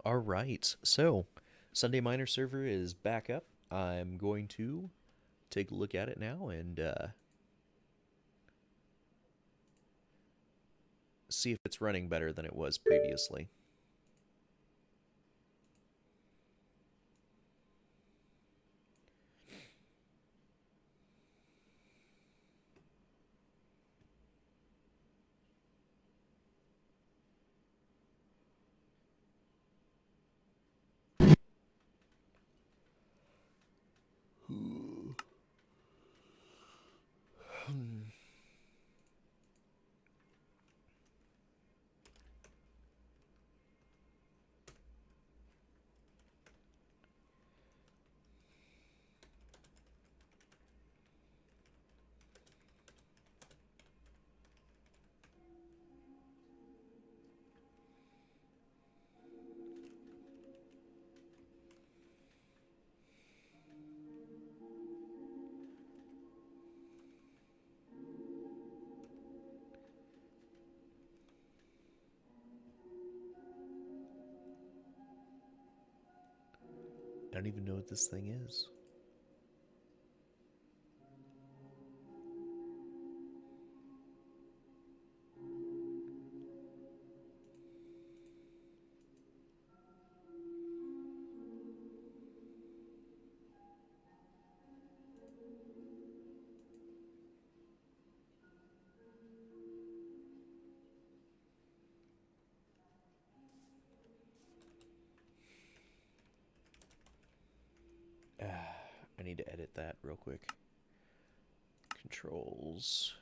All right. So, Sunday Miner server is back up. I'm going to take a look at it now and see if it's running better than it was previously. I don't even know what this thing is. I need to edit that real quick. Controls.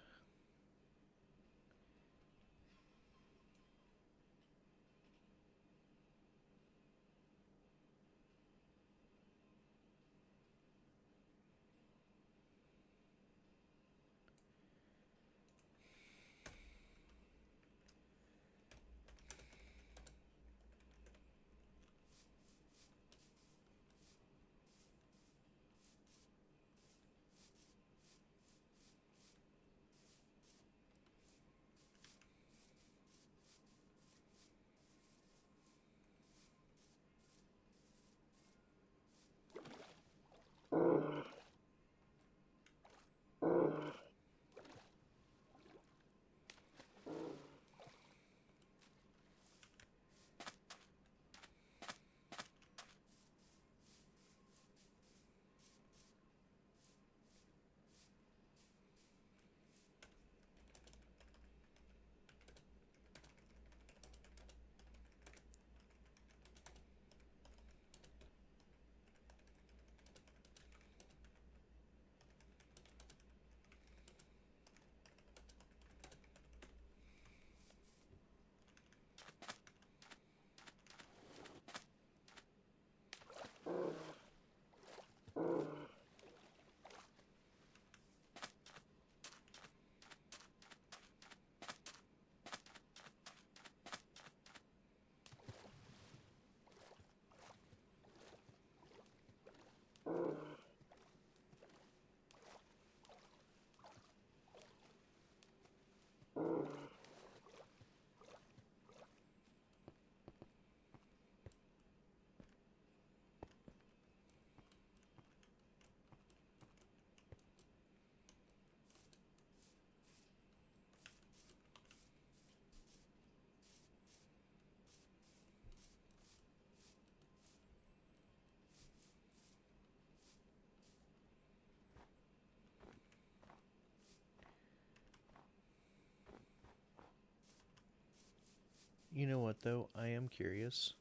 You know what, though? I am curious.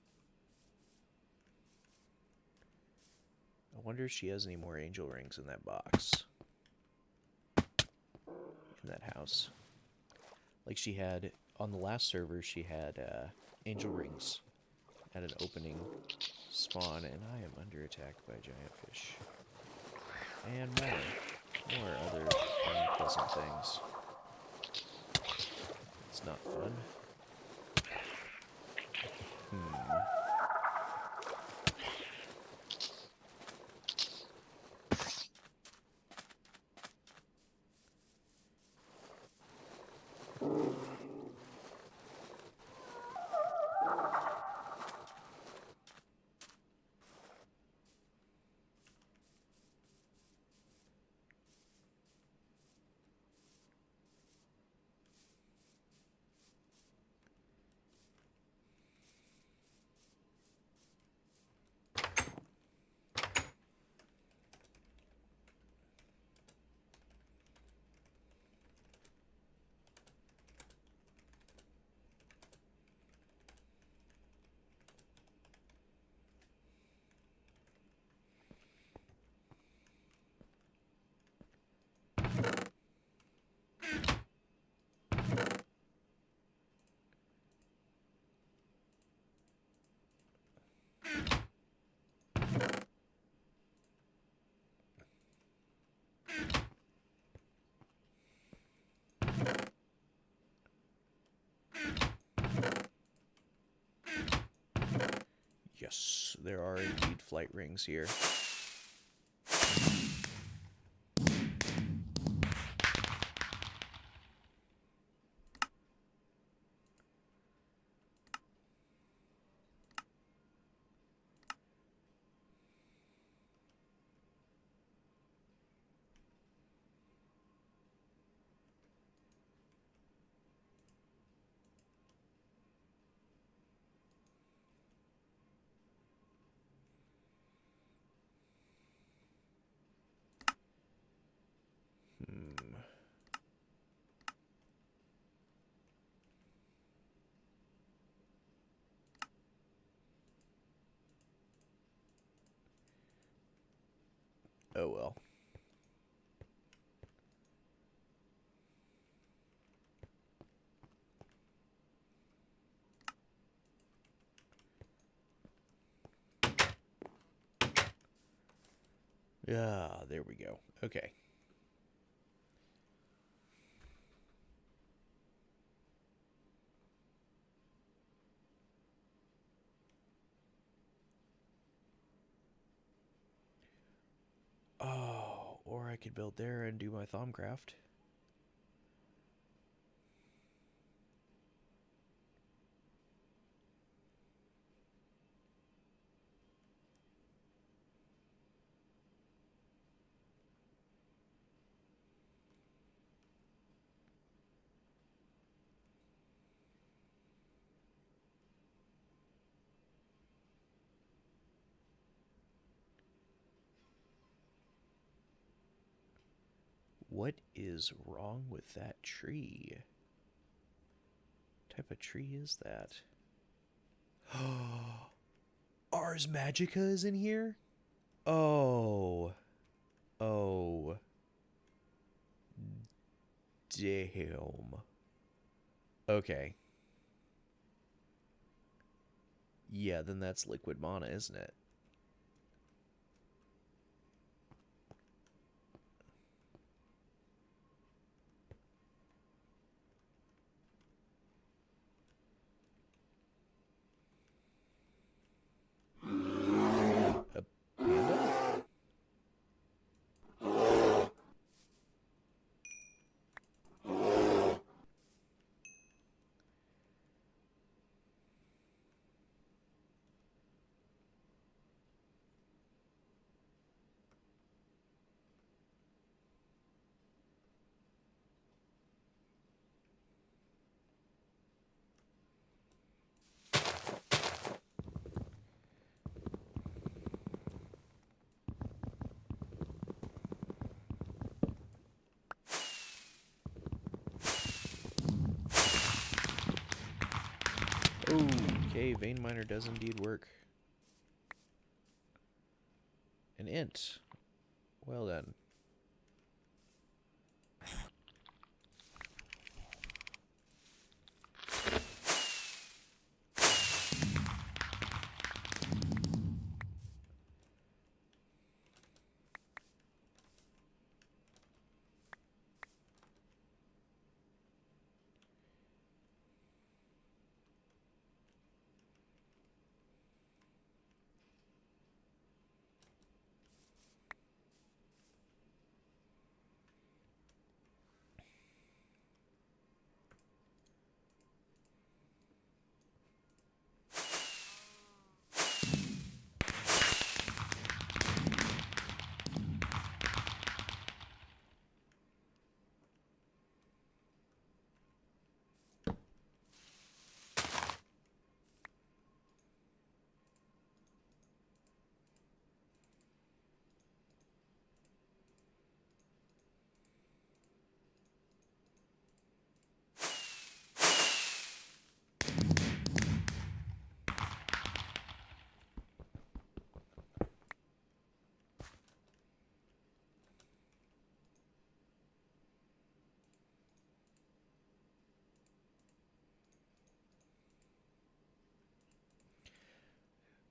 I wonder if she has any more angel rings in that box. In that house. Like she had on the last server, she had angel rings at an opening spawn, and I am under attack by giant fish. And more other unpleasant things. It's not fun. Hmm. Yes, there are indeed flight rings here. Oh well. Yeah, there we go. Okay. Oh, or I could build there and do my Thaumcraft. What is wrong with that tree? What type of tree is that? Ars Magica is in here? Oh. Oh. Damn. Okay. Yeah, then that's liquid mana, isn't it? A panda? Okay, Vein Miner does indeed work. An int. Well done.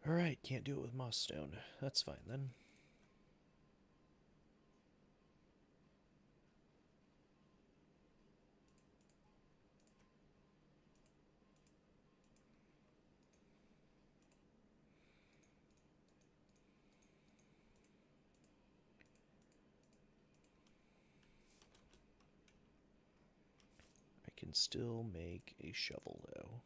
Alright, can't do it with Moss Stone. That's fine then. can still make a shovel, though.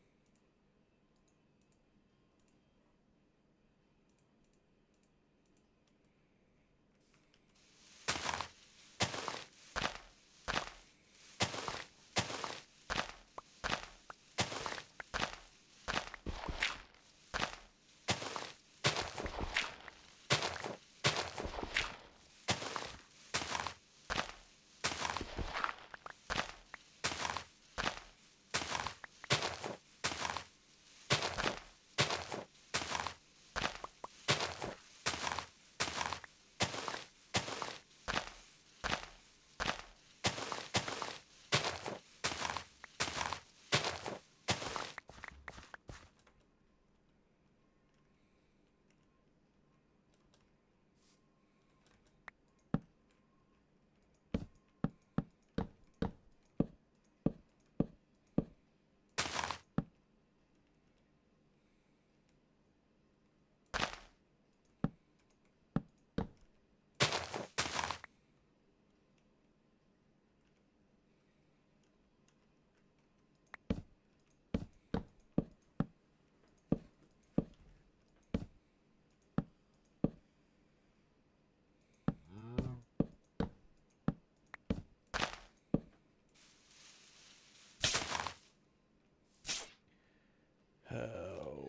Oh.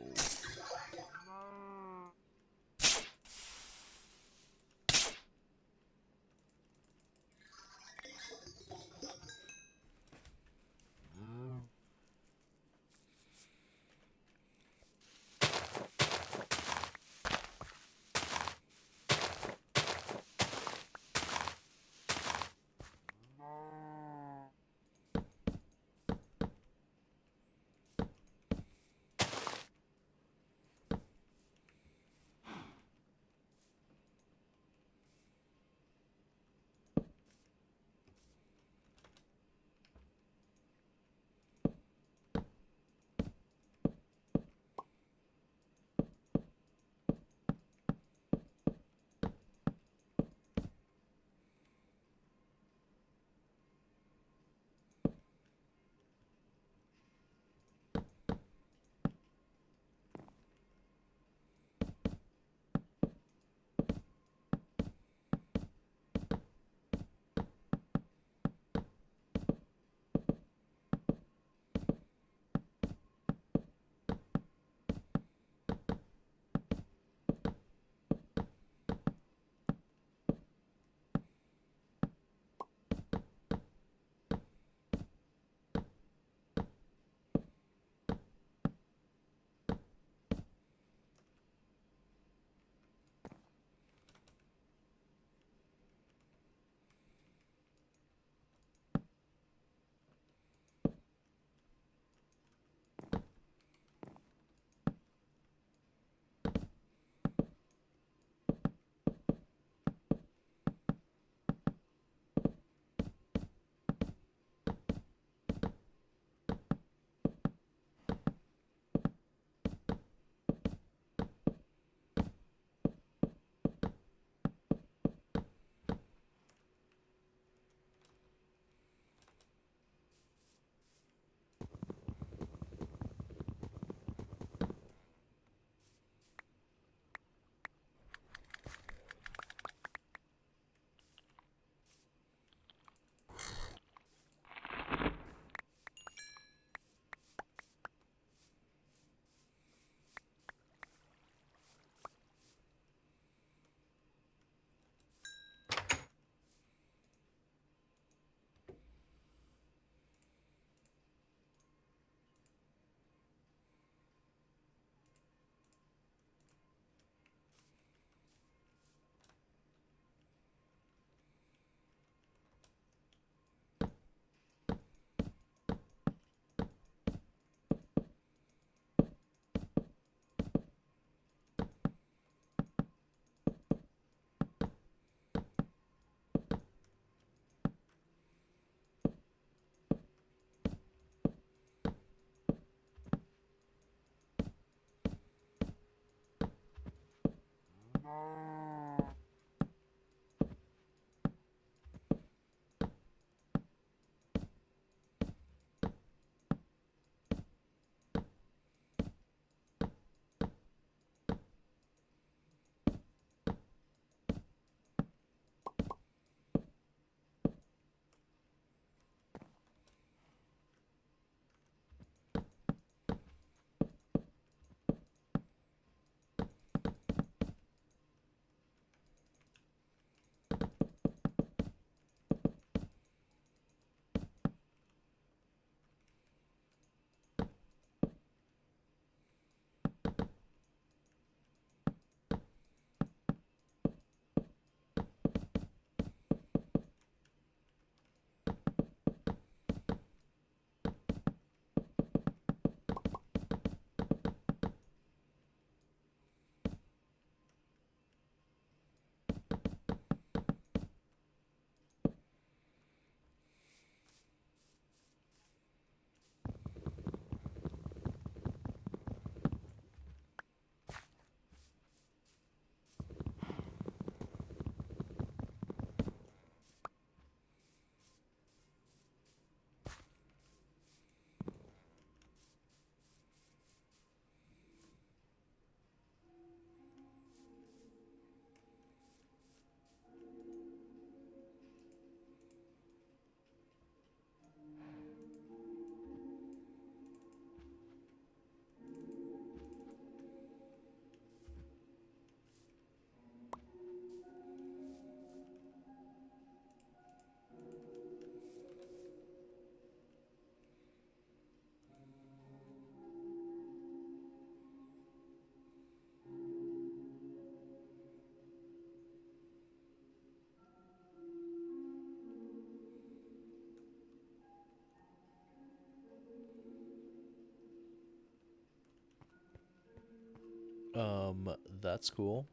That's cool.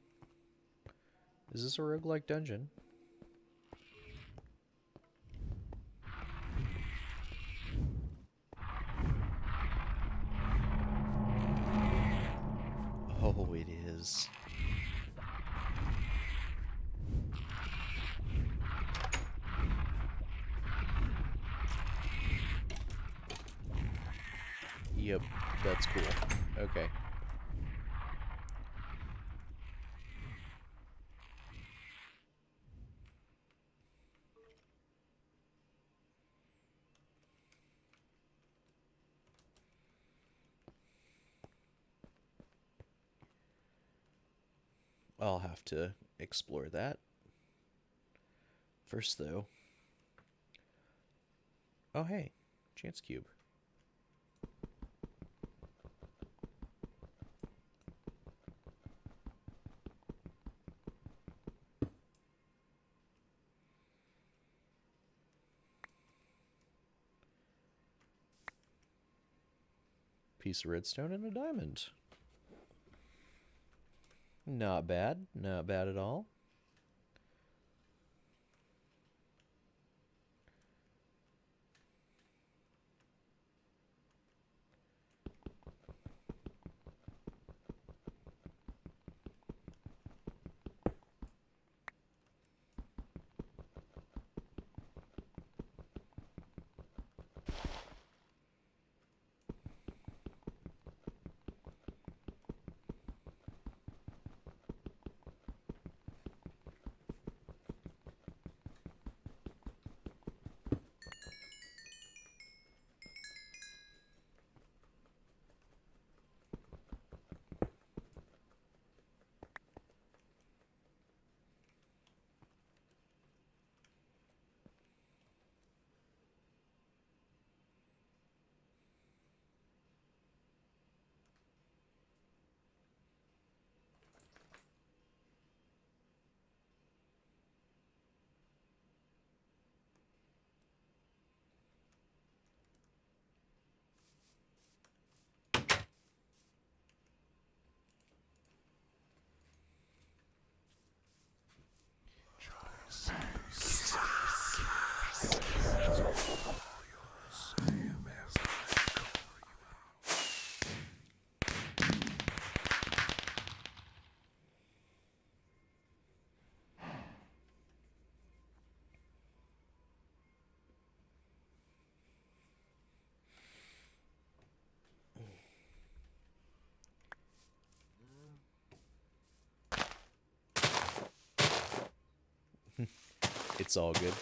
Is this a roguelike dungeon? Oh, it is. Yep, that's cool. Okay. I'll have to explore that. First, though. Oh, hey. Chance Cube. Piece of redstone and a diamond. Not bad. Not bad at all. It's all good.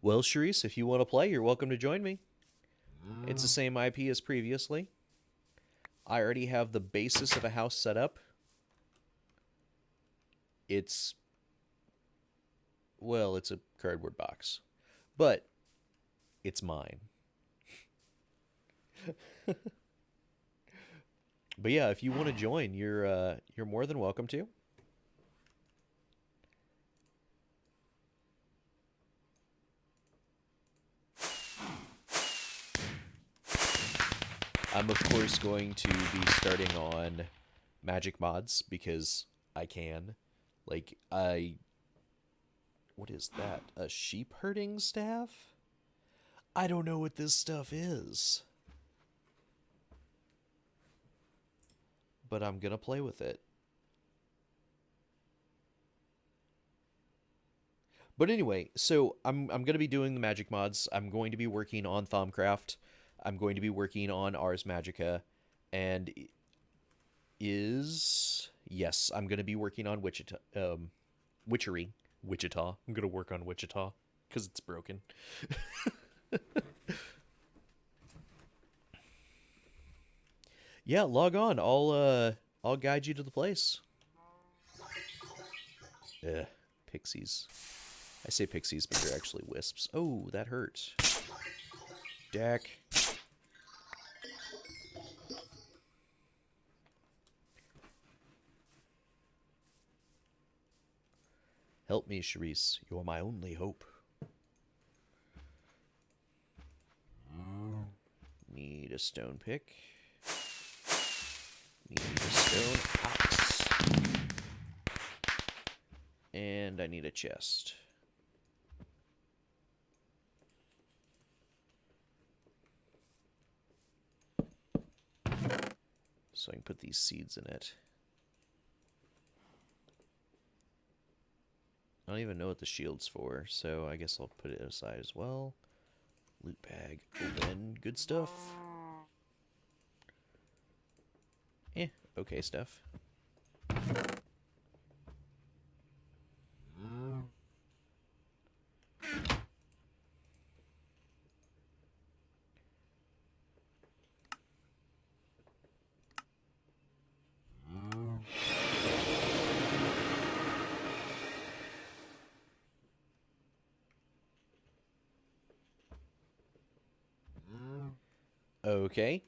Well, Sharice, if you want to play, you're welcome to join me. It's the same IP as previously. I already have the basis of a house set up. It's, well, it's a cardboard box, but it's mine. But yeah, if you want to join, you're more than welcome to. I'm of course going to be starting on magic mods because I can. Like what is that? A sheep herding staff? I don't know what this stuff is. But I'm going to play with it. But anyway, so I'm going to be doing the magic mods. I'm going to be working on Thaumcraft. I'm going to be working on Ars Magica, and yes, I'm going to be working on Witchery, Wichita. I'm going to work on Wichita because it's broken. Yeah, log on. I'll guide you to the place. Ugh, pixies. I say pixies, but they're actually wisps. Oh, that hurt. Dak. Help me, Charisse. You're my only hope. Need a stone pick. Need a stone axe. And I need a chest. So I can put these seeds in it. I don't even know what the shield's for, so I guess I'll put it aside as well. Loot bag, open, good stuff. Okay stuff. Okay.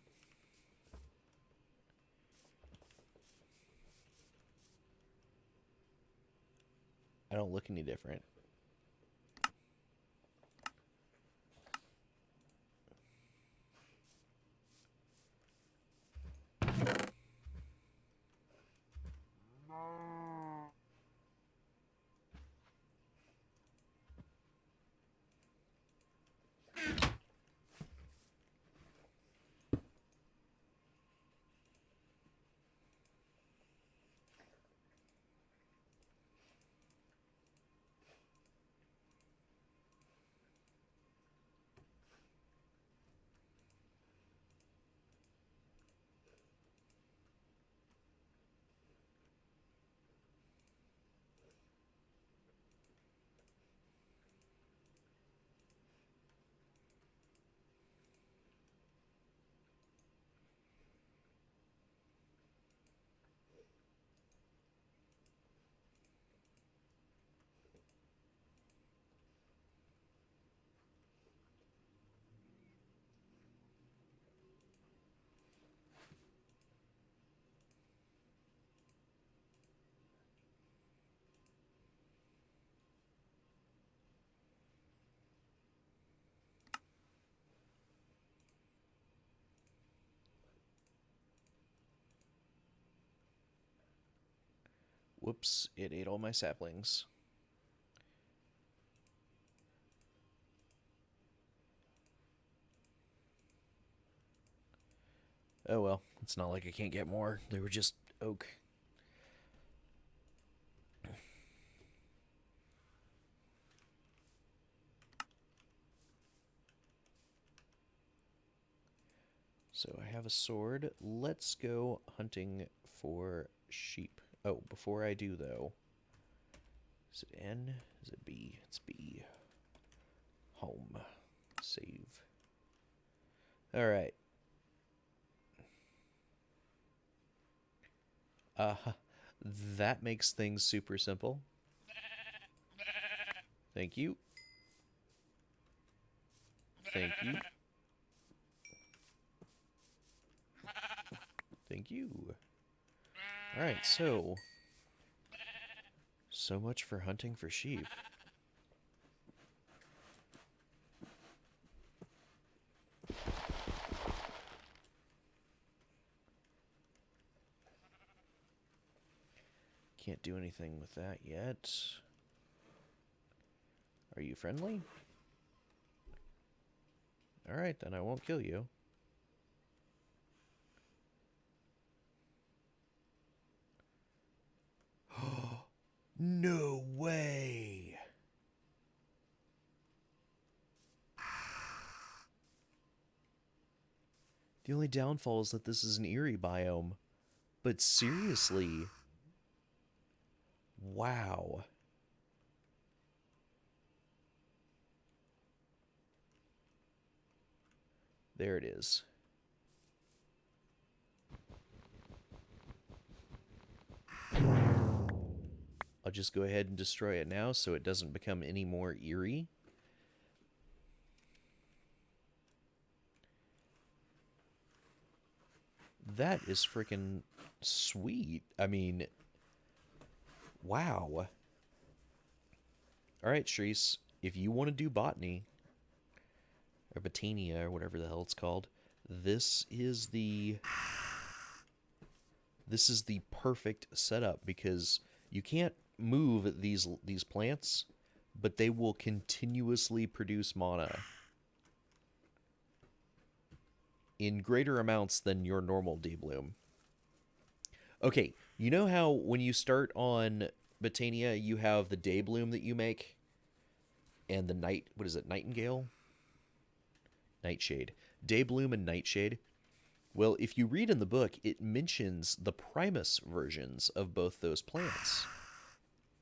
I don't look any different. Whoops, it ate all my saplings. Oh well, it's not like I can't get more. They were just oak. So I have a sword. Let's go hunting for sheep. Oh, before I do though, is it N? Is it B? It's B. Home. Save. Alright. That makes things super simple. Thank you. Thank you. Thank you. Alright, so much for hunting for sheep. Can't do anything with that yet. Are you friendly? Alright, then I won't kill you. No way! The only downfall is that this is an eerie biome. But seriously... Wow. There it is. I'll just go ahead and destroy it now so it doesn't become any more eerie. That is freaking sweet. I mean, wow. All right, Shreese, if you want to do botany or botania or whatever the hell it's called, this is the this is the perfect setup because you can't move these plants, but they will continuously produce mana in greater amounts than your normal Daybloom. Okay, you know how when you start on Botania, you have the Daybloom that you make and the night, what is it, Nightingale? Nightshade. Daybloom and Nightshade. Well, if you read in the book, it mentions the Primus versions of both those plants.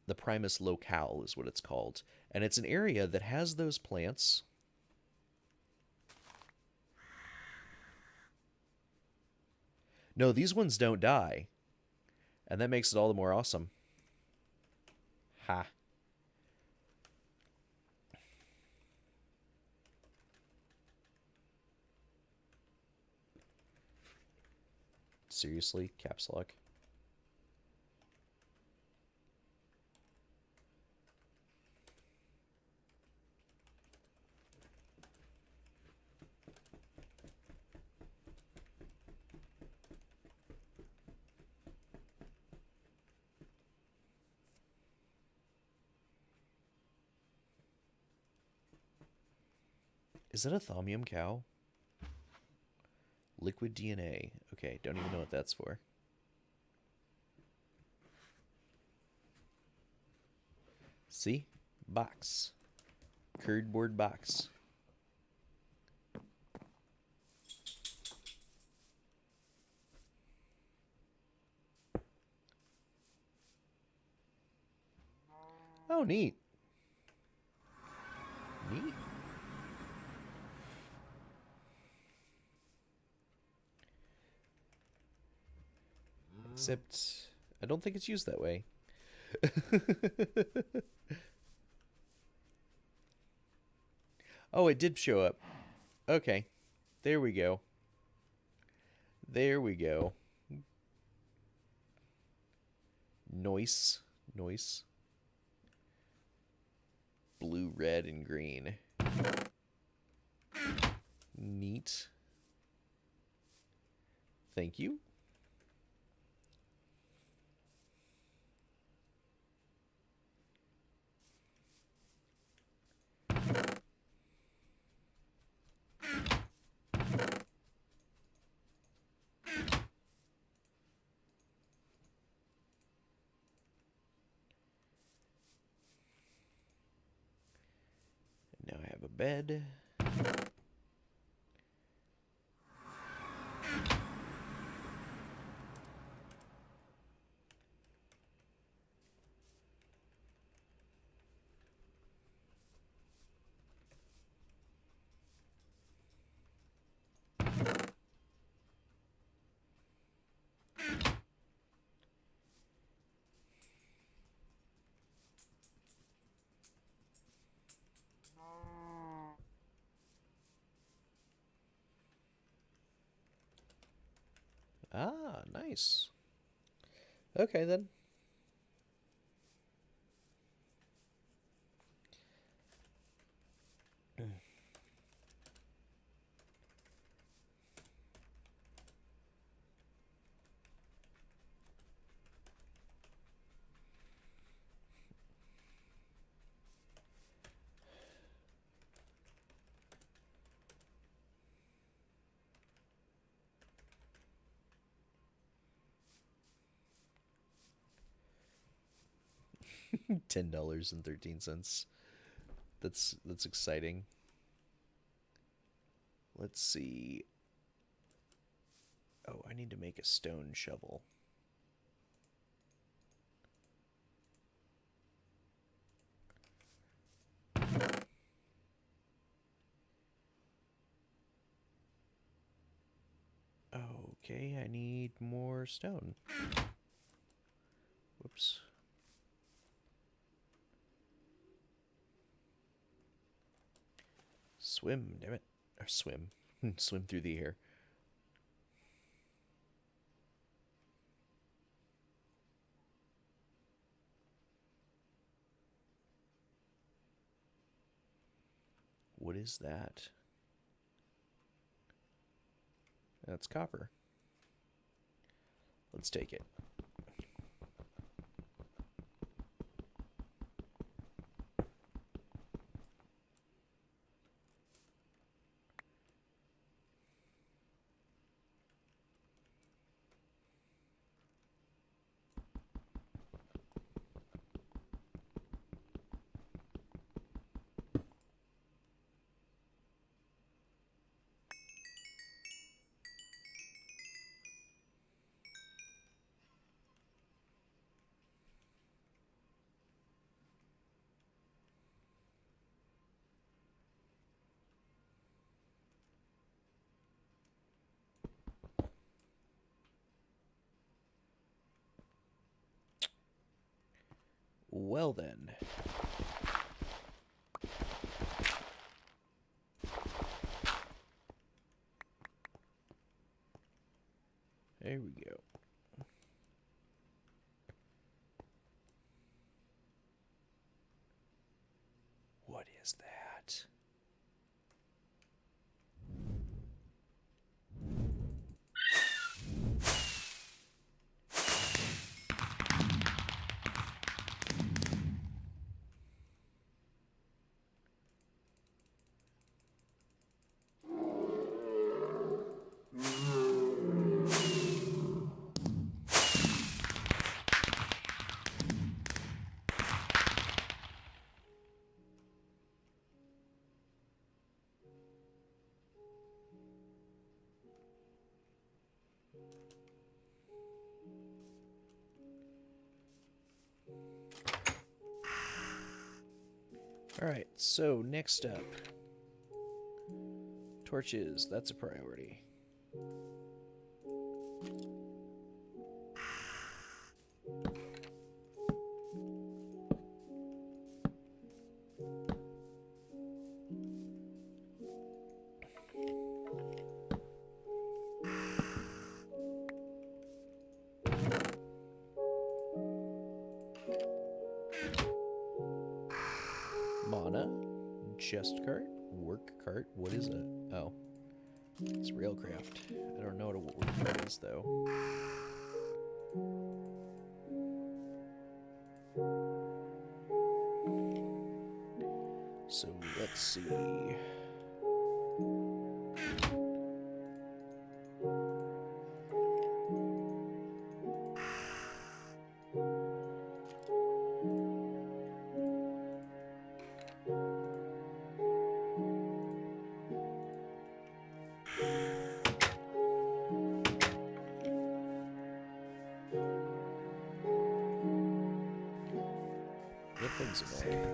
The Primus locale is what it's called. And it's an area that has those plants. No, these ones don't die. And that makes it all the more awesome. Ha. Seriously, caps lock. Is that a Thaumium cow? Liquid DNA. Okay, don't even know what that's for. See? Box. Cardboard box. Oh, neat. Neat. Except, I don't think it's used that way. Oh, it did show up. Okay. There we go. There we go. Noise. Noise. Blue, red, and green. Neat. Thank you. Now I have a bed. Ah, nice. Okay, then. $10.13. That's exciting. Let's see. Oh, I need to make a stone shovel. Okay, I need more stone. Whoops. Swim, damn it. Or swim. Swim through the air. What is that? That's copper. Let's take it. Well then. There we go. What is that? Alright, so next up. Torches, that's a priority. Mana, chest cart, work cart, what is it? Oh, it's railcraft. I don't know what a work cart is though. So let's see. That thing's annoying.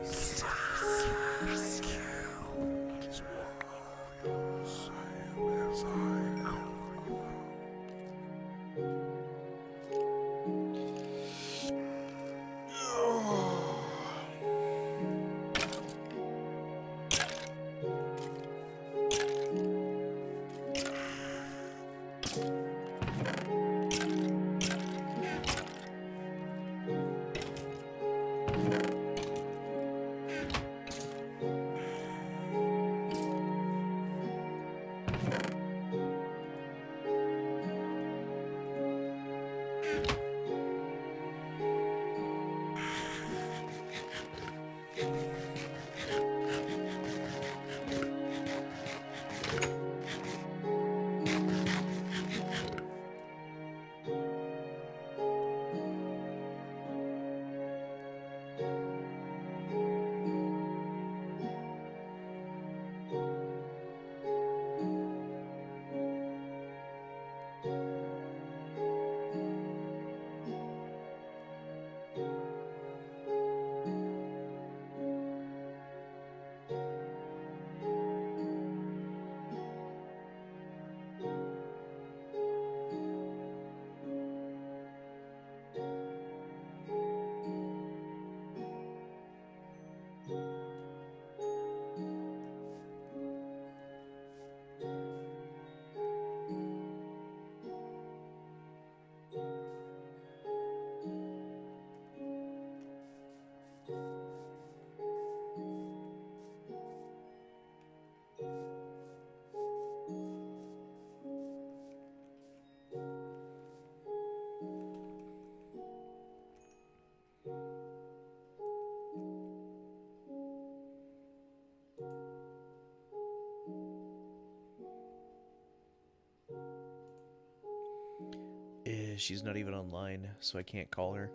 She's not even online, so I can't call her.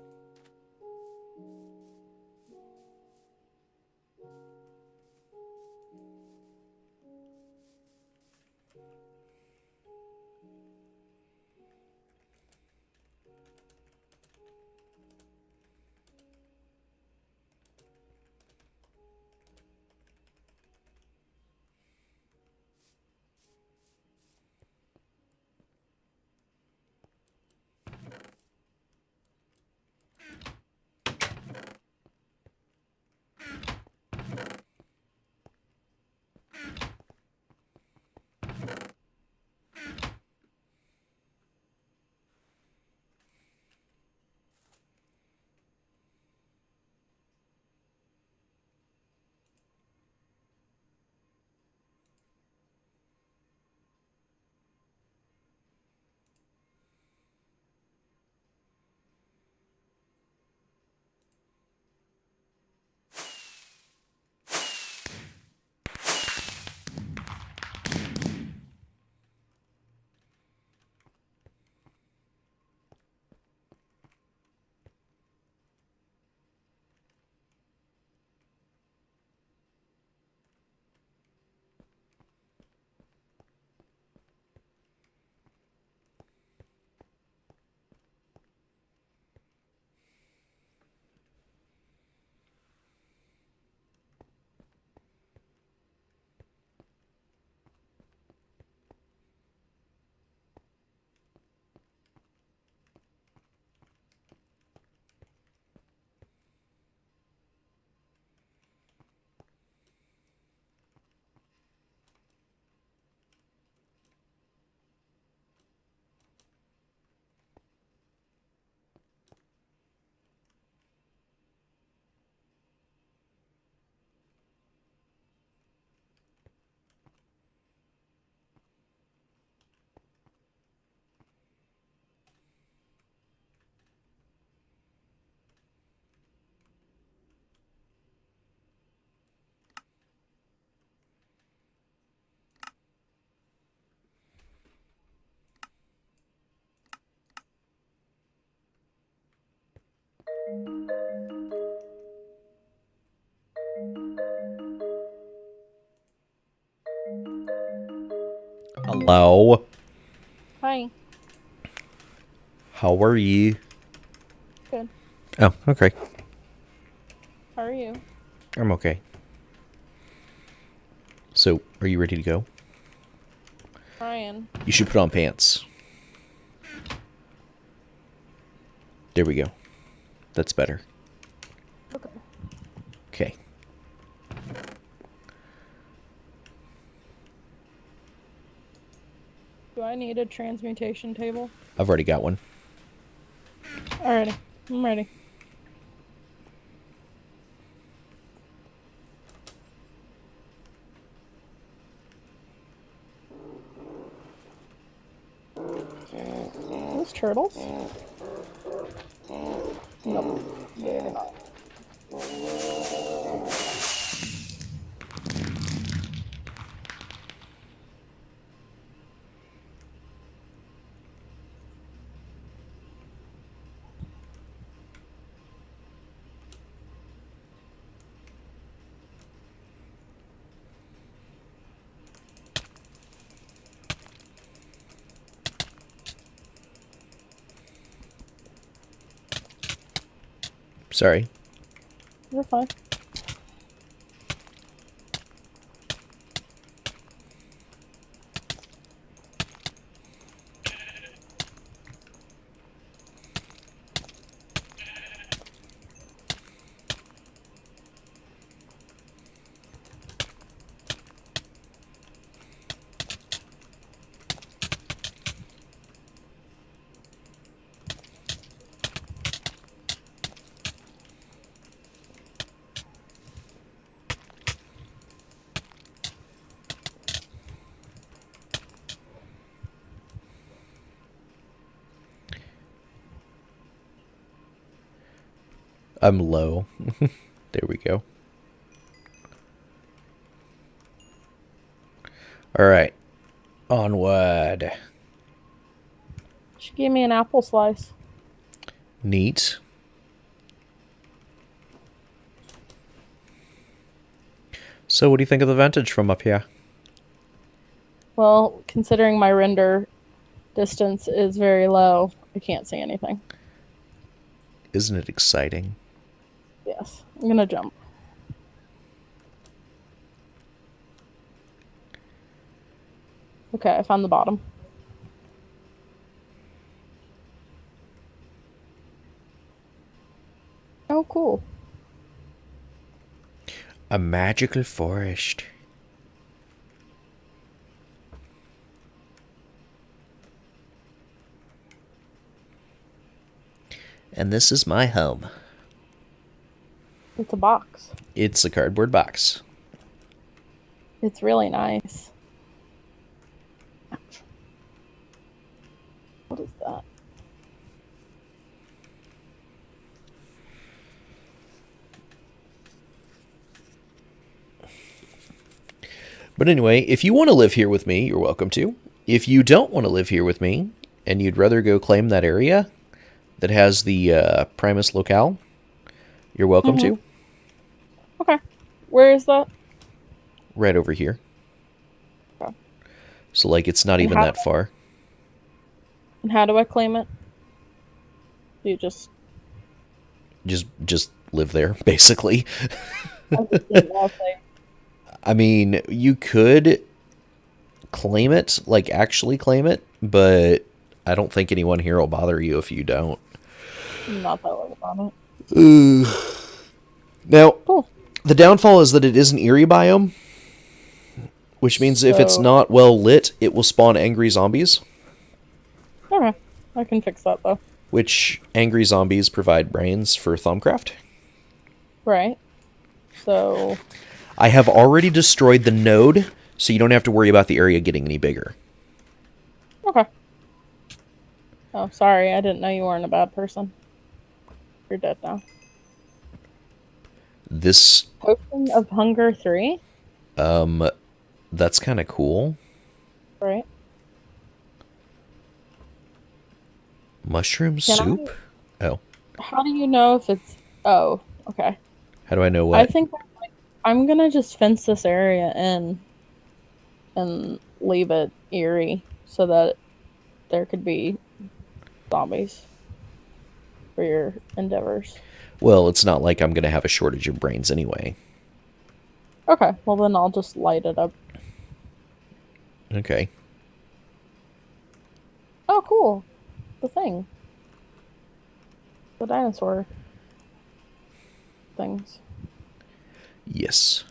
Hello. Hi. How are you? Good. Oh, okay. How are you? I'm okay. So, are you ready to go? Ryan. You should put on pants. There we go. That's better. Okay. Okay. Do I need a transmutation table? I've already got one. Alrighty. I'm ready. Those turtles? Nope. They're not. Sorry. You're fine. I'm low. There we go. All right. Onward. She gave me an apple slice. Neat. So what do you think of the vantage from up here? Well, considering my render distance is very low, I can't see anything. Isn't it exciting? Yes, I'm gonna jump. Okay, I found the bottom. Oh, cool. A magical forest. And this is my home. It's a box. It's a cardboard box. It's really nice. Ouch. What is that? But anyway, if you want to live here with me, you're welcome to. If you don't want to live here with me, and you'd rather go claim that area that has the Primus locale, you're welcome to. Okay. Where is that? Right over here. Okay. So, like, it's not And even how- that far. And how do I claim it? Do you just... Just live there, basically. I just didn't know if they... I mean, you could claim it, like actually claim it, but I don't think anyone here will bother you if you don't. I'm not that worried about it. Now, Cool. the downfall is that it is an eerie biome, which means if it's So- not well lit, it will spawn angry zombies, Okay. I can fix that, though. which angry zombies provide brains for Thumbcraft. Right. So... I have already destroyed the node, so you don't have to worry about the area getting any bigger. Okay. Oh, sorry. I didn't know you weren't a bad person. You're dead now. This, Potion of Hunger 3? that's kind of cool. Right. Mushroom Can soup? Oh, How do you know if it's... Oh, okay. how do I know I what? think I'm gonna just fence this area in and leave it eerie so that there could be zombies for your endeavors. Well, it's not like I'm going to have a shortage of brains anyway. Okay, well then I'll just light it up. Okay. Oh, cool. The thing. The dinosaur things. Yes.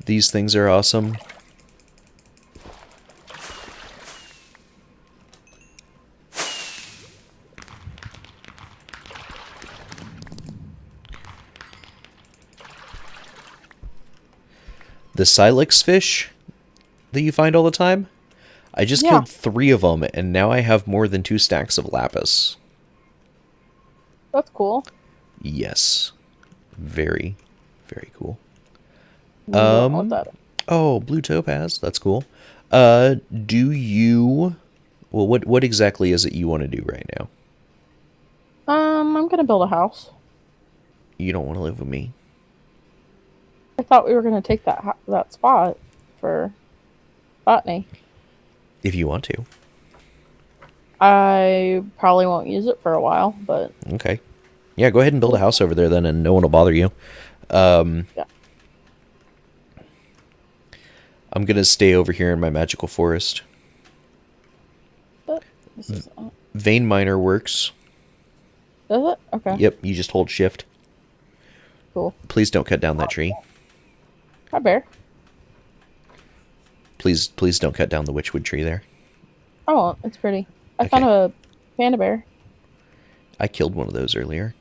These things are awesome. The Silex fish that you find all the time, I just Yeah. killed 3 of them, and now I have more than 2 stacks of lapis. That's cool. Yes. Very, very cool. You don't want that. Oh, blue topaz. That's cool. Do you... Well, what exactly is it you want to do right now? I'm gonna build a house. You don't want to live with me? I thought we were gonna take that spot for botany. If you want to. I probably won't use it for a while, but Okay. Yeah, go ahead and build a house over there then, and no one will bother you. yeah. I'm going to stay over here in my magical forest. But this is, Vein miner works. does it? Okay. Yep, you just hold shift. Cool. Please don't cut down that tree. Hi, bear. Please don't cut down the witchwood tree there. I won't. It's pretty. I Okay. found a panda bear, I killed one of those earlier.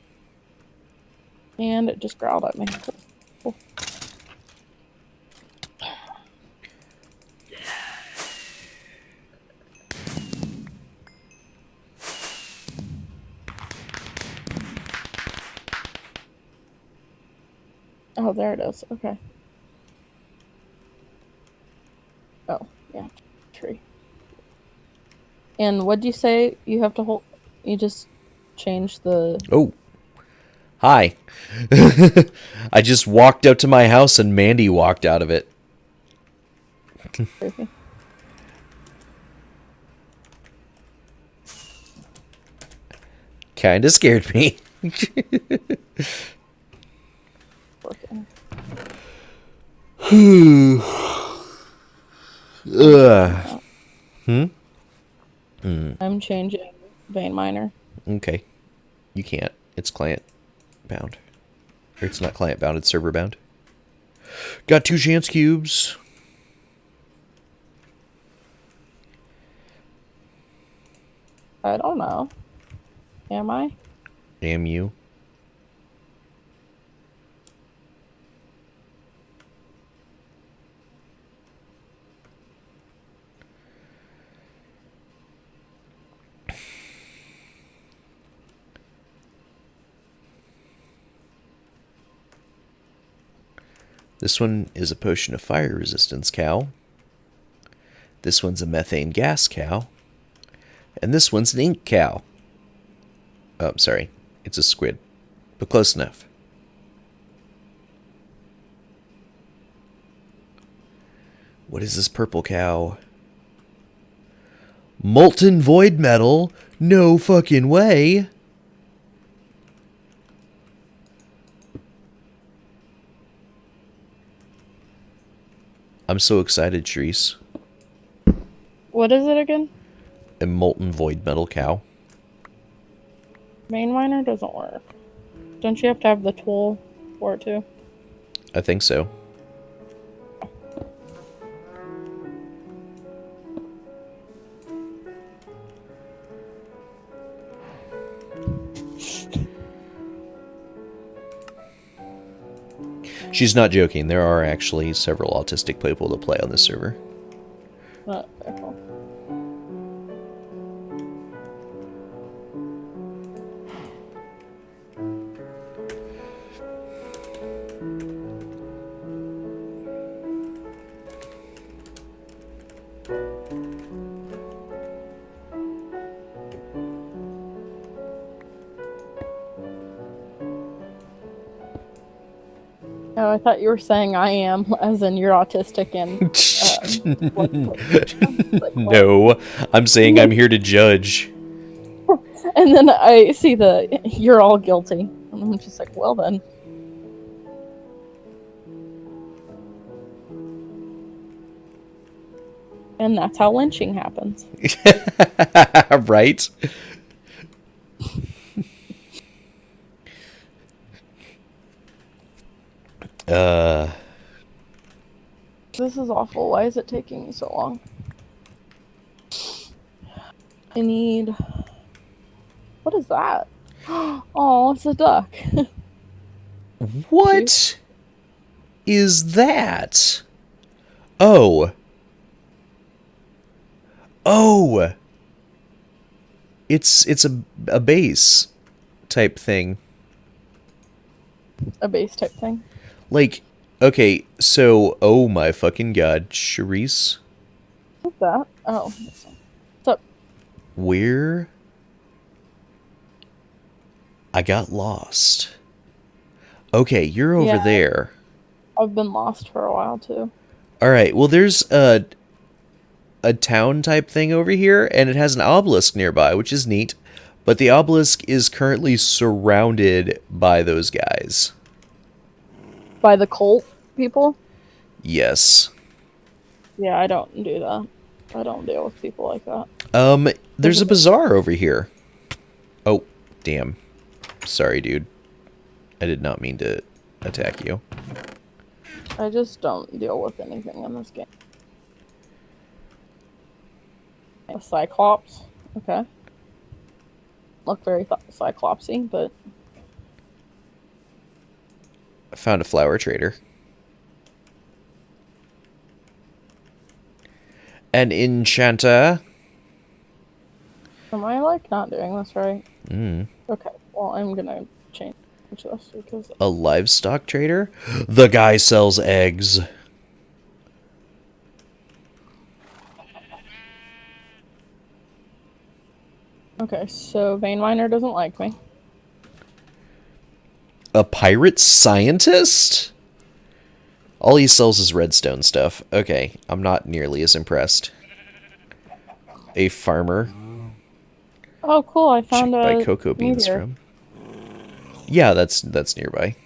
and it just growled at me. Cool. Oh, there it is. Okay. Oh, yeah. Tree. And what'd you say you have to hold? You just change the. Oh, hi. I just walked up to my house and Mandy walked out of it. Creepy. Kinda scared me. Working. Ugh. I'm changing vein miner. Okay. You can't. It's client bound. Or it's not client bound, it's server bound. Got 2 chance cubes. I don't know. Am I? Damn you. This one is a potion of fire resistance cow. This one's a methane gas cow. And this one's an ink cow. Oh, I'm sorry. It's a squid. But close enough. What is this purple cow? Molten void metal? No fucking way. I'm so excited, Shreese. What is it again? A molten void metal cow. Vein miner doesn't work. Don't you have to have the tool for it too? I think so. She's not joking. There are actually several autistic people that play on this server. Very cool. Oh, I thought you were saying I am, as in you're autistic and. Like, No, I'm saying I'm here to judge. And then I see the you're all guilty. And I'm just like, well then. And that's how lynching happens. Right? This is awful. Why is it taking me so long? I need. What is that? Oh, it's a duck. What is that? Oh. Oh. It's a base type thing. A base type thing. Like, okay, so, oh my fucking god, Charisse. What's that? Oh. What's up? Where? I got lost. Okay, you're over Yeah. there. I've been lost for a while too. Alright, well there's a town type thing over here, and it has an obelisk nearby, which is neat. But the obelisk is currently surrounded by those guys. By the cult people? Yes. Yeah, I don't do that. I don't deal with people like that. There's a bazaar over here. Oh, damn. Sorry, dude. I did not mean to attack you. I just don't deal with anything in this game. A Cyclops. Okay. Look very Cyclopsy, but I found a flower trader. An enchanter. am I like not doing this right? Mm. Okay. Well, I'm gonna change to us because A livestock trader? The guy sells eggs. okay, so Vein Miner doesn't like me. A pirate scientist? All he sells is redstone stuff. Okay, I'm not nearly as impressed. A farmer. Oh, cool! I Should found buy a cocoa beans meteor. from. Yeah, that's nearby.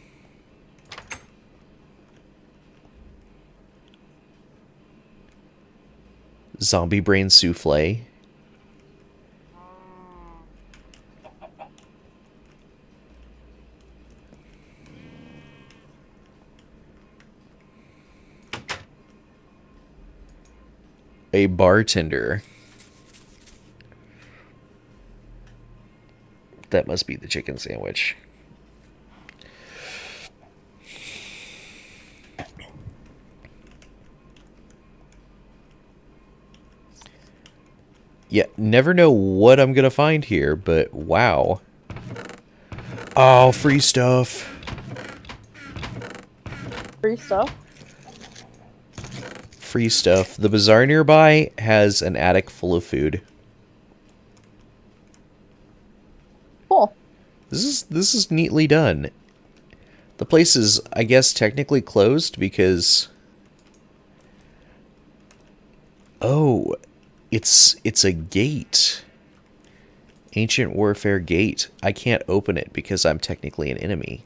Zombie brain souffle. A bartender. That must be the chicken sandwich. Yeah, never know what I'm gonna find here, but wow. Oh, free stuff. Free stuff. Free stuff. The bazaar nearby has an attic full of food. Cool. This is neatly done. The place is, I guess, technically closed because... Oh, it's a gate. Ancient Warfare Gate. I can't open it because I'm technically an enemy.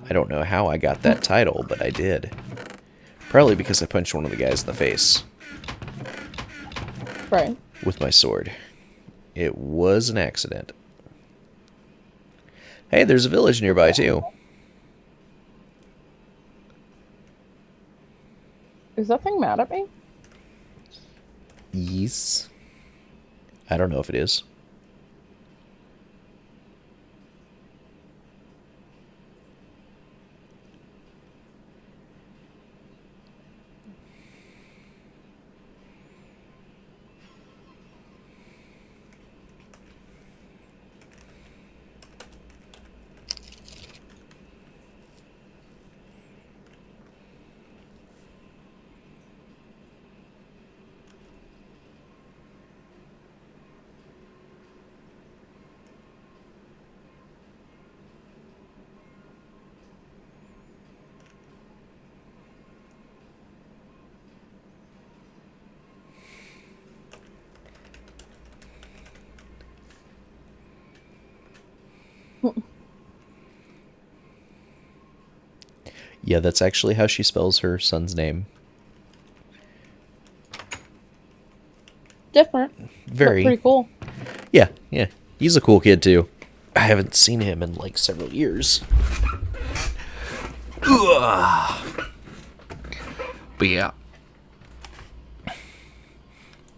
I don't know how I got that title, but I did. Probably because I punched one of the guys in the face. Right. With my sword. It was an accident. Hey, there's a village nearby, too. Is that thing mad at me? Yes. I don't know if it is. Yeah, that's actually how she spells her son's name. Different, but Very. pretty cool. Yeah, yeah. He's a cool kid, too. I haven't seen him in, like, several years. Ugh. But yeah.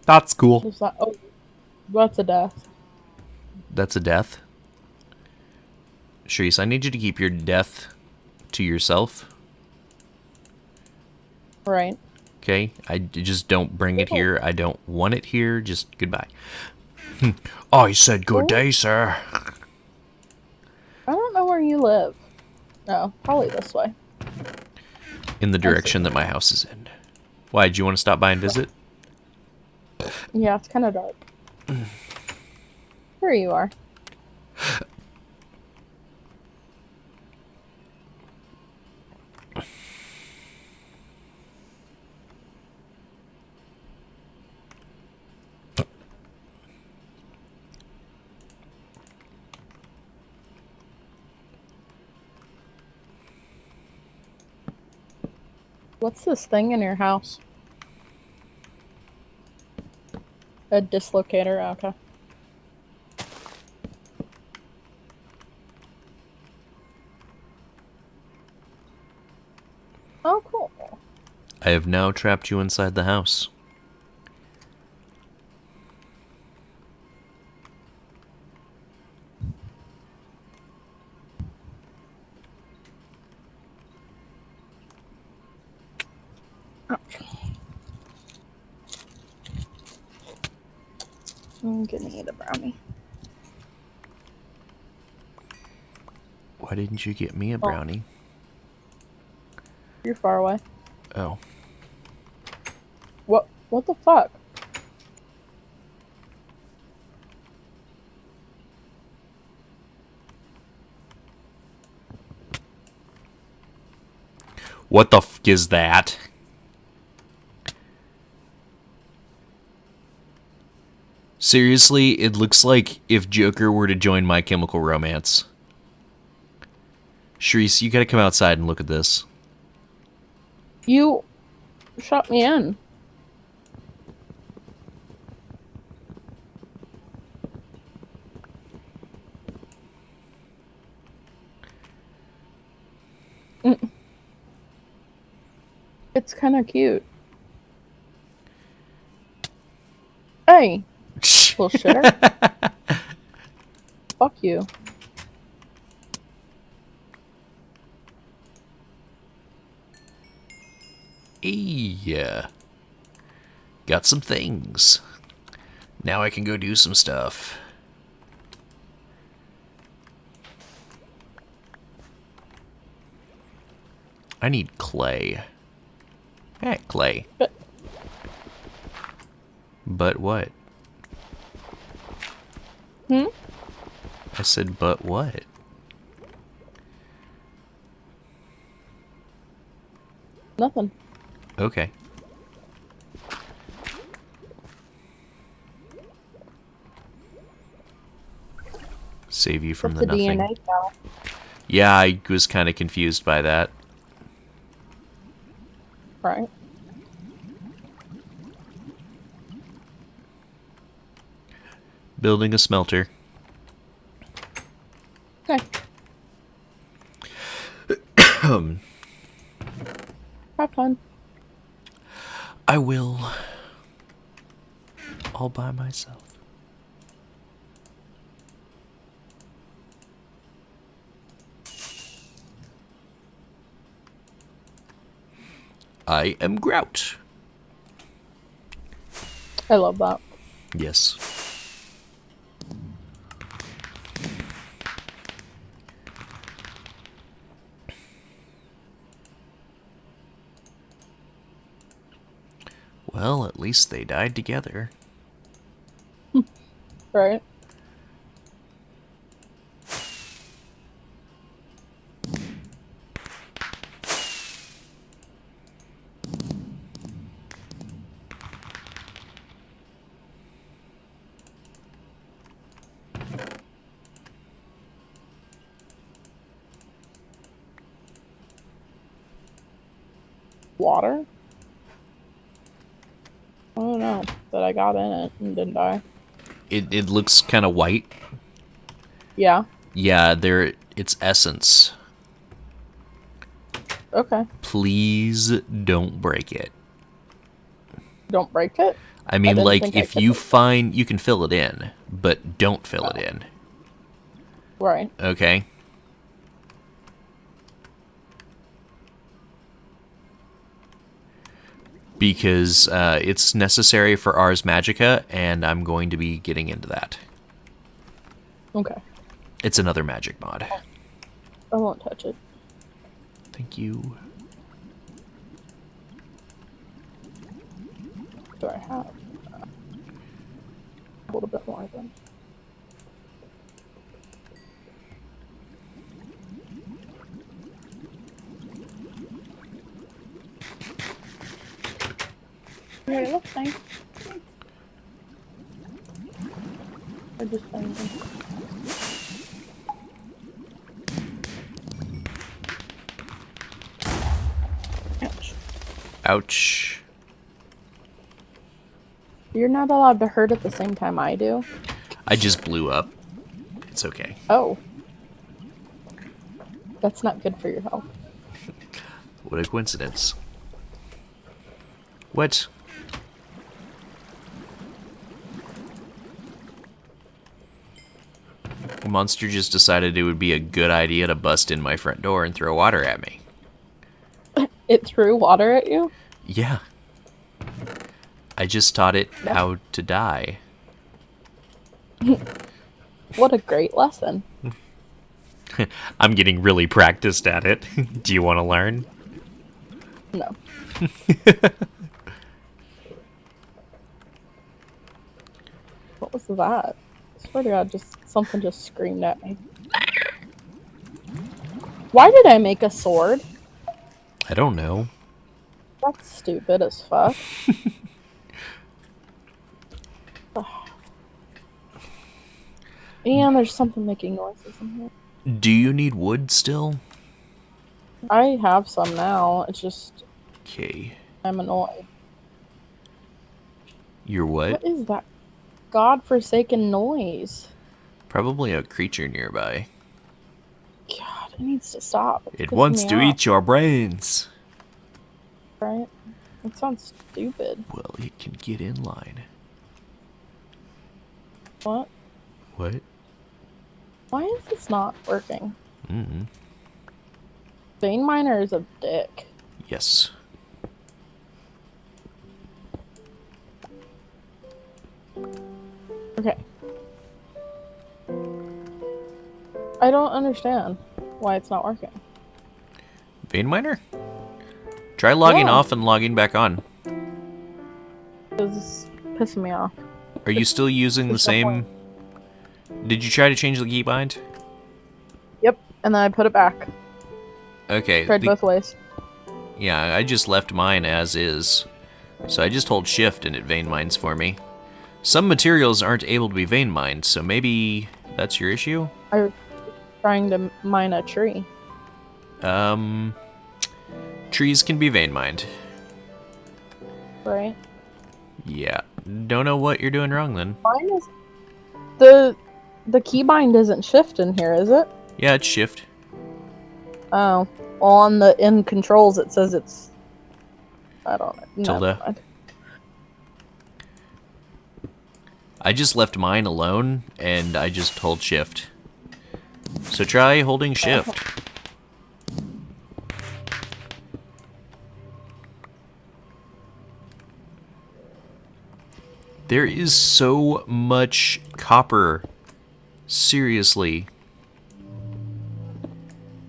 That's cool. Is that? Oh, that's a death. That's a death. Sharice, I need you to keep your death to yourself. Right. Okay? Just don't bring it here. I don't want it here. Just goodbye. I said good day, sir. I don't know where you live. No, probably this way. In the direction that my house is in. Why, do you want to stop by and visit? Yeah, it's kind of dark. Here you are. What's this thing in your house? A dislocator, okay. Oh, cool. I have now trapped you inside the house. I'm gonna eat a brownie. Why didn't you get me a brownie? You're far away. Oh. What the fuck? What the f is that? Seriously, it looks like if Joker were to join My Chemical Romance. Shreese, you gotta come outside and look at this. You shut me in. It's kind of cute. Hey, little shitter. Fuck you. Yeah. Got some things. Now I can go do some stuff. I need clay. Hey, clay. But what? I said, but what? Nothing. Okay. Save you from What's the the nothing. DNA file? Yeah, I was kind of confused by that. Right. Building a smelter. Okay. Have fun. I will. All by myself. I am Grout. I love that. Yes. Well, at least they died together. Right. Water? I don't know, but I got in it and didn't die. It looks kind of white. Yeah. Yeah, it's essence. Okay. Please don't break it. Don't break it? I mean, didn't like, think I if could you break it. find... You can fill it in, but don't fill it in. Right. Okay? Because it's necessary for Ars Magica, and I'm going to be getting into that. Okay. It's another magic mod. I won't touch it. Thank you. Do I have a little bit more then? Yeah, it looks nice. I just found them. Ouch. Ouch. You're not allowed to hurt at the same time I do. I just blew up. It's okay. Oh. That's not good for your health. What a coincidence. What? A monster just decided it would be a good idea to bust in my front door and throw water at me. It threw water at you? Yeah. I just taught it how to die. What a great lesson. I'm getting really practiced at it. Do you want to learn? No. What was that? I swear to God, something just screamed at me. Why did I make a sword? I don't know. That's stupid as fuck. And there's something making noises in here. Do you need wood still? I have some now. It's just Okay. I'm annoyed. You're what? What is that godforsaken noise? Probably a creature nearby. God, it needs to stop. It's It pissing wants me to off, eat your brains. right? It sounds stupid. Well, it can get in line. What? What? Why is this not working? Mm-hmm. Vein Miner is a dick. Yes. Okay. I don't understand why it's not working. Vein miner? Try logging Yeah. off and logging back on. This is pissing me off. Are you still using the There's no same... Did you try to change the keybind? Yep, and then I put it back. Okay. Tried both ways. Yeah, I just left mine as is. So I just hold shift and it vein mines for me. Some materials aren't able to be vein mined, so maybe that's your issue? I was trying to mine a tree. Trees can be vein mined. Right? Yeah. Don't know what you're doing wrong then. Mine is... The keybind isn't shift in here, is it? Yeah, it's shift. Oh. Well, on the in controls it says it's... I don't know. Tilde. Never mind. I just left mine alone, and I just hold shift. So try holding shift. There is so much copper. Seriously.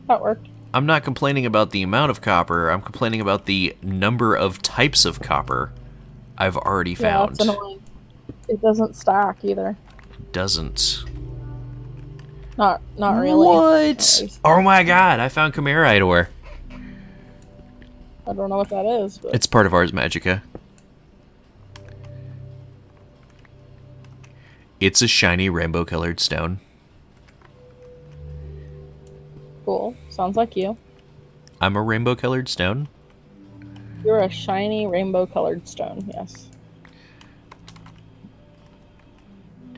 That worked. I'm not complaining about the amount of copper, I'm complaining about the number of types of copper I've already found. Yeah, that's annoying. It doesn't stack either. It doesn't. Not really. What? Oh my god, I found Chimerite ore. I don't know what that is, but... It's part of Ars Magica. It's a shiny rainbow-colored stone. Cool. Sounds like you. I'm a rainbow-colored stone. You're a shiny rainbow-colored stone, yes.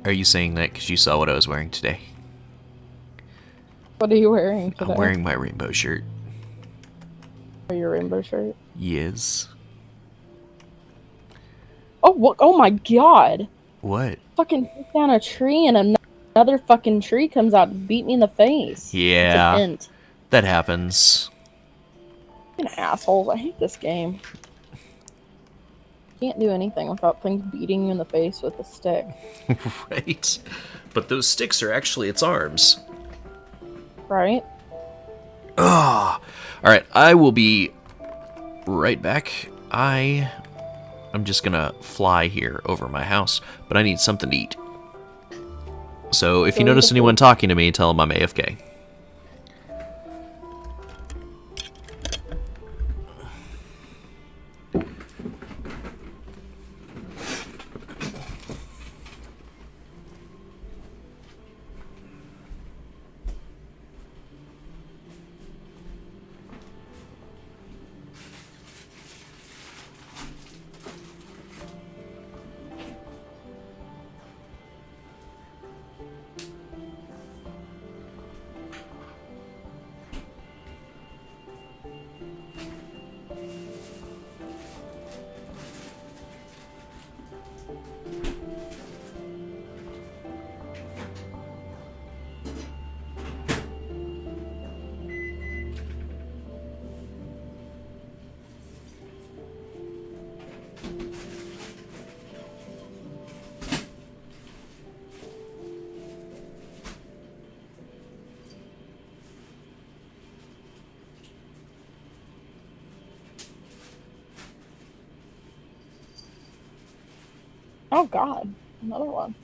Are you saying that because you saw what I was wearing today? What are you wearing today? I'm wearing my rainbow shirt. Or your rainbow shirt? Yes. Oh, what? Oh my god! What? Fucking take down a tree and another fucking tree comes out and beat me in the face. Yeah. It's an int. That happens. Fucking assholes. I hate this game. Can't do anything without things beating you in the face with a stick. Right. But those sticks are actually its arms. Right? Ah. Alright, I will be right back. I'm just gonna fly here over my house, but I need something to eat. So if you notice anyone talking to me, tell them I'm AFK. Oh God, another one.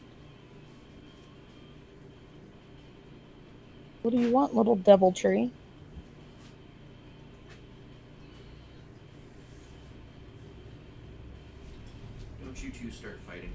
What do you want, little devil tree? Don't you two start fighting.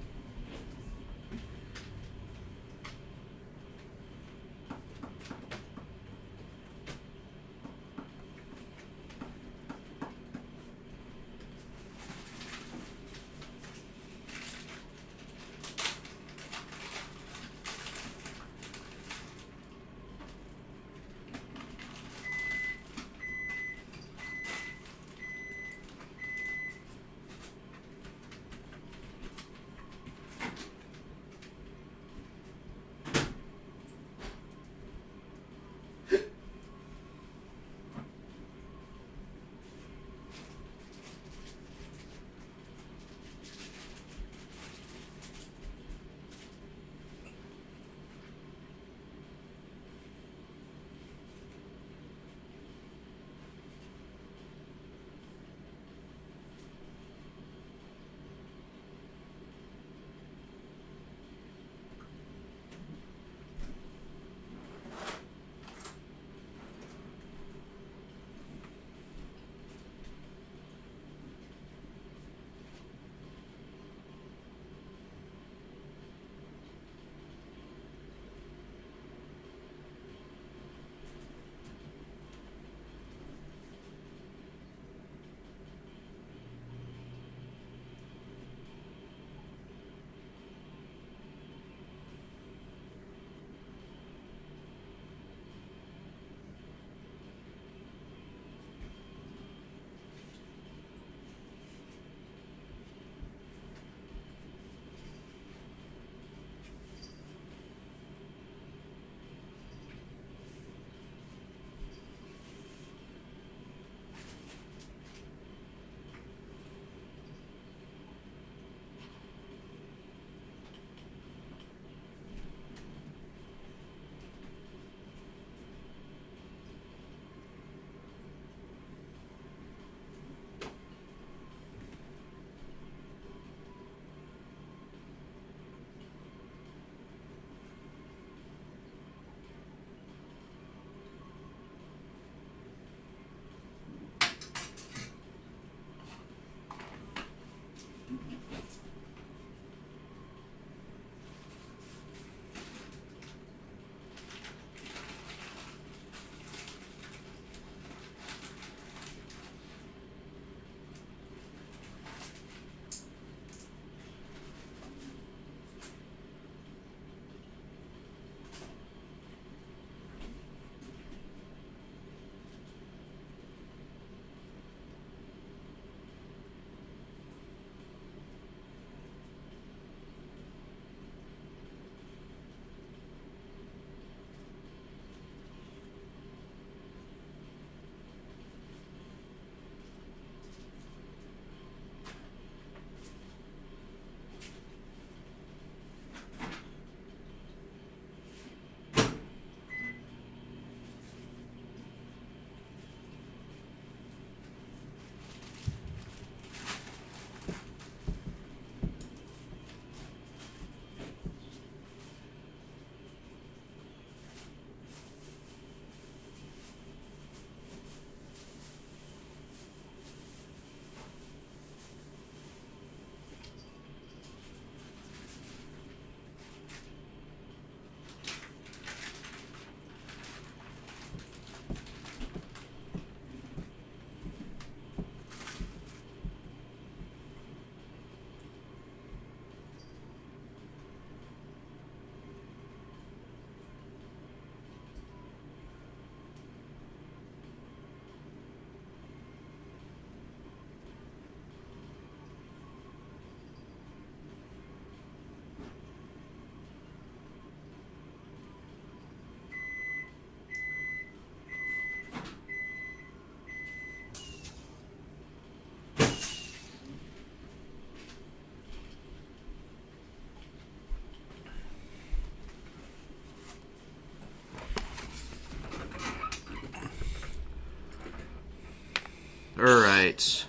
All right.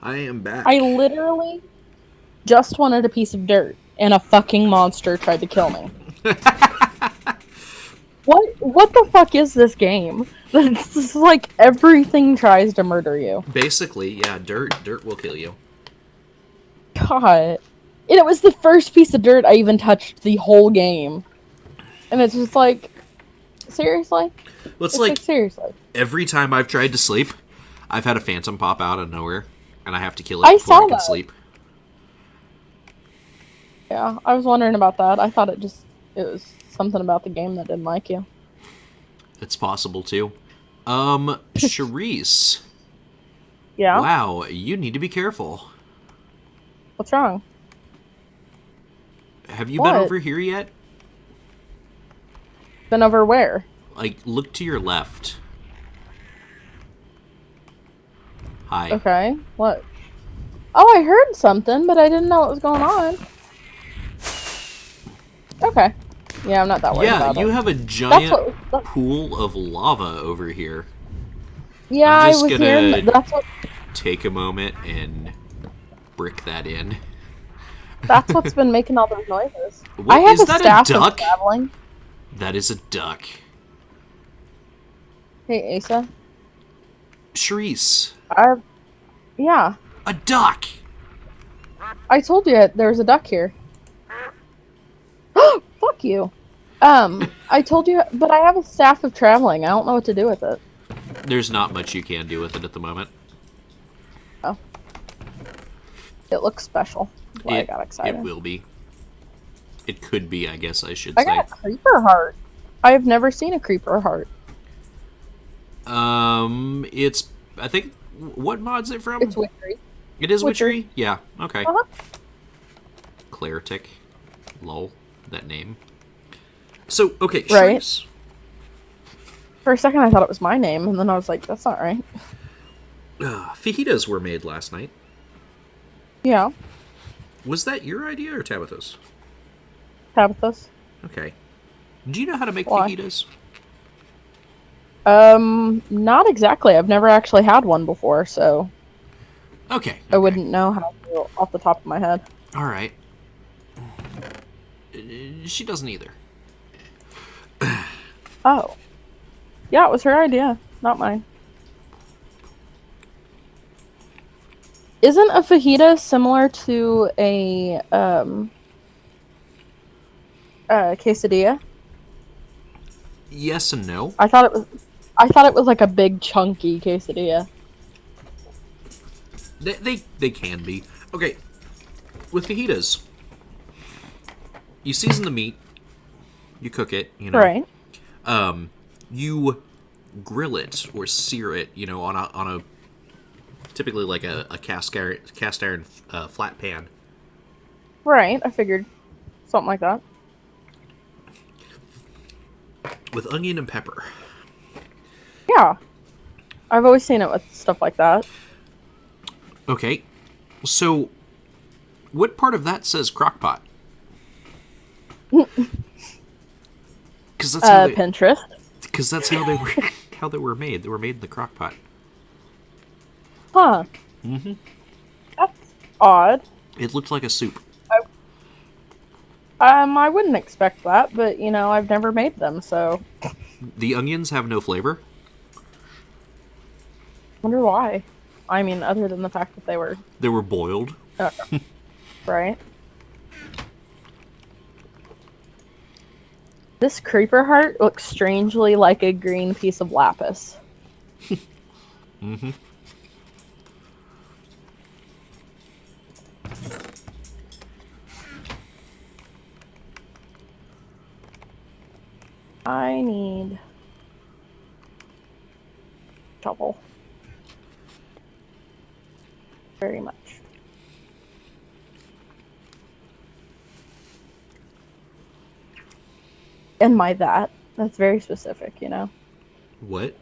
I am back. I literally just wanted a piece of dirt, and a fucking monster tried to kill me. What the fuck is this game? It's just like everything tries to murder you. Basically, yeah, dirt will kill you. God. And it was the first piece of dirt I even touched the whole game. And it's just like, seriously? Well, it's It's like seriously. every time I've tried to sleep, I've had a phantom pop out of nowhere, and I have to kill it I before saw I can that. sleep. Yeah, I was wondering about that. I thought it was something about the game that didn't like you. It's possible too. Charisse. Yeah? Wow, you need to be careful. What's wrong? Have you been What? over here yet? Been over where? Like, look to your left. Hi. Okay. What? Oh, I heard something, but I didn't know what was going on. Okay. Yeah, I'm not that worried Yeah, about you it. have a giant pool of lava over here. Yeah, I'm I just was gonna hearing that's what take a moment and brick that in. that's what's been making all those noises. What, I have is a that a staff of duck? traveling. That is a duck. Hey, Asa. Charisse. Yeah. A duck! I told you there's a duck here. Fuck you. I told you, but I have a staff of traveling. I don't know what to do with it. There's not much you can do with it at the moment. Oh. It looks special. That's why I got excited. It will be. It could be, I guess I should I say. got a creeper heart. I have never seen a creeper heart. It's, I think, what mod's it from? It's witchery. It is Witchery. witchery? Yeah, okay. Uh-huh. Claritic. Lol, that name. So, okay, Right. Charisse. For a second, I thought it was my name, and then I was like, that's not right. Fajitas were made last night. Yeah. Was that your idea or Tabitha's? Tabitha's. Okay. Do you know how to make Why? fajitas? Not exactly. I've never actually had one before, so Okay. I wouldn't know how to off the top of my head. All right. She doesn't either. Oh. Yeah, it was her idea, not mine. Isn't a fajita similar to a quesadilla? Yes and no. I thought it was like a big chunky quesadilla. They can be. Okay. With fajitas, you season the meat, you cook it, you know. Right. You grill it or sear it, you know, on a typically like a cast iron flat pan. Right, I figured something like that. With onion and pepper. Yeah. I've always seen it with stuff like that. Okay. So, what part of that says crockpot? Because that's how Pinterest. Because that's how they were made. They were made in the crockpot. Huh. Mm-hmm. That's odd. It looked like a soup. I wouldn't expect that, but you know, I've never made them, so The onions have no flavor. wonder why. I mean, other than the fact that they were boiled. right. This creeper heart looks strangely like a green piece of lapis. Mm-hmm. I need shovel. Very much. And my that. That's very specific, you know? What?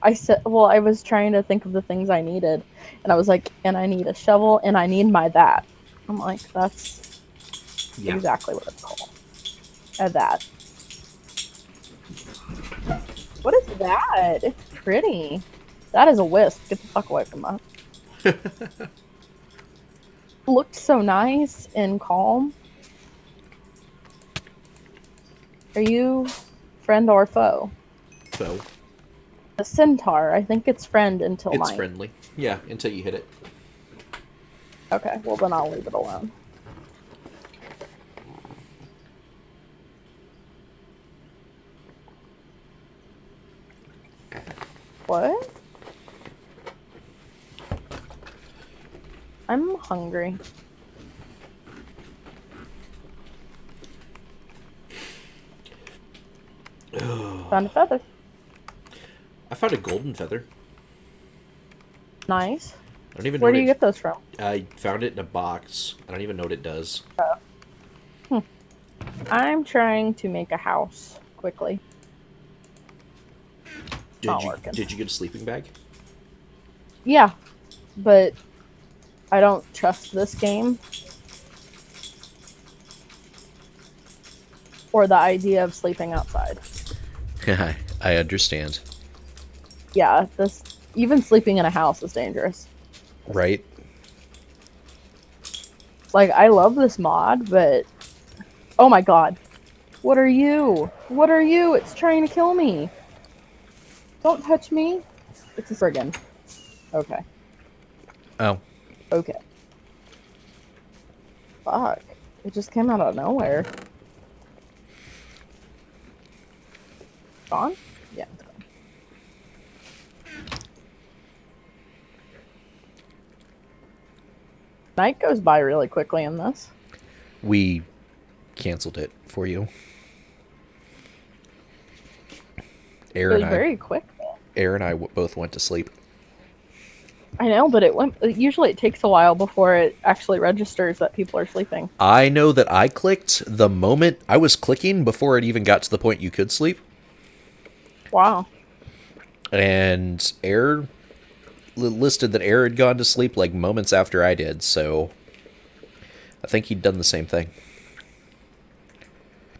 I said, well, I was trying to think of the things I needed, and I was like, and I need a shovel, and I need my that. I'm like, that's exactly what it's called. A that. What is that? It's pretty. That is a wisp. Get the fuck away from that. looked so nice and calm. Are you friend or foe? Foe. The centaur, I think it's friend until It's night. friendly. Yeah, until you hit it. Okay, well then I'll leave it alone. What? I'm hungry. Found a feather. I found a golden feather. Nice. I don't even know Where what do you it. get those from? I found it in a box. I don't even know what it does. Hmm. I'm trying to make a house quickly. Did Not you working. did you get a sleeping bag? Yeah, but I don't trust this game or the idea of sleeping outside. I understand. Yeah, this even sleeping in a house is dangerous. Right? Like I love this mod, but oh my god. What are you? What are you? It's trying to kill me. Don't touch me. It's a friggin'. Okay. Oh. Okay. Fuck. It just came out of nowhere. Gone? Yeah, it's gone. Night goes by really quickly in this. We canceled it for you. It was very quick though. Air and I both went to sleep. I know, but usually it takes a while before it actually registers that people are sleeping. I know that I clicked the moment I was clicking before it even got to the point you could sleep. Wow. And Air listed that Air had gone to sleep like moments after I did, so I think he'd done the same thing.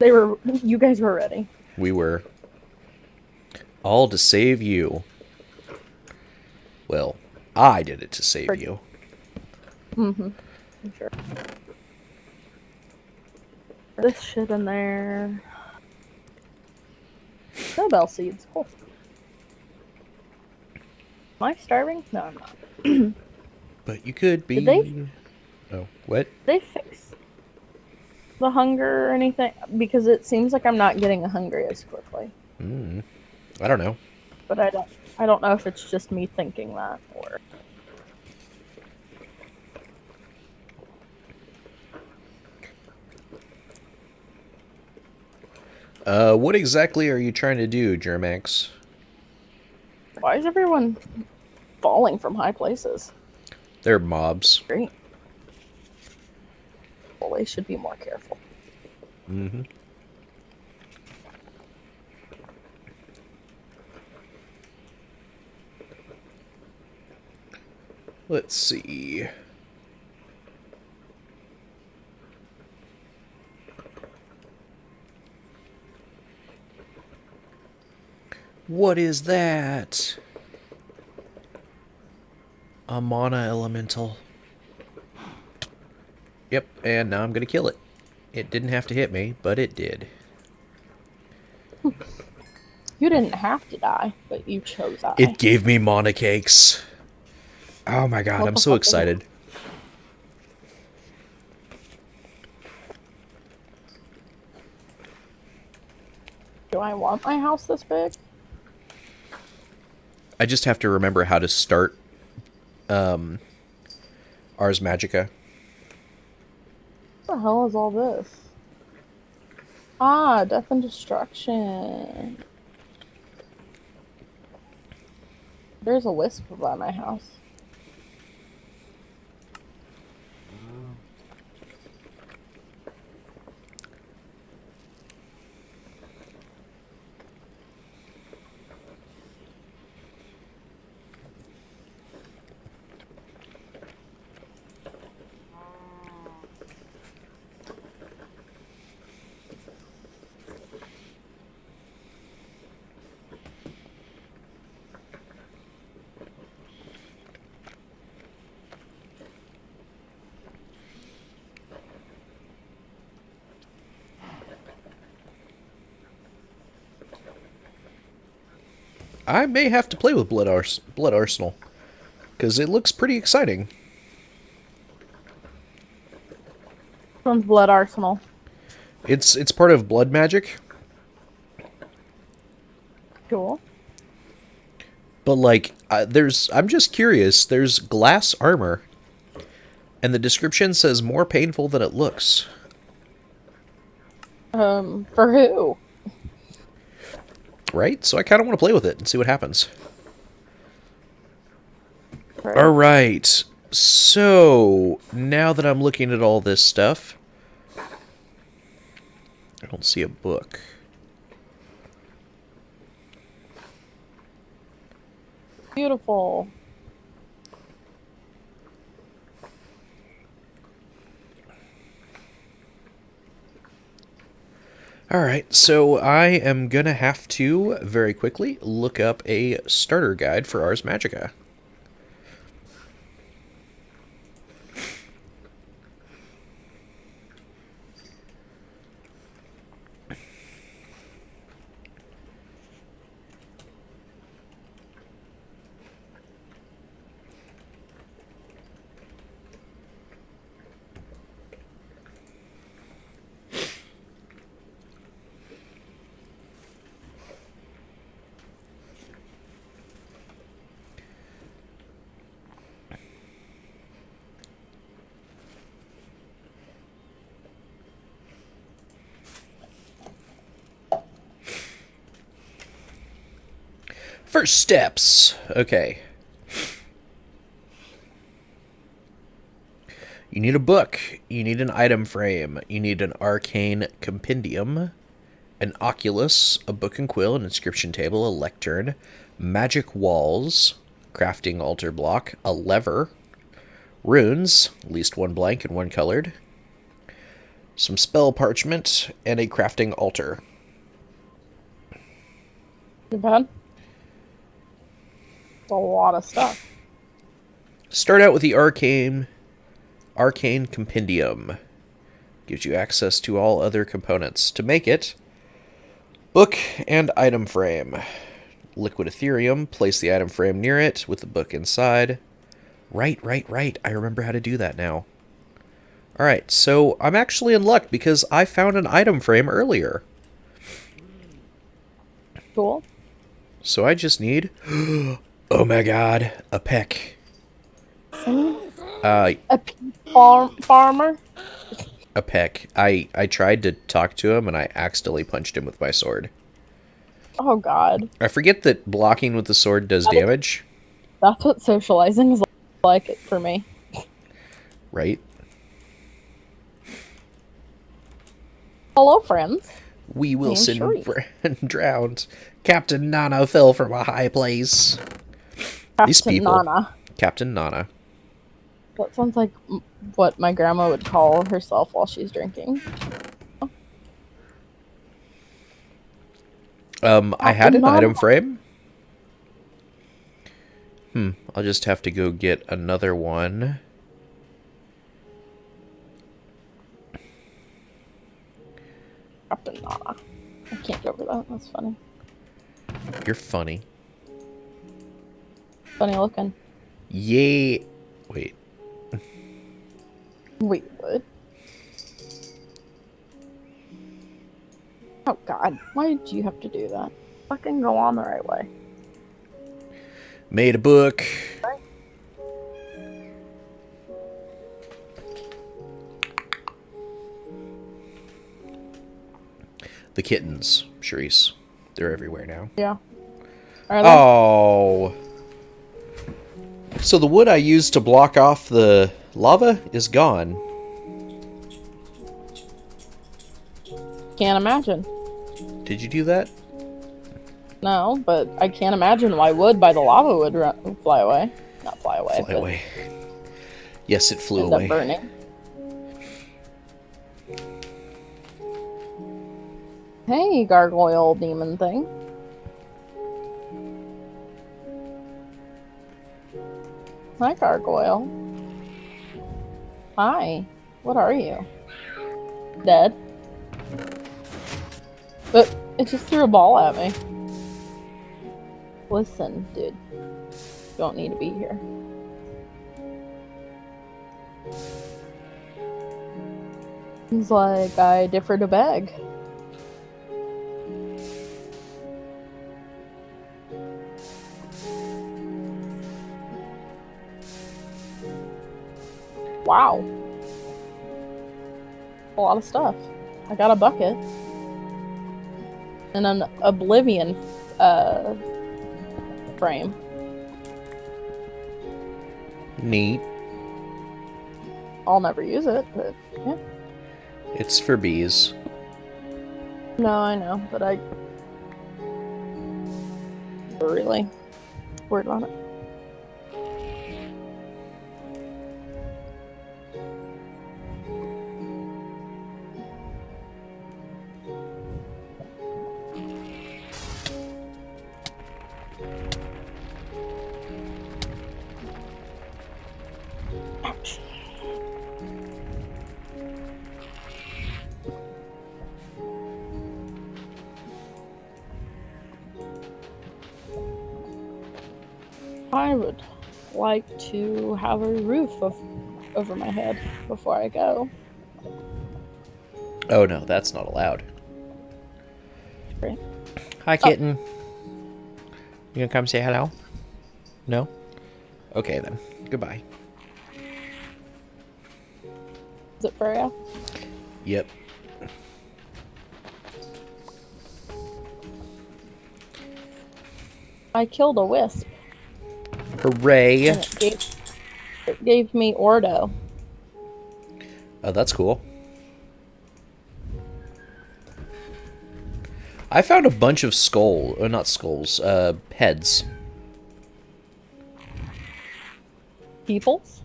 You guys were ready. We were. All to save you. Well, I did it to save you. Mm-hmm. I'm sure. This shit in there. Snowbell seeds. Cool. Am I starving? No, I'm not. But you could be. Did they Oh, what? fix the hunger or anything? Because it seems like I'm not getting hungry as quickly. I don't know. But I don't know if it's just me thinking that or What exactly are you trying to do, Germax? why is everyone falling from high places? They're mobs. Great. Well, they should be more careful. Mm-hmm. Let's see. What is that? A mana elemental. Yep, and now I'm gonna kill it. It didn't have to hit me, but it did. You didn't have to die, but you chose die. It gave me mana cakes. Oh my god, What I'm the so fuck is it? excited. Do I want my house this big? I just have to remember how to start Ars Magica. What the hell is all this? Ah, death and destruction. There's a wisp by my house. I may have to play with Blood Arsenal, because it looks pretty exciting. One's Blood Arsenal. It's part of Blood Magic, Cool. but like I'm just curious. There's glass armor, and the description says more painful than it looks. For who? Right? So I kind of want to play with it and see what happens. Right. All right. So now that I'm looking at all this stuff, I don't see a book. Beautiful. Alright, so I am gonna have to, very quickly, look up a starter guide for Ars Magica. First steps. Okay. You need a book. You need an item frame. You need an arcane compendium, an oculus, a book and quill, an inscription table, a lectern, magic walls, crafting altar block, a lever, runes, at least one blank and one colored, some spell parchment, and a crafting altar. Too bad. It's a lot of stuff. Start out with the arcane compendium. Gives you access to all other components. To make it, book and item frame. Liquid Ethereum, place the item frame near it with the book inside. Right. I remember how to do that now. Alright, so I'm actually in luck because I found an item frame earlier. Cool. So I just need, oh my god, a peck. A farmer? A peck. I tried to talk to him and I accidentally punched him with my sword. Oh god. I forget that blocking with the sword does damage. That's what socializing is like for me. Right? Hello, friends. Wee Wilson sure. drowned. Captain Nana fell from a high place. These Captain people. Nana. Captain Nana. That sounds like what my grandma would call herself while she's drinking. I had an Nana. item frame. I'll just have to go get another one. Captain Nana. I can't get over that. That's funny. You're funny. Funny looking. Yay. Wait. Wait, what? Oh god, why did you have to do that? Fucking go on the right way. Made a book. The kittens, Charisse. They're everywhere now. Yeah. Are they? Oh. So the wood I used to block off the lava is gone. Can't imagine. Did you do that? No, but I can't imagine why wood by the lava would fly away. Not fly away, Fly but away. Yes, it flew end away. up burning. Hey, gargoyle demon thing. Hi, gargoyle. Hi. What are you? Dead? But it just threw a ball at me. Listen, dude. You don't need to be here. Seems like I differed a bag. Wow. A lot of stuff. I got a bucket. And an Oblivion frame. Neat. I'll never use it, but yeah. It's for bees. No, I know, but I really worried about it. Ouch. I would like to have a roof over my head before I go. Oh no, that's not allowed. Great. Hi, kitten. You gonna come say hello? No? Okay then. Goodbye. Is it Freya? Yep. I killed a wisp. Hooray! And it gave me Ordo. Oh, that's cool. I found a bunch of not skulls, heads. Peoples?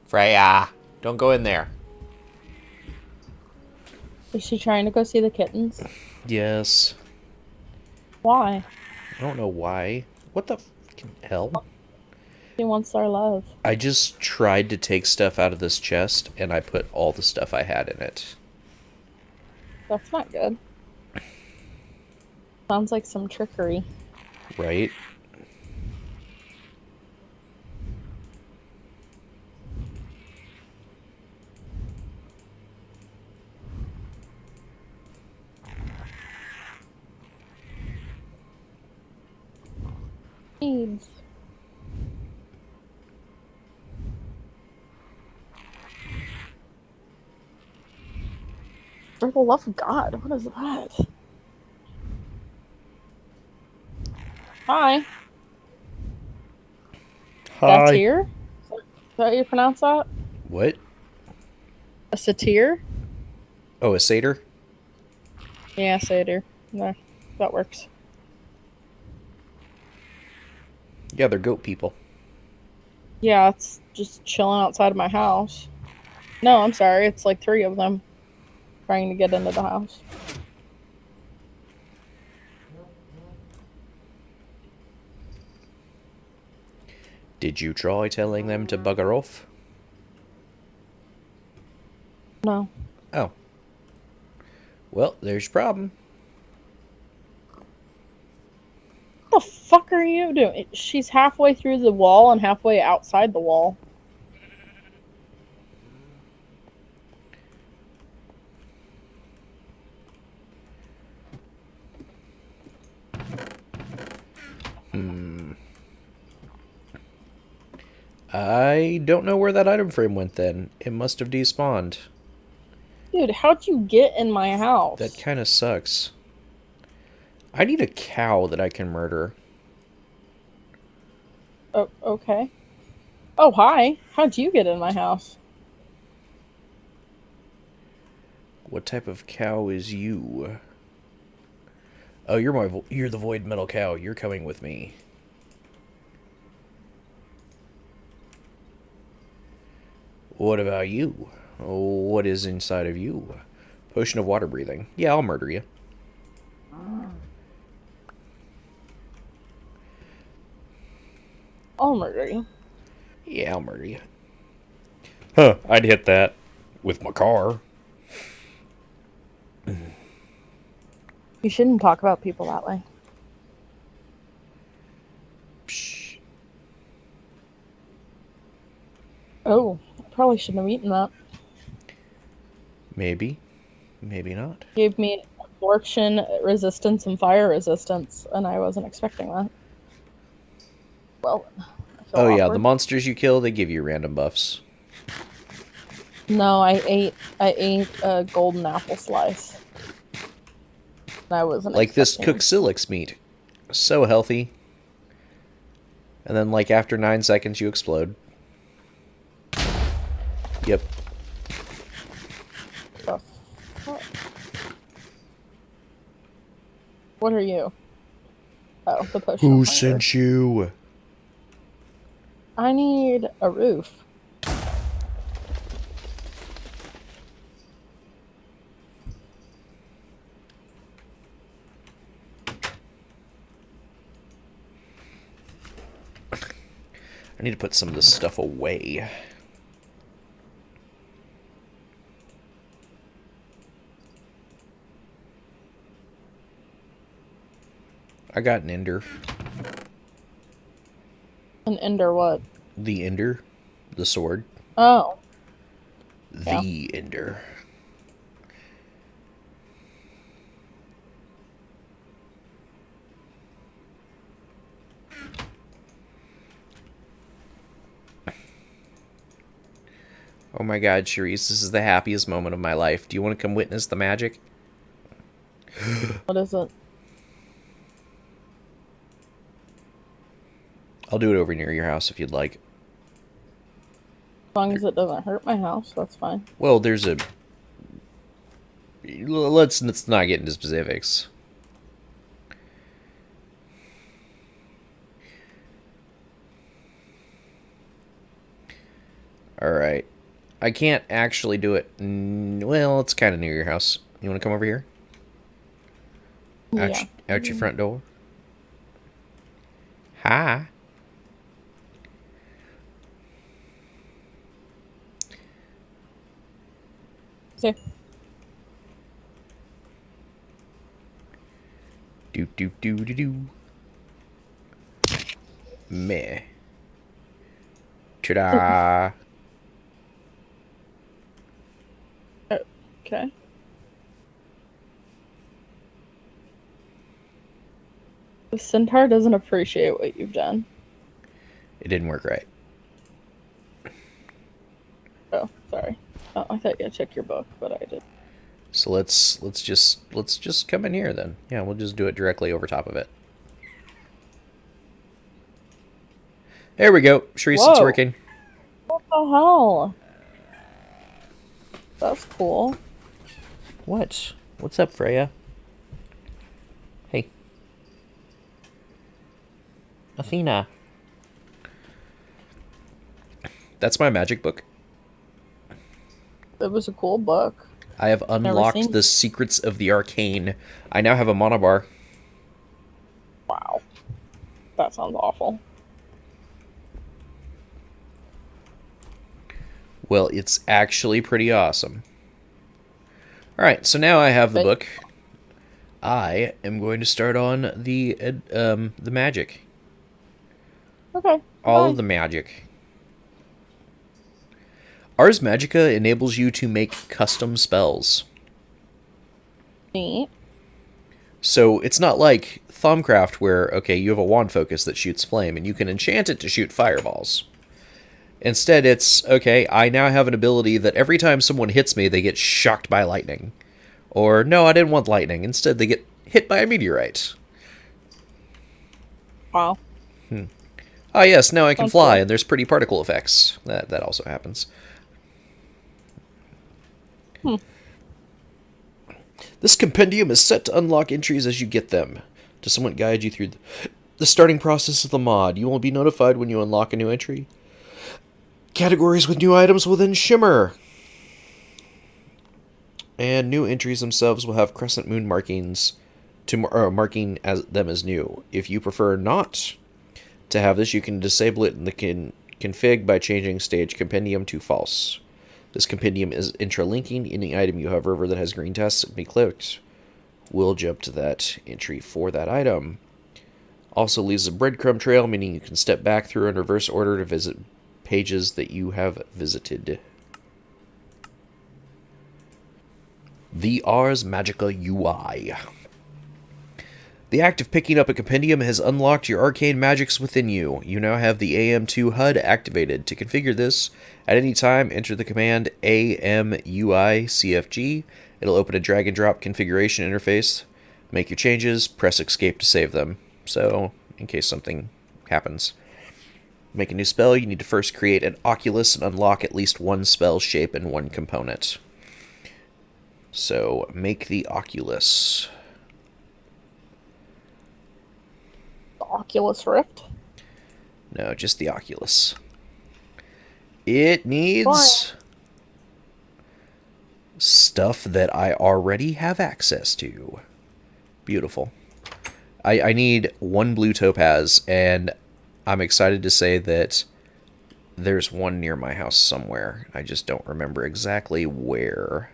Freya, don't go in there. Is she trying to go see the kittens? Yes. Why? I don't know why. What the fucking hell? She wants our love. I just tried to take stuff out of this chest, and I put all the stuff I had in it. That's not good. Sounds like some trickery. Right? Needs. For the love of God, what is that? Hi. Hi. Satyr? Is that how you pronounce that? What? A satyr? Oh, a satyr? Yeah, satyr. No, that works. Yeah, they're goat people. Yeah, it's just chilling outside of my house. No, I'm sorry. It's like 3 of them trying to get into the house. Did you try telling them to bugger off? No. Oh. Well, there's your problem. What the fuck are you doing? She's halfway through the wall and halfway outside the wall. I don't know where that item frame went then. It must have despawned. Dude, how'd you get in my house? That kind of sucks. I need a cow that I can murder. Oh, okay. Oh, hi. How'd you get in my house? What type of cow is you? Oh, you're the void metal cow. You're coming with me. What about you? What is inside of you? Potion of water breathing. Yeah, I'll murder you. I'll murder you. Yeah, I'll murder you. Huh, I'd hit that with my car. You shouldn't talk about people that way. Psh. Oh, I probably shouldn't have eaten that. Maybe. Maybe not. Gave me absorption resistance and fire resistance, and I wasn't expecting that. Well, I feel Oh yeah, the awkward. monsters you kill, they give you random buffs. No, I ate a golden apple slice. And I wasn't Like this expecting. Cooksilix meat. So healthy. And then like after 9 seconds you explode. Yep. The fuck? What are you? Oh, the potion Who of hunger. sent you? I need a roof. I need to put some of this stuff away. I got an ender. An ender what? The ender. The sword. Oh. Yeah. The ender. Oh my god, Charisse, this is the happiest moment of my life. Do you want to come witness the magic? What is it? I'll do it over near your house if you'd like. As long as it doesn't hurt my house, that's fine. Well, there's a... Let's not get into specifics. Alright. I can't actually do it. Well, it's kind of near your house. You want to come over here? Yeah. Out your front door? Hi. Okay. Do do do do do. Meh. Ta-da. Okay. The centaur doesn't appreciate what you've done. It didn't work right. Oh, sorry. Oh, I thought you had to check your book, but I did. So let's just come in here then. Yeah, we'll just do it directly over top of it. There we go. Sharice, it's Whoa. working. What the hell? That's cool. What? What's up, Freya? Hey. Athena. That's my magic book. It was a cool book. I have unlocked the secrets of the arcane. I now have a monobar. Wow. That sounds awful. Well, it's actually pretty awesome. Alright, so now I have the book. I am going to start on the magic. Okay. All of the magic. Ars Magica enables you to make custom spells. Neat. So it's not like Thaumcraft where, okay, you have a wand focus that shoots flame and you can enchant it to shoot fireballs. Instead, it's, okay, I now have an ability that every time someone hits me, they get shocked by lightning. Or, no, I didn't want lightning. Instead, they get hit by a meteorite. Wow. Ah, yes, now I can Sounds fly, cool. and there's pretty particle effects. That also happens. This compendium is set to unlock entries as you get them. To somewhat guide you through the starting process of the mod. You will be notified when you unlock a new entry. Categories with new items will then shimmer. And new entries themselves will have crescent moon markings marking them as new. If you prefer not to have this, you can disable it in the config by changing stage compendium to false. This compendium is intralinking. Any item you hover over that has green tests can be clicked we'll jump to that entry for that item. Also leaves a breadcrumb trail, meaning you can step back through in reverse order to visit pages that you have visited. The Ars Magica UI. The act of picking up a compendium has unlocked your arcane magics within you. You now have the AM2 HUD activated. To configure this, at any time, enter the command AMUICFG. It'll open a drag and drop configuration interface. Make your changes, press escape to save them. So, in case something happens. Make a new spell, you need to first create an oculus and unlock at least one spell shape and one component. So, make the oculus. The Oculus Rift. No, just the oculus. It needs stuff that I already have access to. Beautiful. I need one blue topaz, and I'm excited to say that there's one near my house somewhere. I just don't remember exactly where.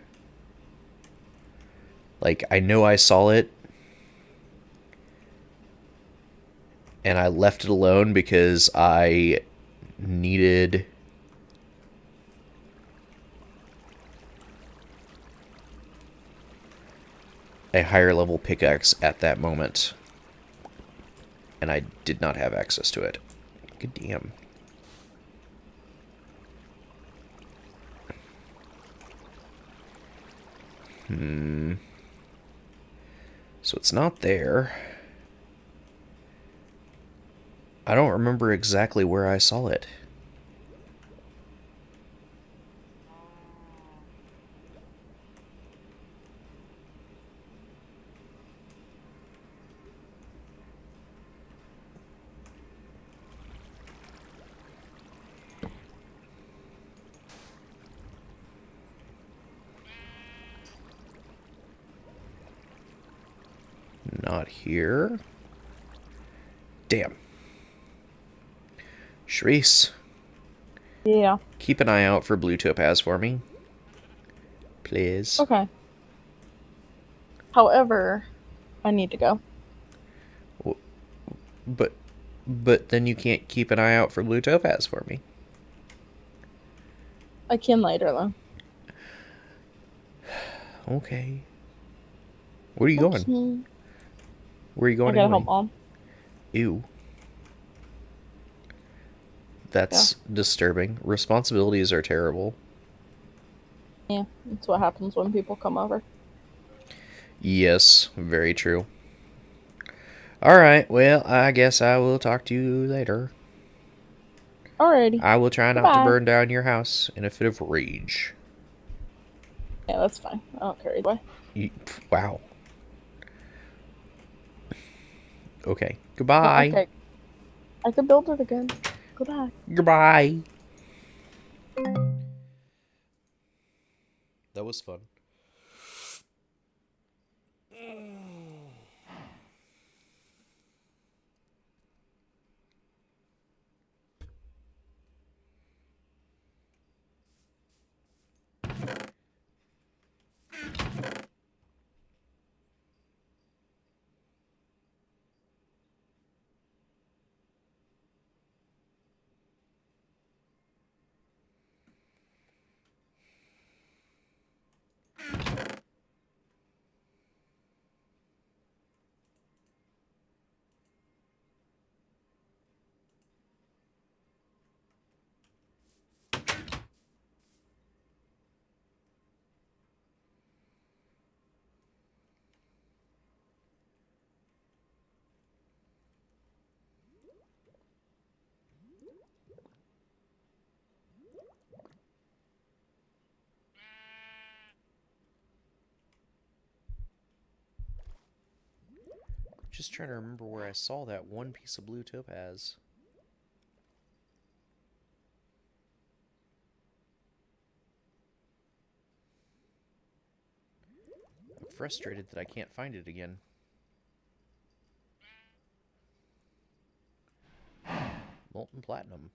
Like, I know I saw it, and I left it alone because I needed a higher level pickaxe at that moment, and I did not have access to it. Good damn. So it's not there. I don't remember exactly where I saw it. Not here. Damn. Shreese, Yeah. keep an eye out for blue topaz for me. Please. Okay. However, I need to go. But but then you can't keep an eye out for blue topaz for me. I can later, though. Okay. Where are you Okay. going? Where are you I going gotta anyway? help Mom. Ew. That's disturbing. Responsibilities are terrible. Yeah, that's what happens when people come over. Yes, very true. Alright, well, I guess I will talk to you later. Alrighty. I will try not to Goodbye. burn down your house in a fit of rage. Yeah, that's fine. I don't care either way. Wow. Okay. Goodbye. Okay. I could build it again. Goodbye. Goodbye. That was fun. Just trying to remember where I saw that one piece of blue topaz. I'm frustrated that I can't find it again. Molten platinum.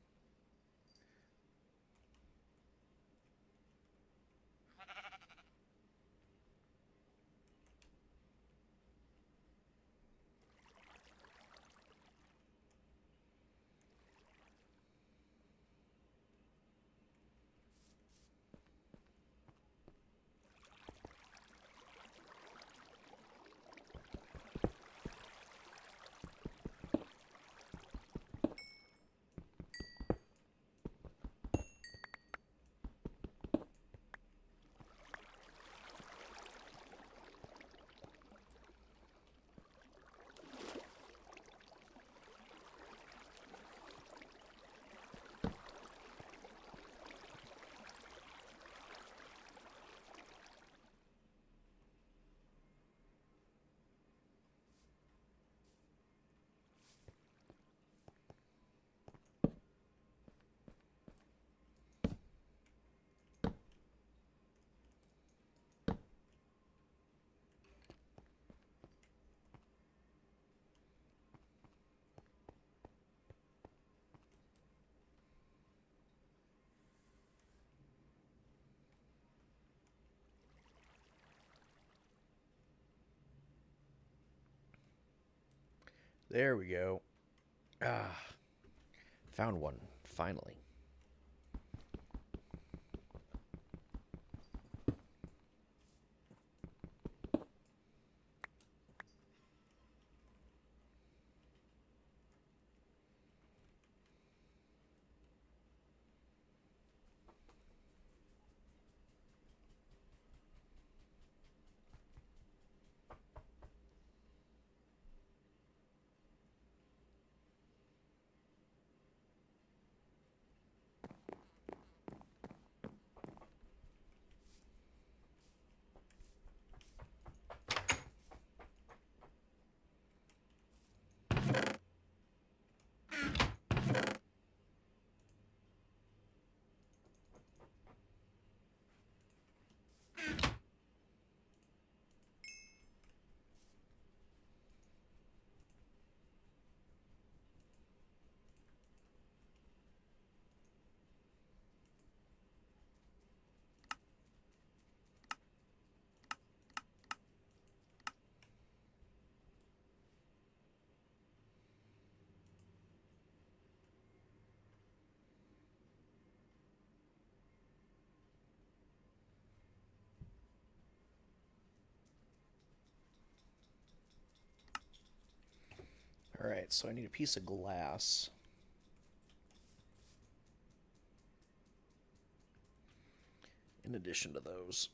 There we go. Ah, found one, finally. All right, so I need a piece of glass. In addition to those.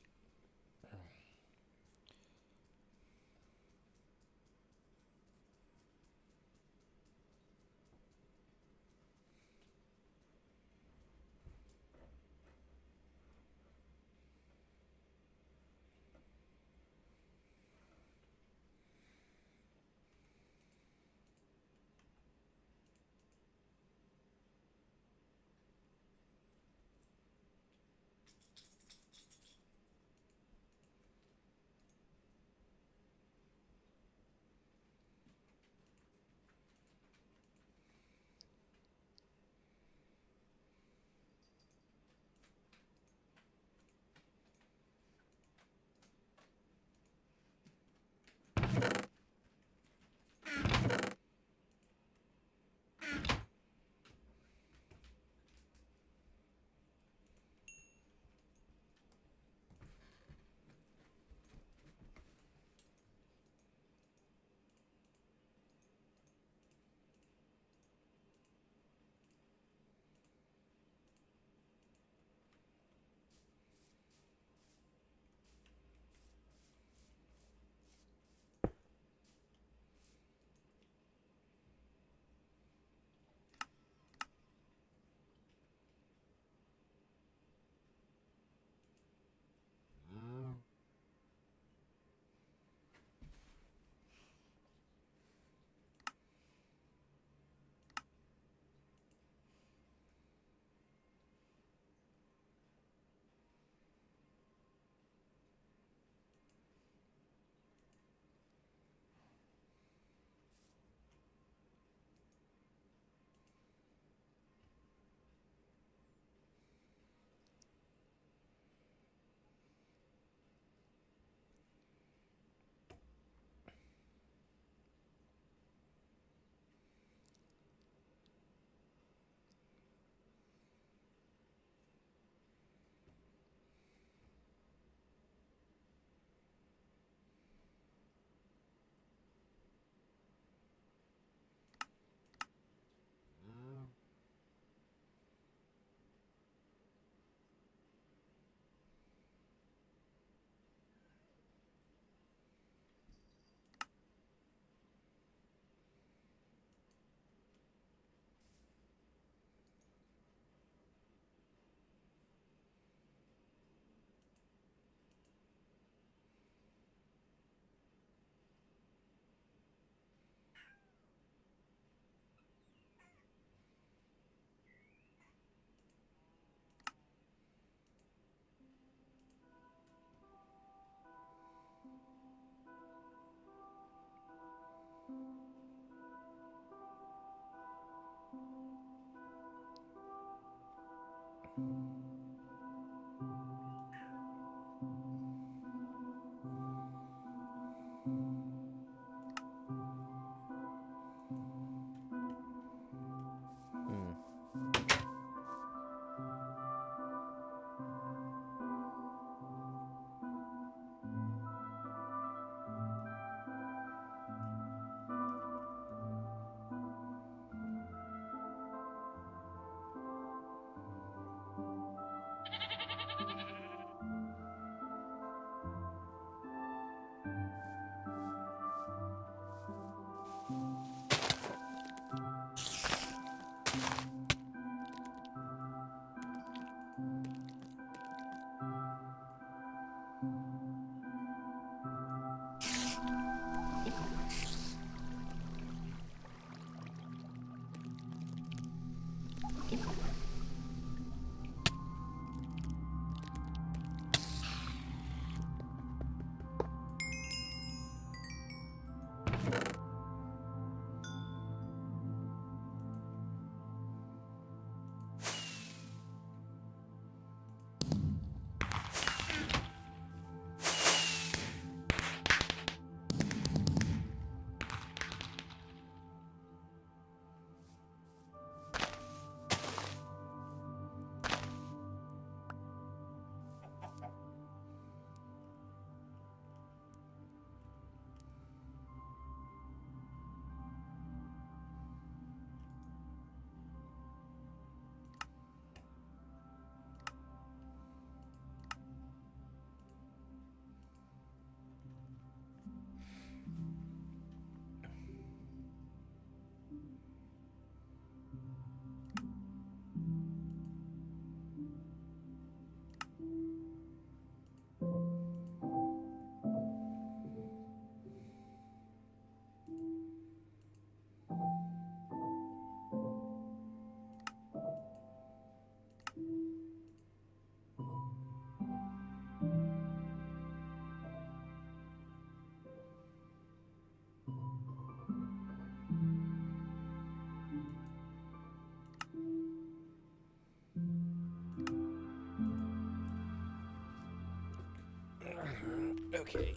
Okay.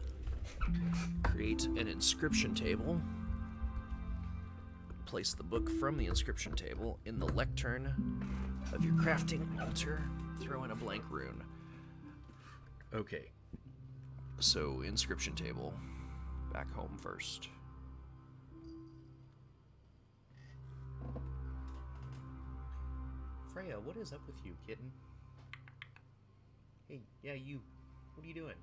Create an inscription table. Place the book from the inscription table in the lectern of your crafting altar. Throw in a blank rune. Okay. So, inscription table. Back home first. Freya, what is up with you, kitten? Hey, yeah, you. What are you doing?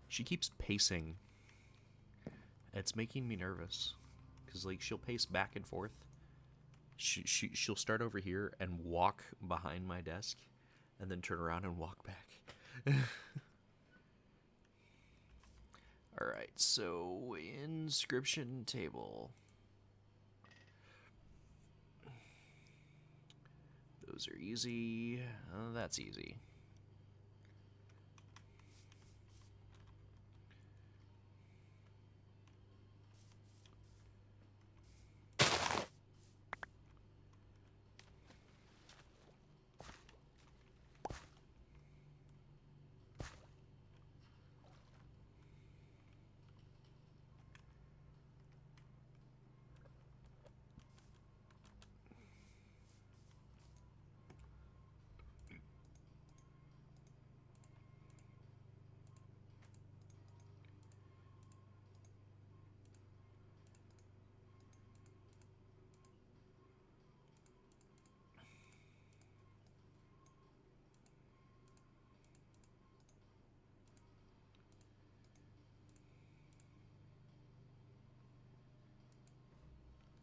She keeps pacing. It's making me nervous. Because, like, she'll pace back and forth. She'll start over here and walk behind my desk. And then turn around and walk back. Alright, so inscription table. Those are easy. That's easy.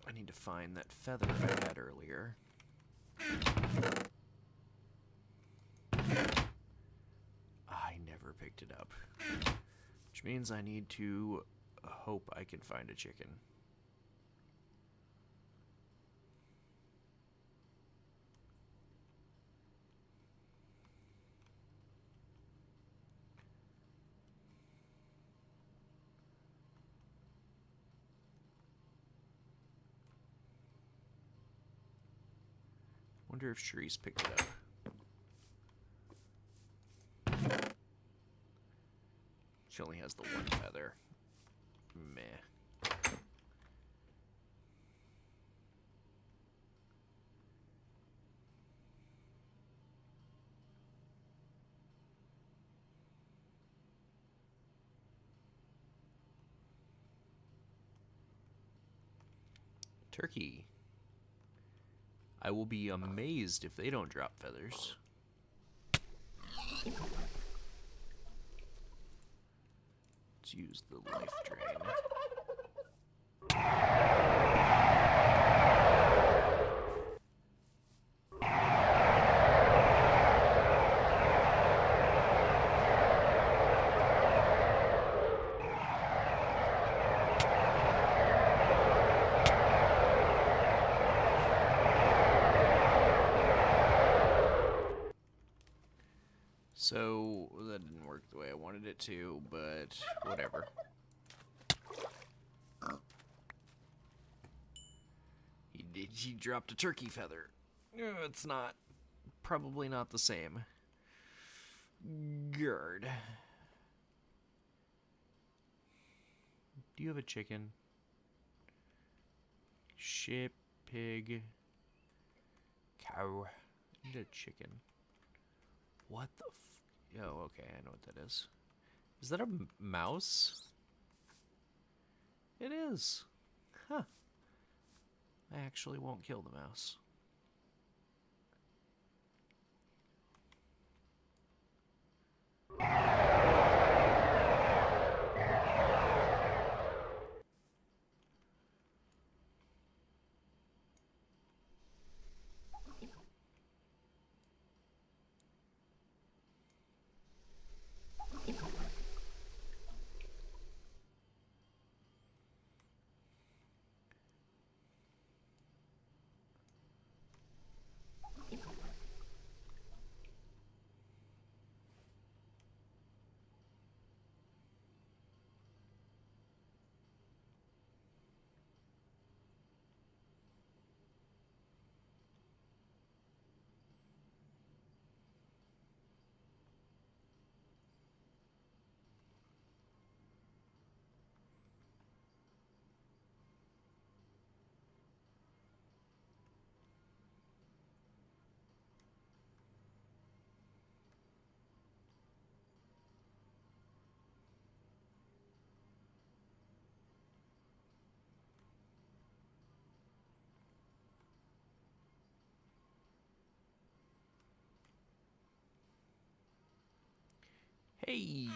I need to find that feather I had earlier. I never picked it up. Which means I need to hope I can find a chicken. Wonder if Sharice picked it up. She only has the one feather. Meh. Turkey. I will be amazed if they don't drop feathers. Let's use the life drain. So, that didn't work the way I wanted it to, but whatever. He dropped a turkey feather. It's not. Probably not the same. Gerd. Do you have a chicken? Sheep, pig, cow. I need a chicken. What the Oh, okay, I know what that is. Is that a mouse? It is. Huh. I actually won't kill the mouse. Hey!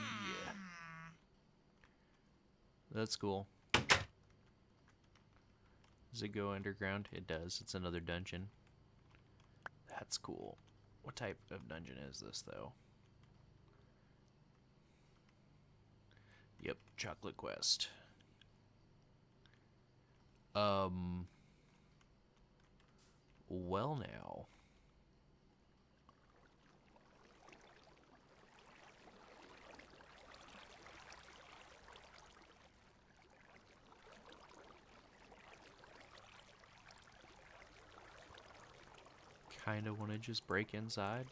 That's cool. Does it go underground? It does. It's another dungeon. That's cool. What type of dungeon is this, though? Yep, Chocolate Quest. Well now. Kinda wanna just break inside.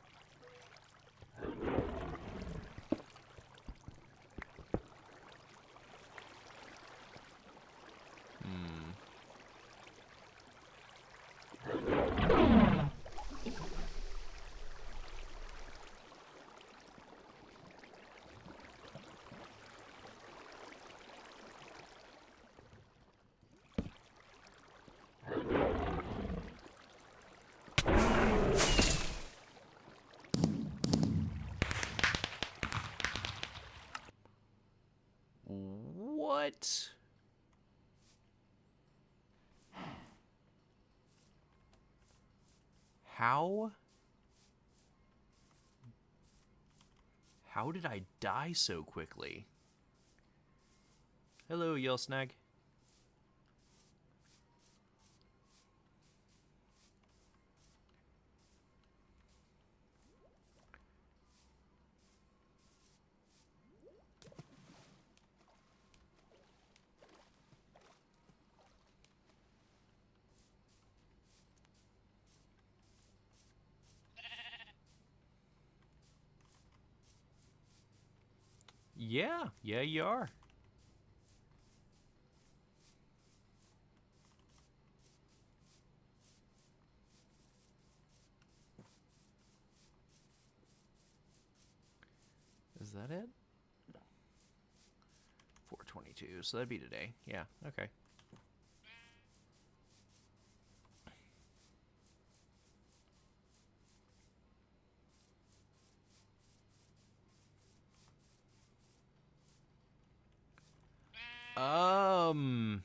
What? How? How did I die so quickly? Hello, Yell Snag. Yeah, you are. Is that it? 4:22, so that'd be today. Yeah, okay. Um,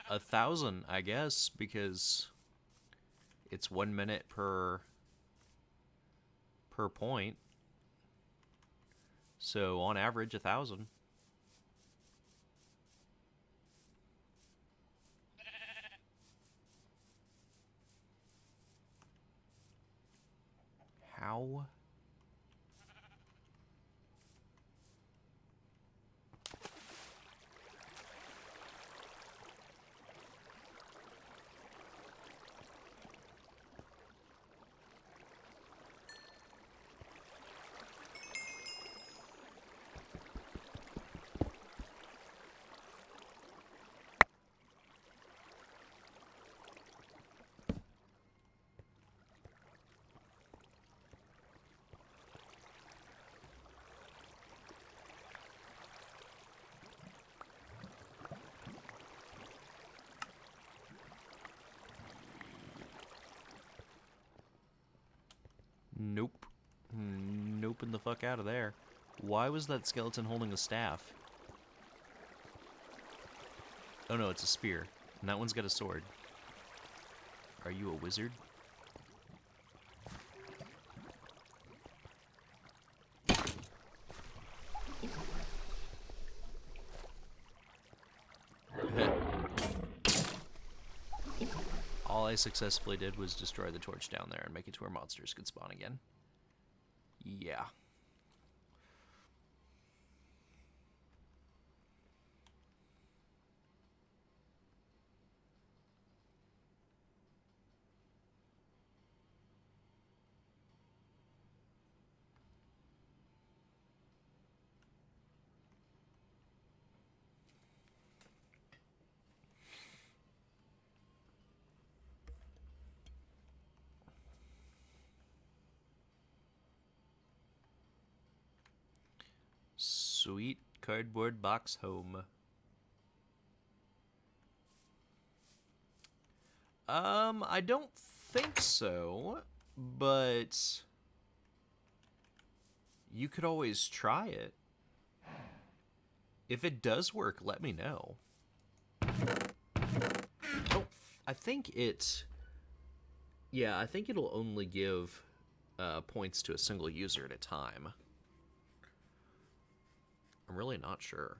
1,000, I guess, because it's 1 minute per point. So on average, 1,000. How the fuck out of there. Why was that skeleton holding a staff? Oh no, it's a spear. And that one's got a sword. Are you a wizard? All I successfully did was destroy the torch down there and make it to where monsters could spawn again. Yeah. Sweet cardboard box home. I don't think so, but you could always try it. If it does work, let me know. Oh, I think it... Yeah, I think it'll only give points to a single user at a time. I'm really not sure.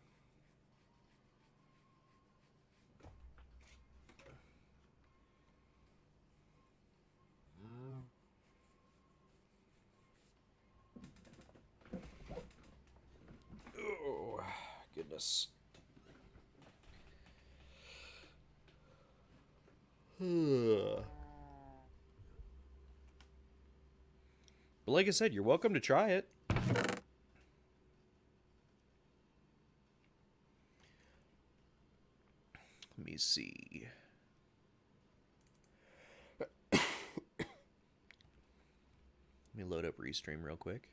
Oh, goodness. But like I said, you're welcome to try it. Let me see. Let me load up Restream real quick.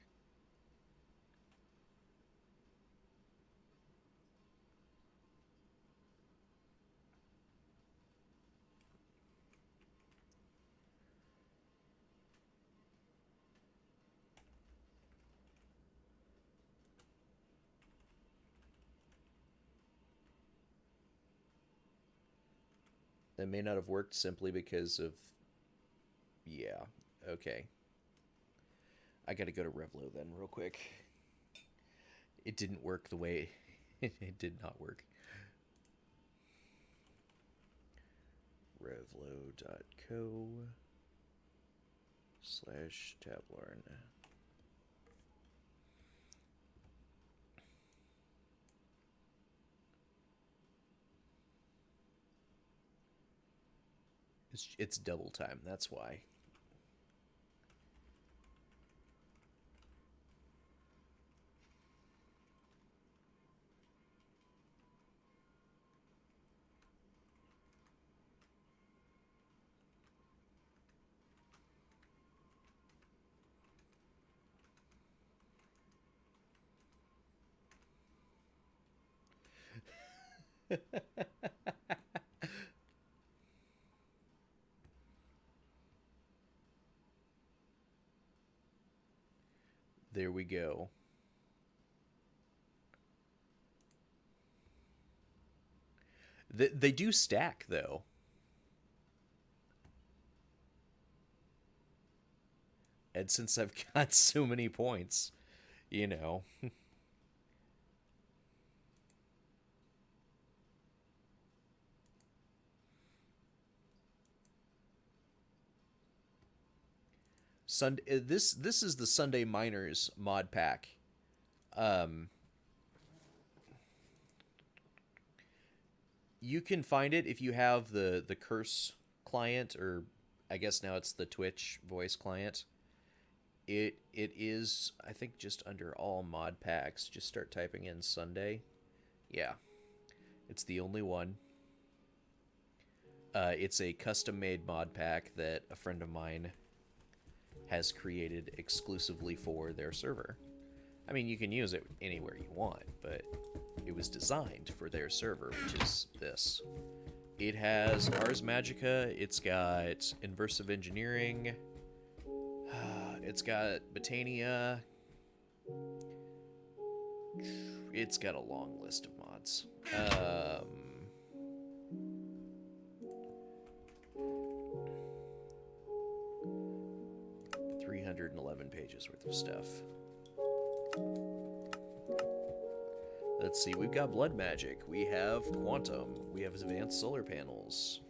That may not have worked simply because of... Yeah, okay. I gotta go to Revlo then real quick. It didn't work the way... it did not work. Revlo.co/Tablorn. It's double time, that's why. There we go. They do stack, though. And since I've got so many points, you know... This is the Sunday Miners mod pack. You can find it if you have the Curse client, or I guess now it's the Twitch voice client. It is, I think, just under all mod packs. Just start typing in Sunday. Yeah, it's the only one. It's a custom-made mod pack that a friend of mine has created exclusively for their server. I mean, you can use it anywhere you want, but it was designed for their server, which is this. It has Ars Magica, it's got Inversive Engineering, it's got Botania, It's got a long list of mods. 311 pages worth of stuff. Let's see, we've got blood magic, we have quantum, we have advanced solar panels,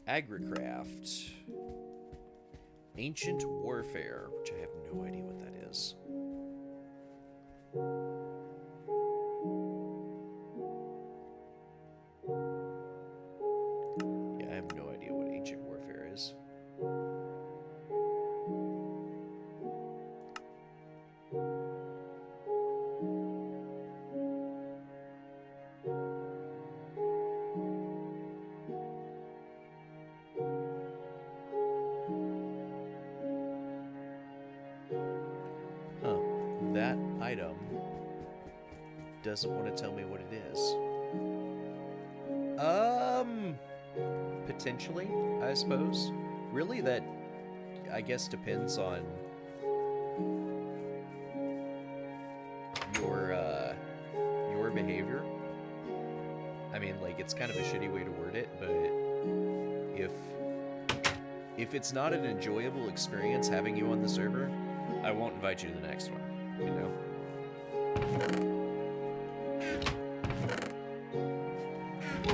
agricraft, ancient warfare, which I have no idea what that is. Yeah, I have no idea what ancient warfare is. Huh. That item doesn't want to tell me what it is. Potentially, I suppose. Really, that, I guess, depends on your behavior. I mean, like, it's kind of a shitty way to word it, but if it's not an enjoyable experience having you on the server, I won't invite you to the next one, you know?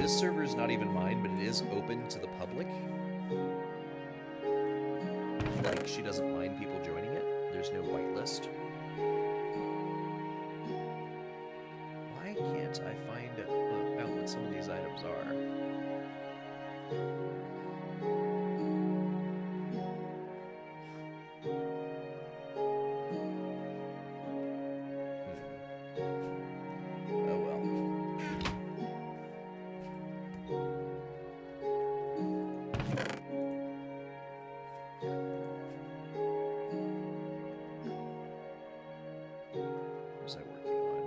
This server is not even mine, but it is open to the public. Like, she doesn't mind people joining it. There's no whitelist. Why can't I find out what some of these items are? Oh well. What was I working on?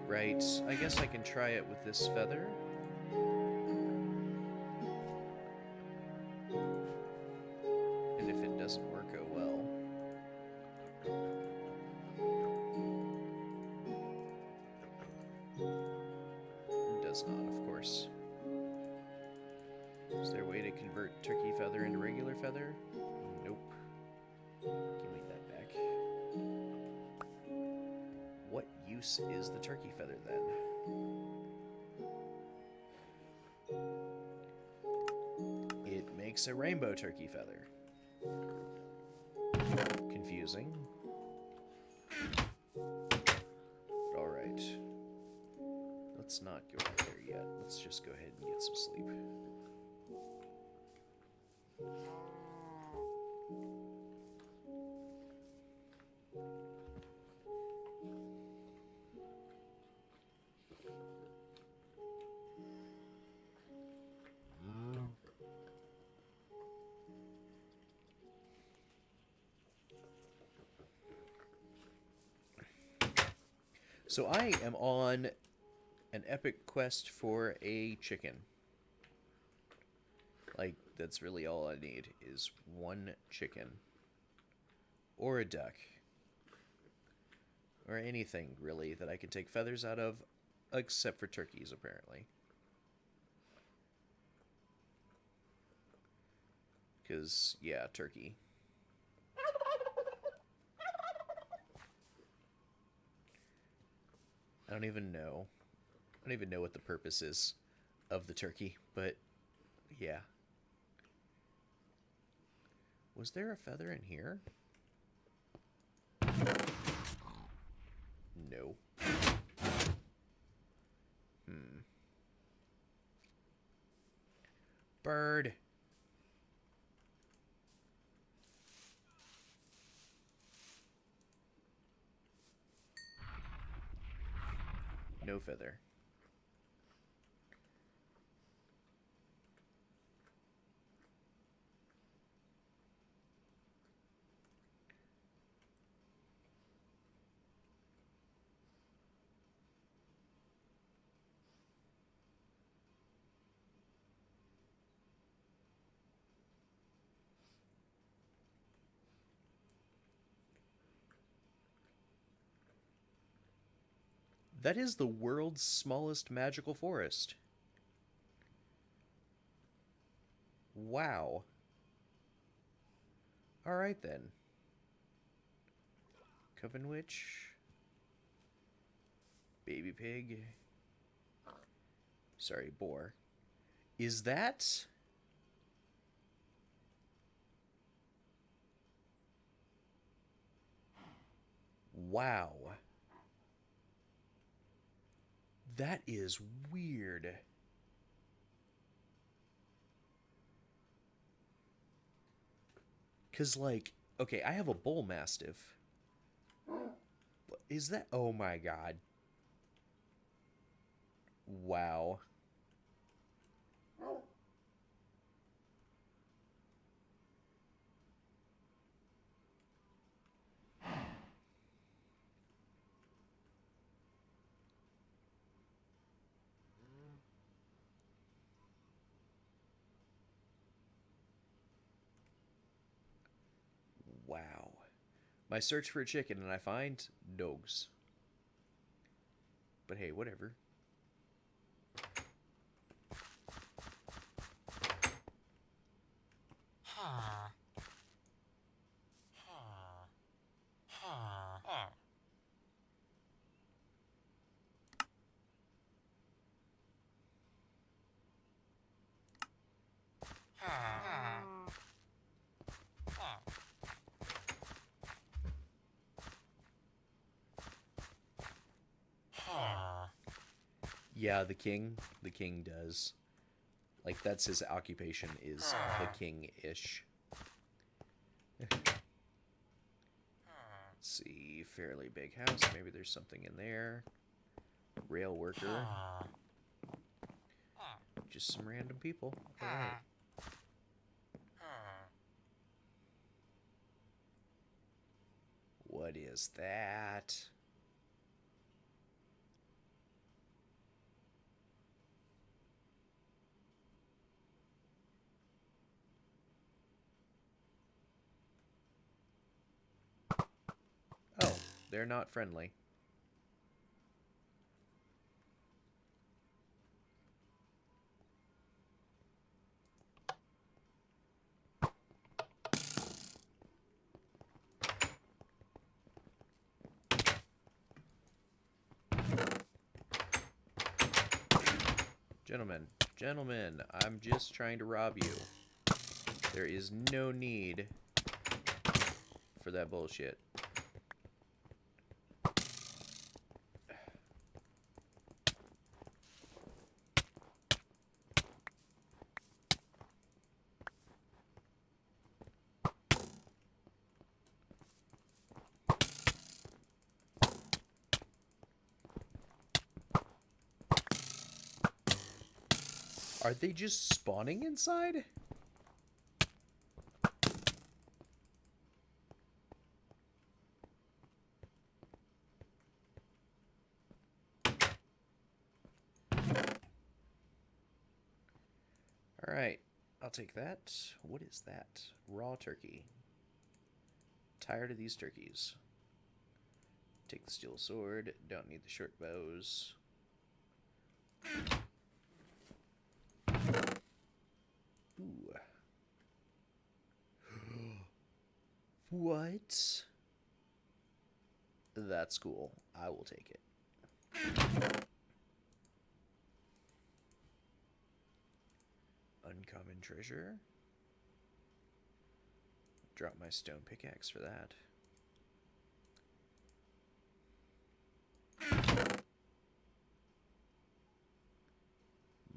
Right, I guess I can try it with this feather. And if it doesn't work, oh well. It does not, of course. Is there a way to convert turkey feather into regular feather? Nope. Give me that back. What use is the turkey feather then? It makes a rainbow turkey feather. Confusing. Alright. Let's not go out there yet. Let's just go ahead and get some sleep. So I am on an epic quest for a chicken. Like, that's really all I need, is one chicken. Or a duck. Or anything, really, that I can take feathers out of, except for turkeys, apparently. Because, yeah, turkey. I don't even know. I don't even know what the purpose is of the turkey, but yeah. Was there a feather in here? No. Bird. No feather. That is the world's smallest magical forest. Wow. Alright then. Coven Witch. Baby pig. Sorry, boar. Is that... Wow. That is weird. Because, like, okay, I have a bull mastiff. Is that... Oh my god. Wow. Wow. My search for a chicken and I find dogs. But hey, whatever. Yeah, the king. The king does. Like, that's his occupation, is the king-ish. Let's see. Fairly big house. Maybe there's something in there. Rail worker. Just some random people. Alright. What is that? Oh, they're not friendly. Gentlemen, gentlemen, I'm just trying to rob you. There is no need for that bullshit. Are they just spawning inside? Alright, I'll take that. What is that? Raw turkey. Tired of these turkeys. Take the steel sword. Don't need the short bows. Ooh. What? That's cool. I will take it. Uncommon treasure. Drop my stone pickaxe for that.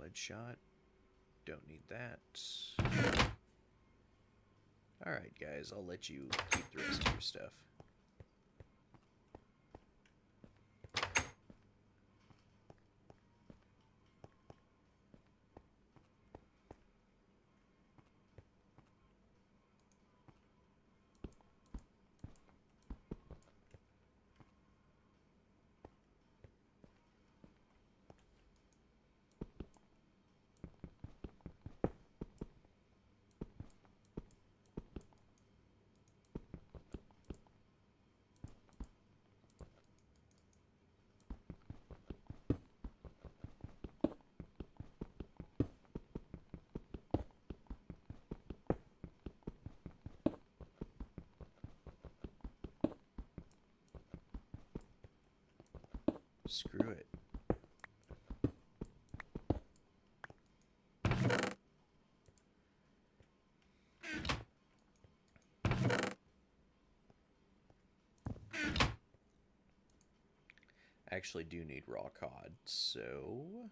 Mudshot. Don't need that. Alright, guys. I'll let you keep the rest of your stuff. actually do need raw cod, so...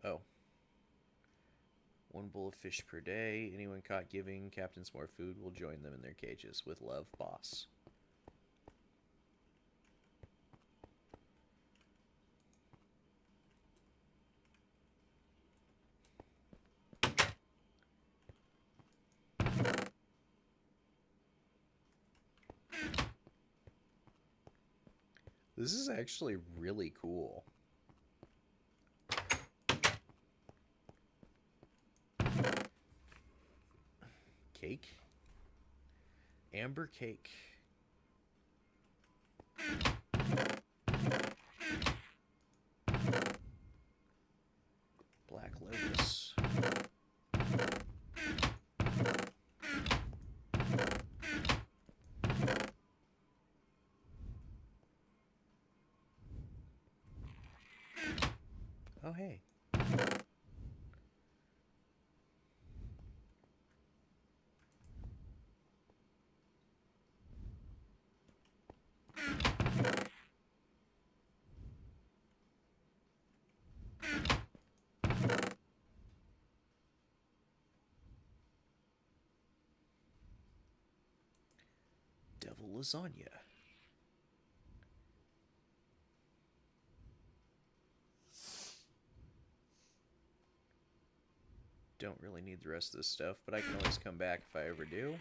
Oh. 1 bowl of fish per day. Anyone caught giving captains more food will join them in their cages. With love, boss. This is actually really cool. Cake? Amber cake. Black lotus. Oh, hey. Devil lasagna. Don't really need the rest of this stuff, but I can always come back if I ever do.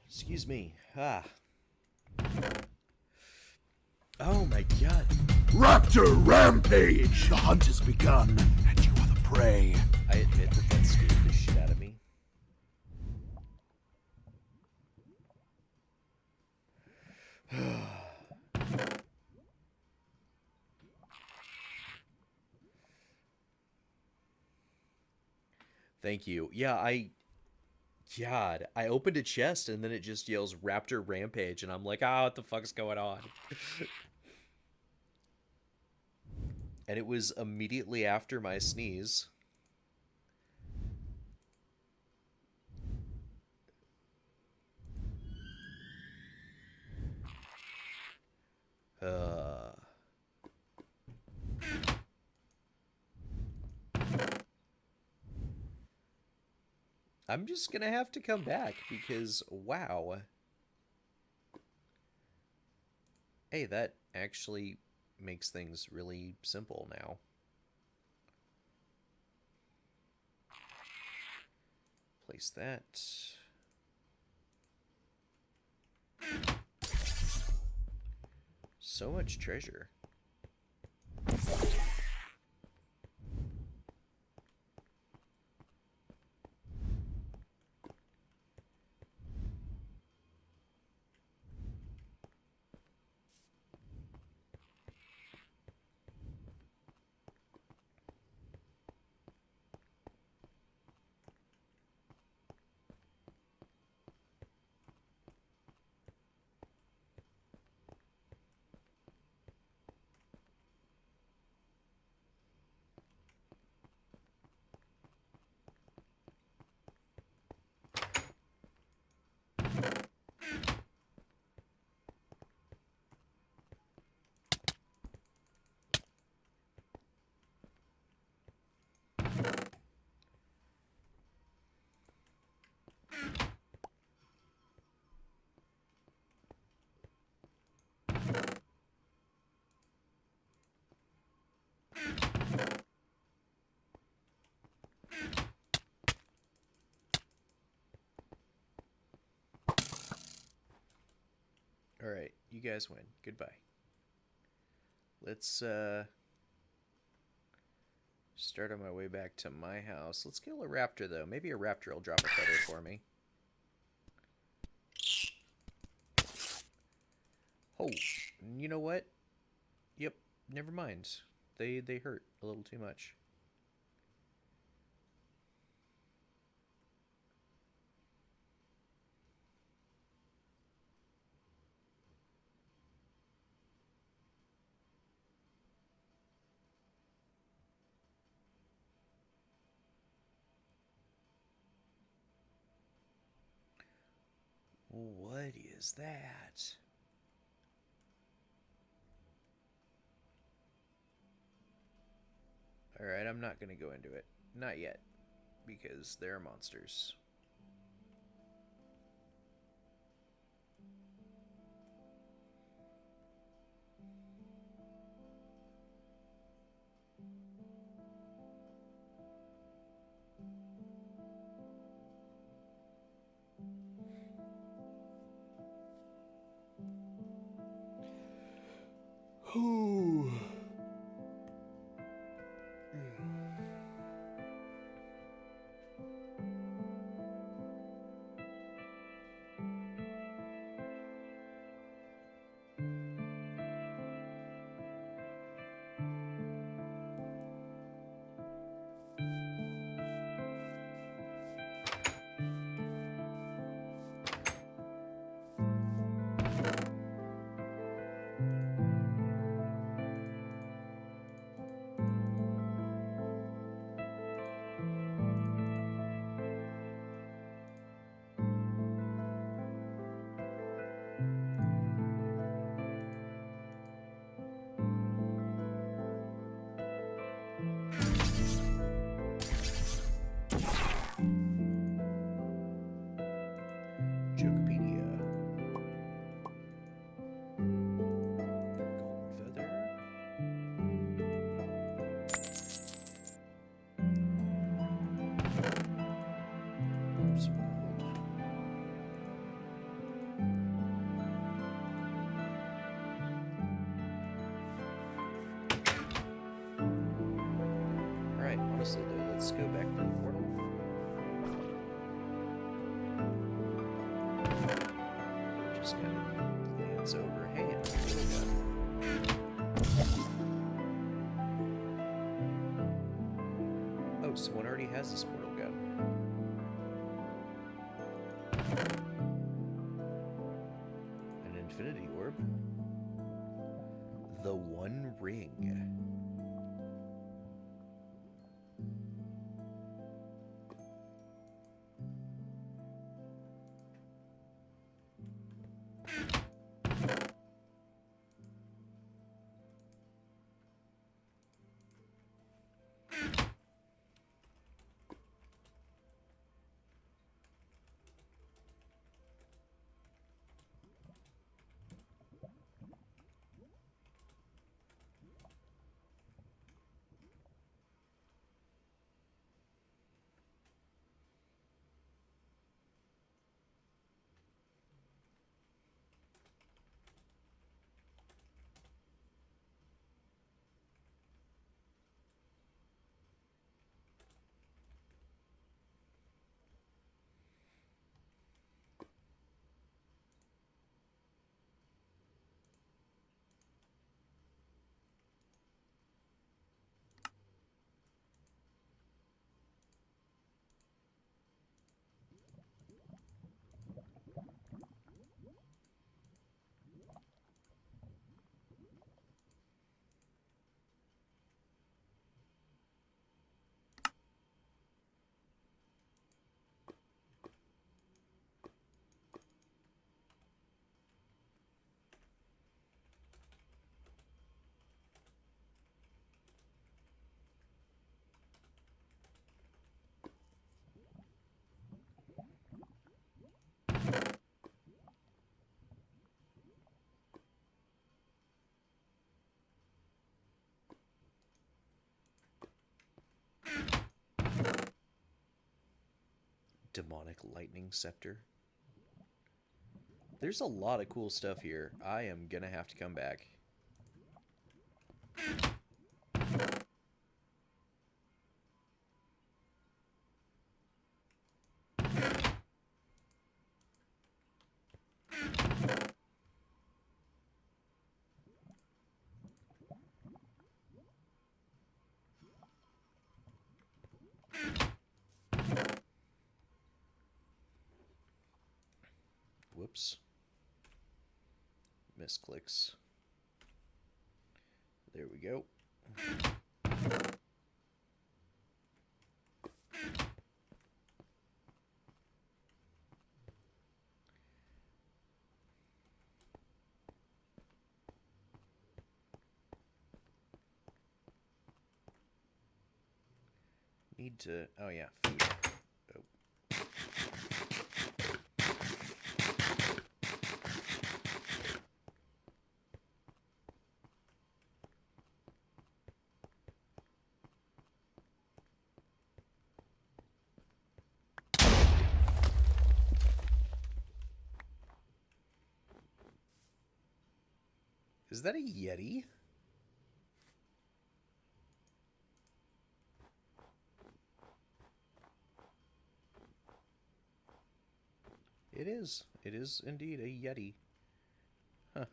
Excuse me. Ah. Oh my god. Raptor Rampage! The hunt has begun, and you are the prey. I admit that scared the shit out of me. Thank you. Yeah, God, I opened a chest and then it just yells Raptor Rampage, and I'm like, ah, what the fuck's going on? And it was immediately after my sneeze. I'm just gonna have to come back because, wow. Hey, that actually makes things really simple now. Place that. So much treasure. Alright, you guys win. Goodbye. Let's start on my way back to my house. Let's kill a raptor though. Maybe a raptor will drop a feather for me. Oh, you know what? Yep, never mind. They hurt a little too much. What is that? Alright, I'm not gonna go into it. Not yet. Because they're monsters. Ooh. Jokopedia. Golden feather. Swelled. Alright, honestly though, let's go back for the portal. Just kind of glance over. Hey, it's a portal gun. Oh, someone already has this portal gun. An infinity orb. The One Ring. Demonic lightning scepter. There's a lot of cool stuff here. I am gonna have to come back. Whoops. Misclicks. There we go. Need to... Oh, yeah. Food. Oh. Is that a Yeti? It is. It is indeed a Yeti. Huh.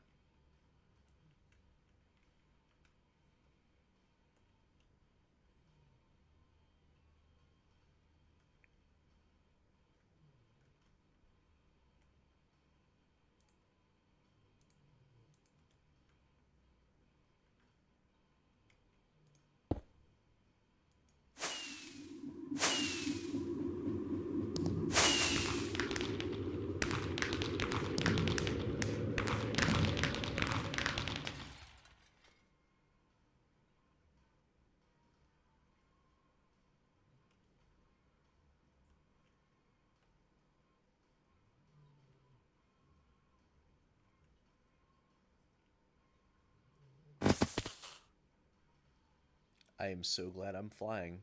I am so glad I'm flying.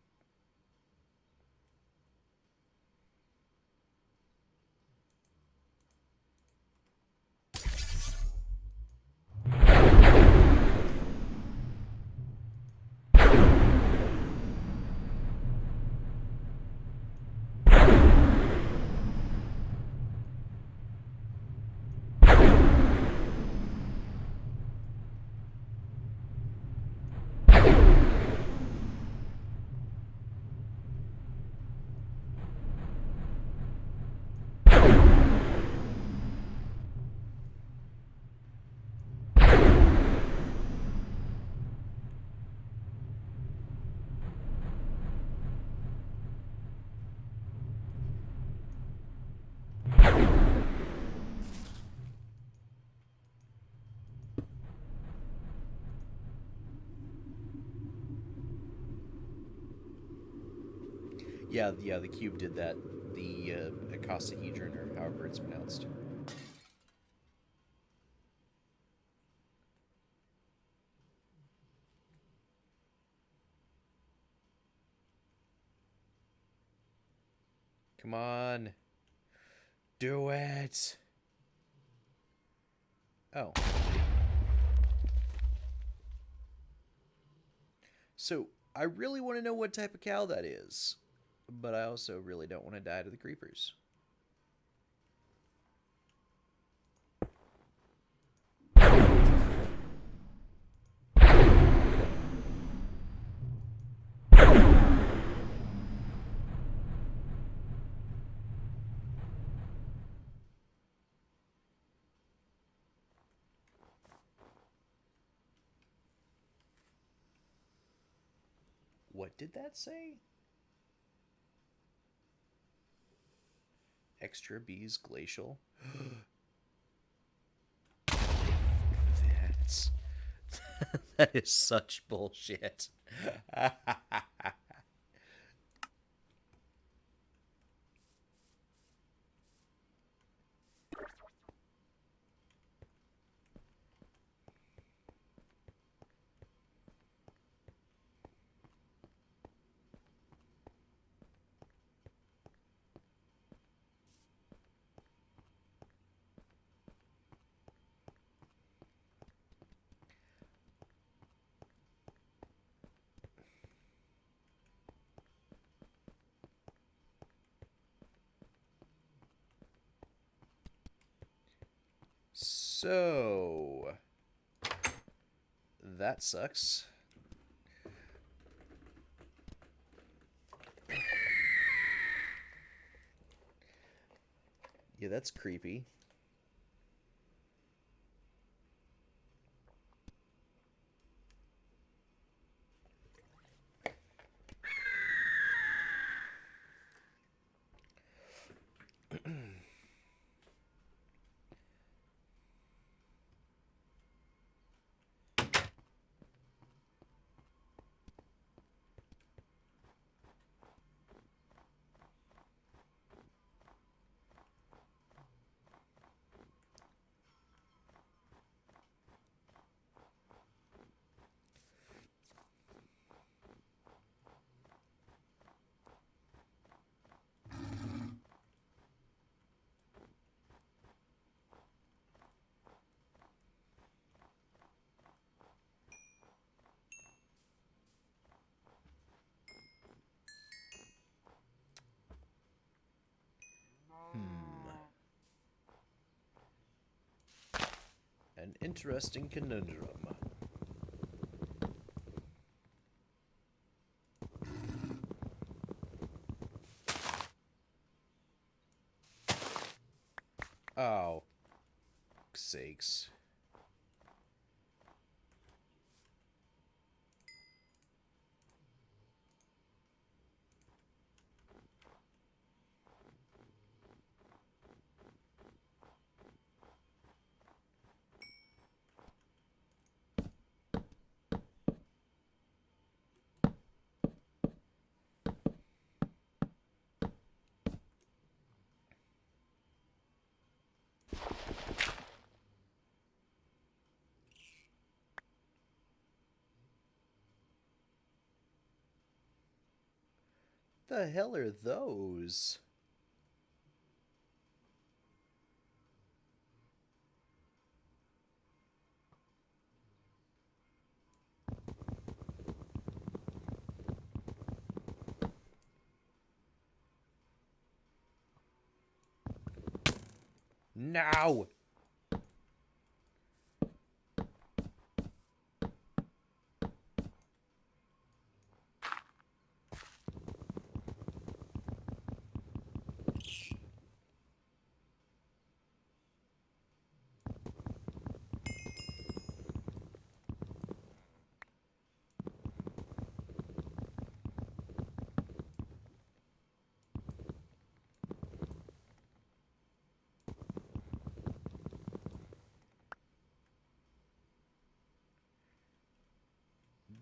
Yeah, the cube did that. The icosahedron, or however it's pronounced. Come on. Do it. Oh. So, I really want to know what type of cow that is. But I also really don't want to die to the creepers. What did that say? Extra bees glacial. That's that is such bullshit. So that sucks. Yeah, that's creepy. An interesting conundrum. Oh, sakes. The hell are those? Now!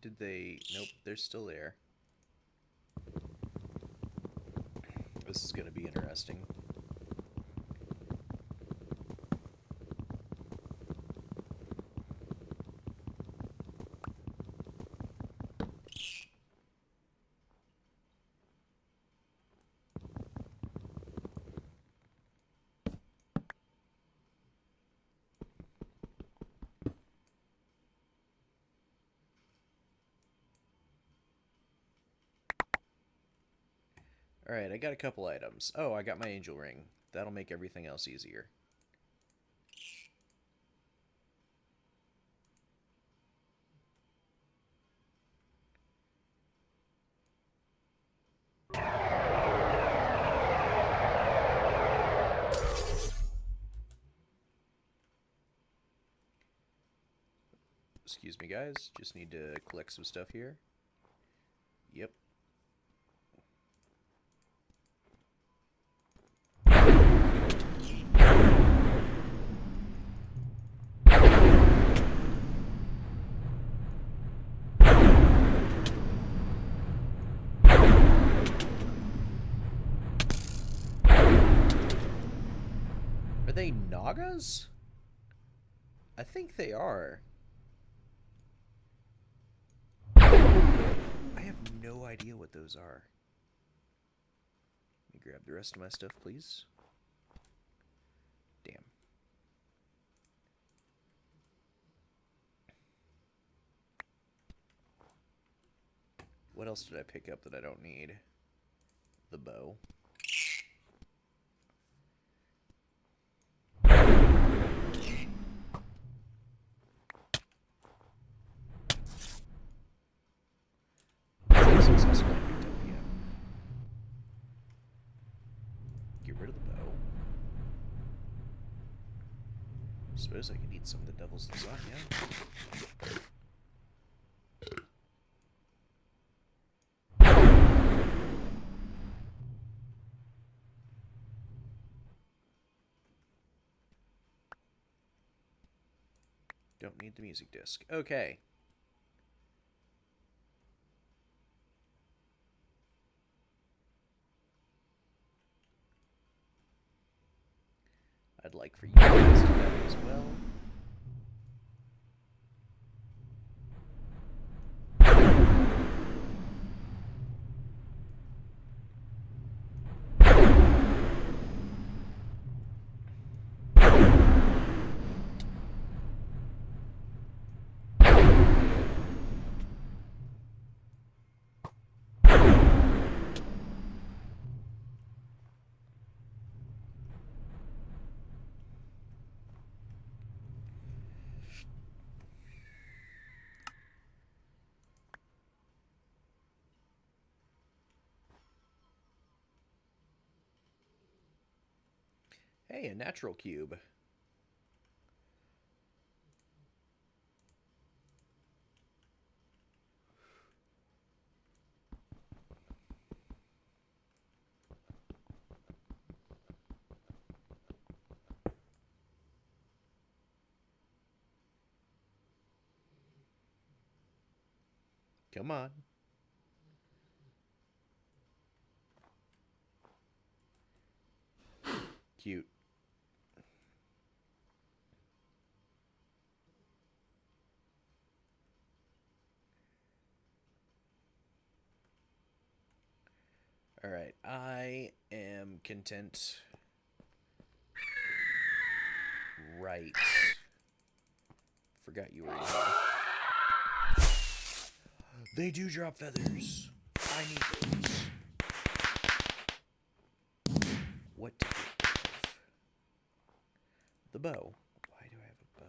Did they... Nope, they're still there. This is gonna be interesting. Alright, I got a couple items. Oh, I got my angel ring. That'll make everything else easier. Excuse me, guys. Just need to collect some stuff here. Yep. Are they Nagas? I think they are. I have no idea what those are. Let me grab the rest of my stuff, please. Damn. What else did I pick up that I don't need? The bow. Suppose I could eat some of the devil's lasagna. Don't need the music disc. Okay. I'd like for you guys to do that as well. Hey, a natural cube. Come on. Cute. Alright, I am content. Right. Forgot you were here. They do drop feathers. I need those. What to get rid of? The bow. Why do I have a bow?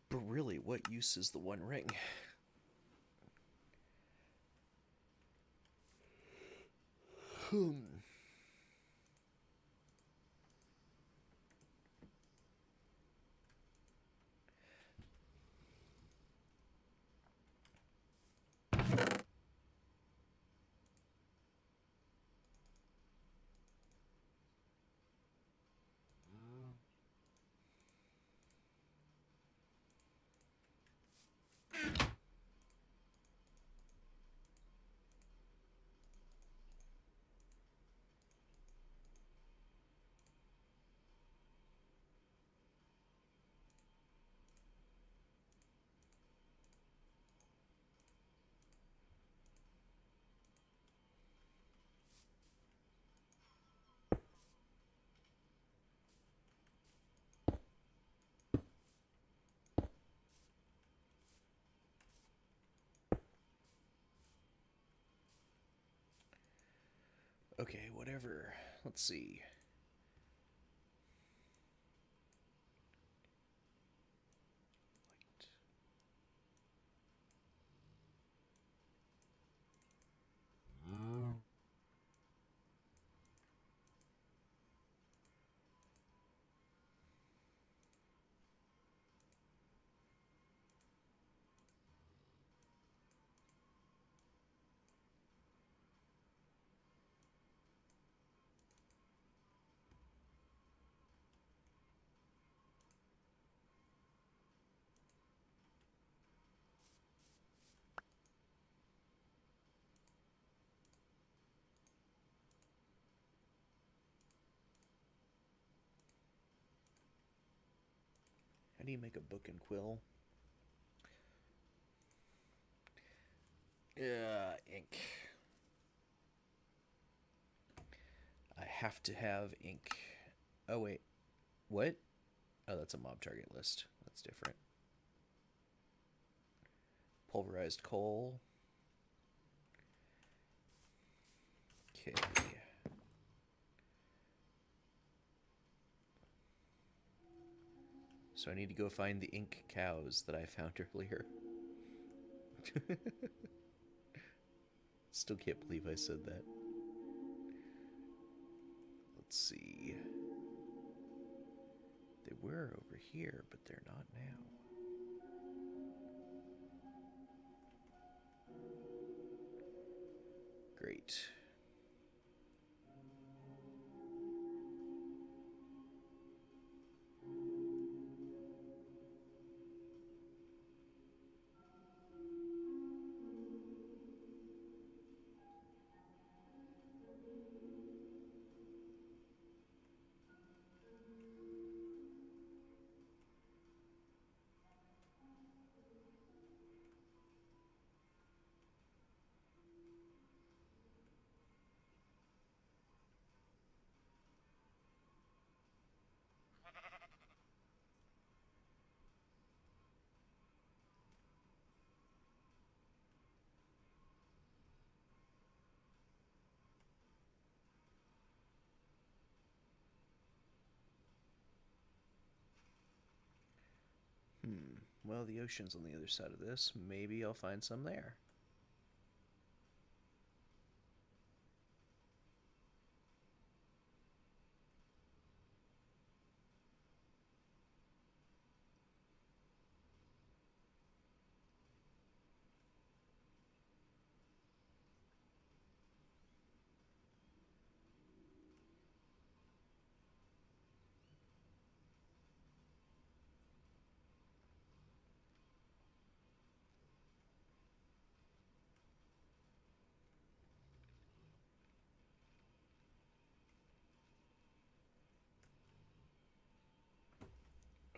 But really, what use is the one ring? Okay, whatever. Let's see. How do you make a book and quill? Ink. I have to have ink. Oh, wait. What? Oh, that's a mob target list. That's different. Pulverized coal. Okay. So I need to go find the ink cows that I found earlier. Still can't believe I said that. Let's see. They were over here, but they're not now. Great. Well, the ocean's on the other side of this. Maybe I'll find some there.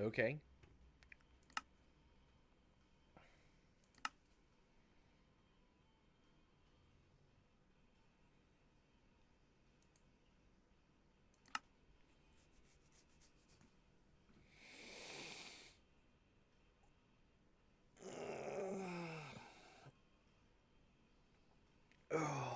Okay. Oh.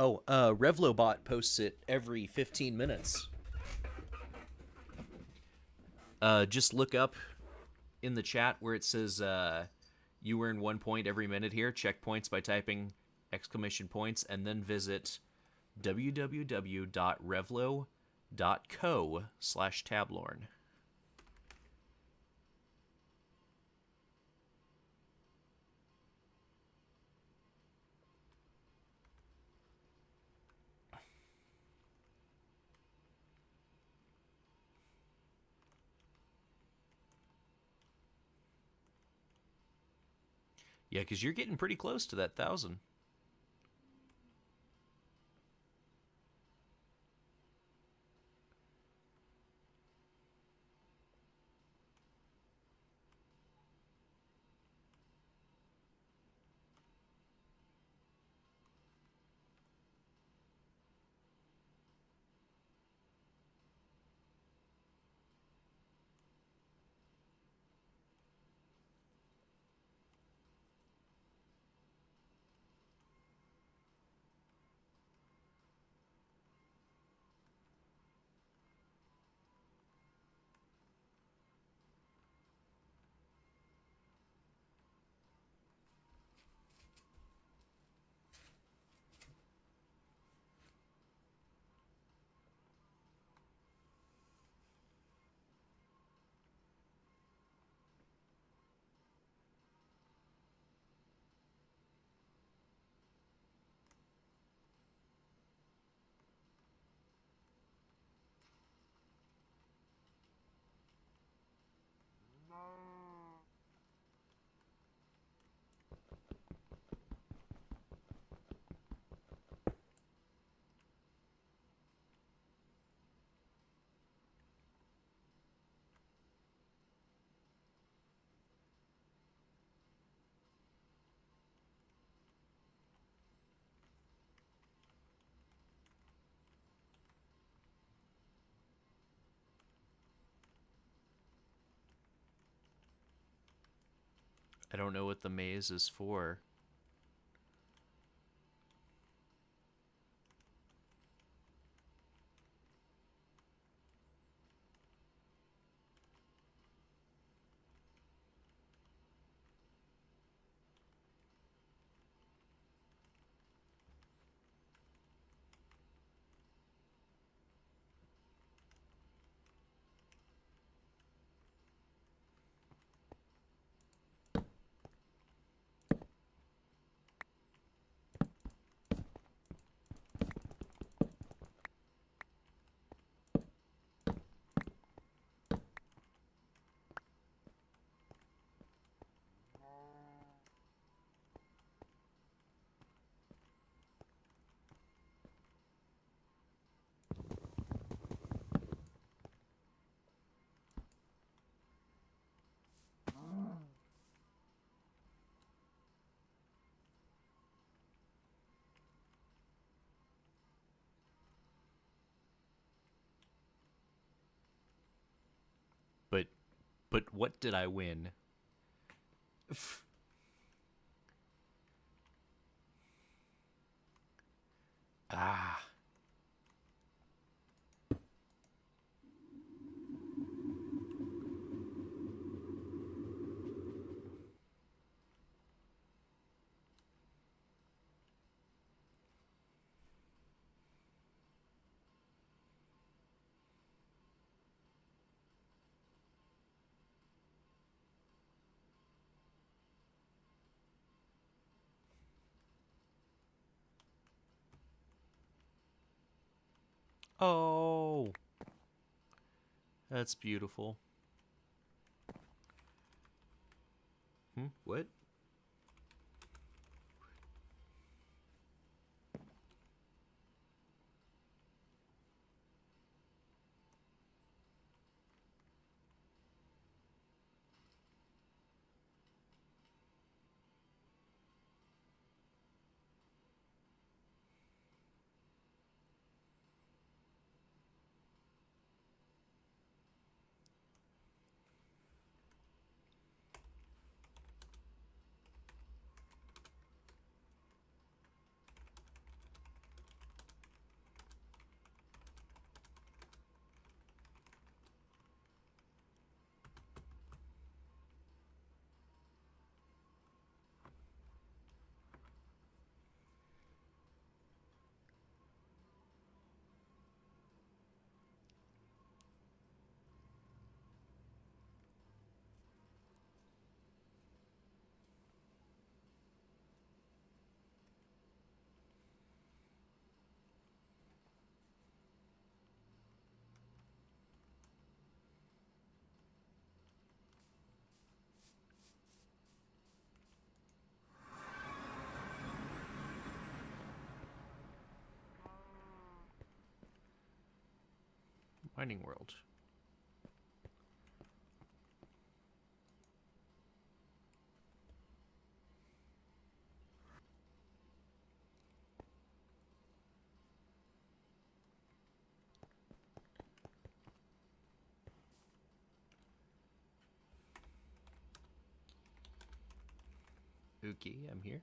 Oh, Revlobot posts it every 15 minutes. Just look up in the chat where it says you earn 1 point every minute here. Check points by typing exclamation points and then visit www.revlo.co/Tablorn. Yeah, because you're getting pretty close to that 1,000. I don't know what the maze is for. But what did I win? Ah. Oh. That's beautiful. What? Mining world. Okay, I'm here.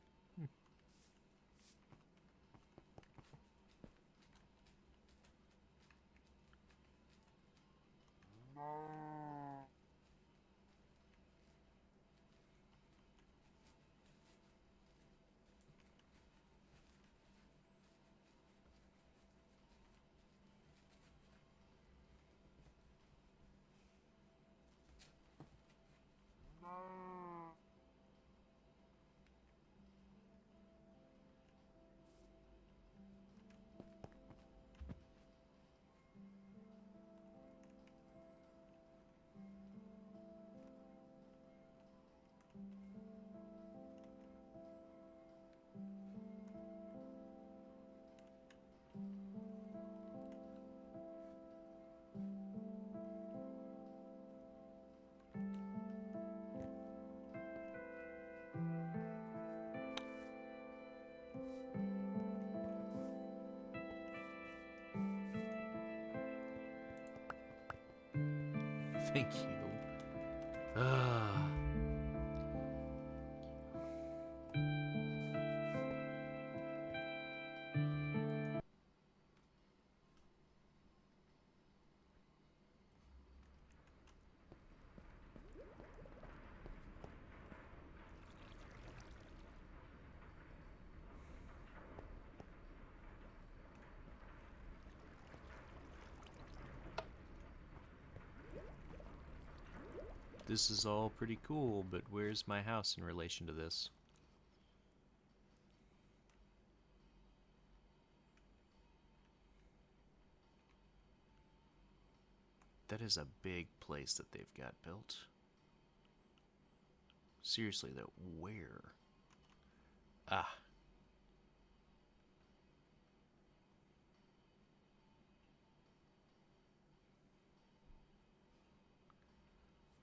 Thank you. This is all pretty cool, but where's my house in relation to this? That is a big place that they've got built. Seriously though, where? Ah.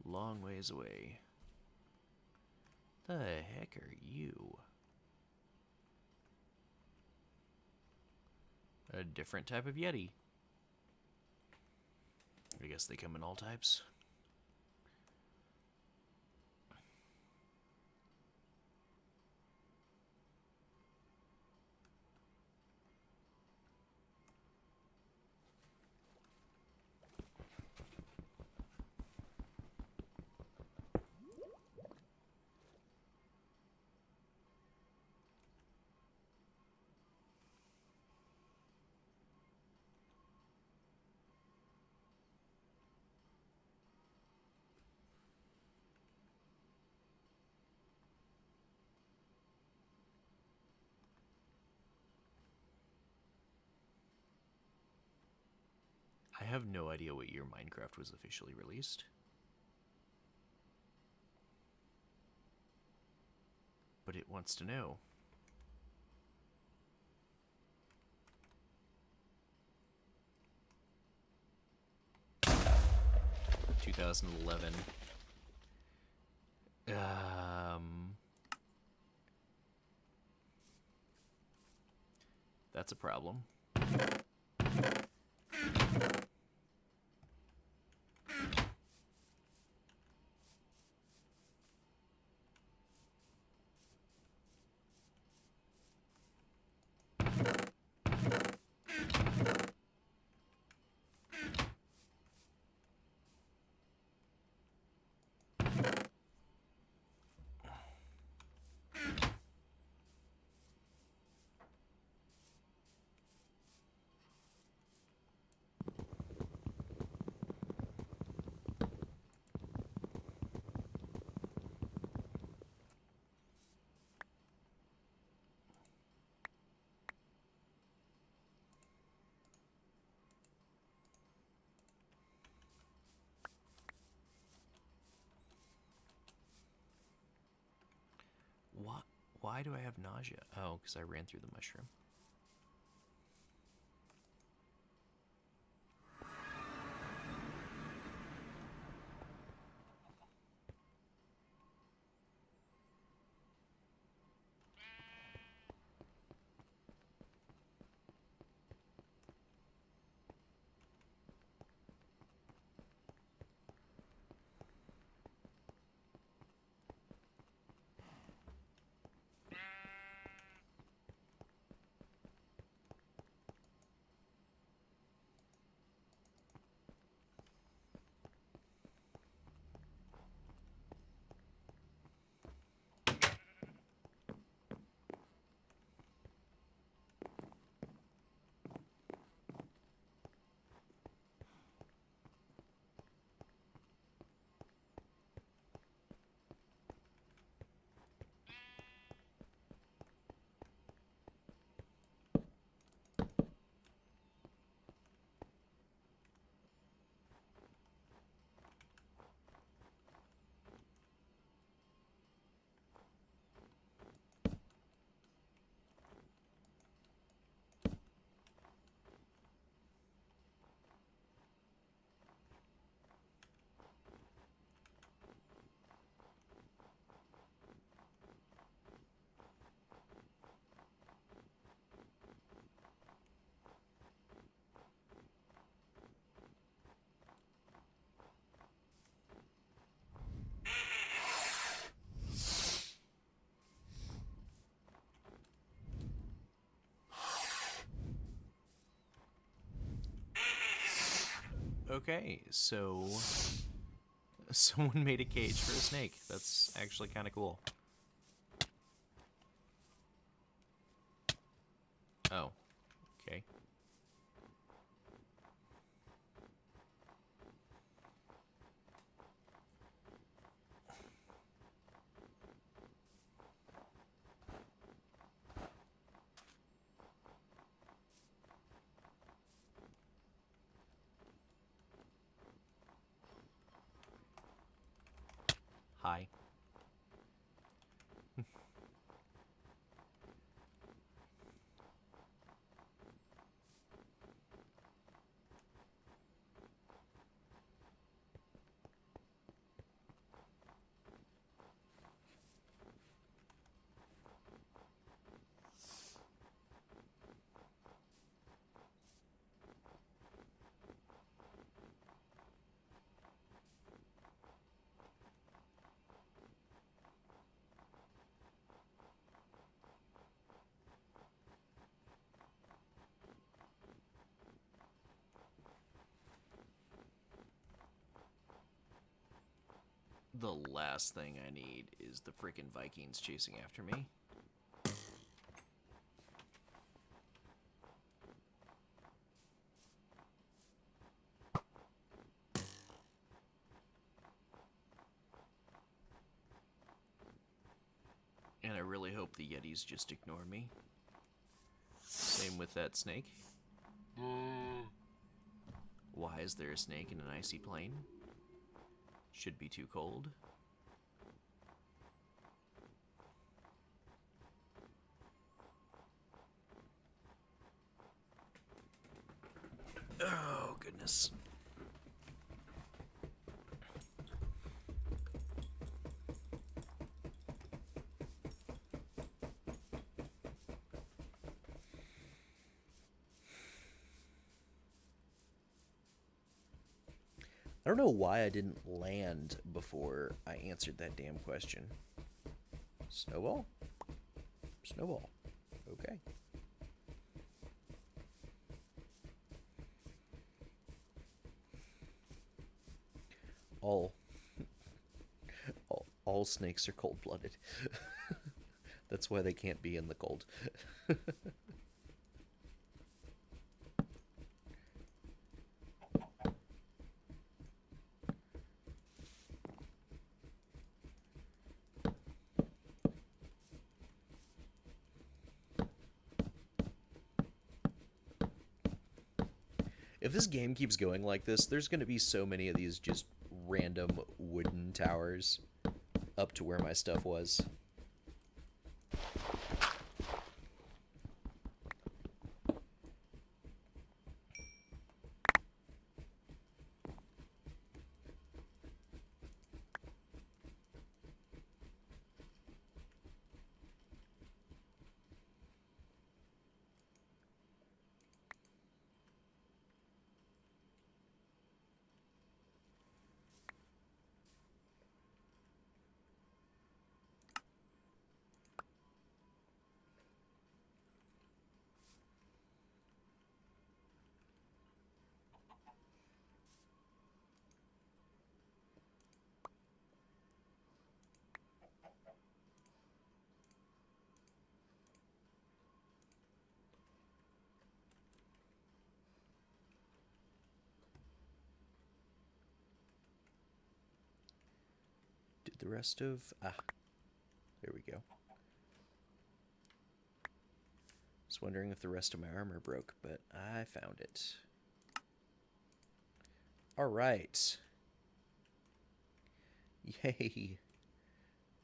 Long ways away. The heck are you? A different type of Yeti. I guess they come in all types. I have no idea what year Minecraft was officially released. But it wants to know. 2011. That's a problem. What? Why do I have nausea? Oh, because I ran through the mushroom. Okay, so someone made a cage for a snake. That's actually kind of cool. Oh, okay. Hi. The last thing I need is the frickin' Vikings chasing after me. And I really hope the Yetis just ignore me. Same with that snake. Why is there a snake in an icy plain? Should be too cold. Oh, goodness. I don't know why I didn't land before I answered that damn question. Snowball? Snowball. Okay. All all snakes are cold-blooded. That's why they can't be in the cold. If this game keeps going like this, there's going to be so many of these just random wooden towers up to where my stuff was. Did the rest of... Ah, there we go. I was wondering if the rest of my armor broke, but I found it. Alright. Yay.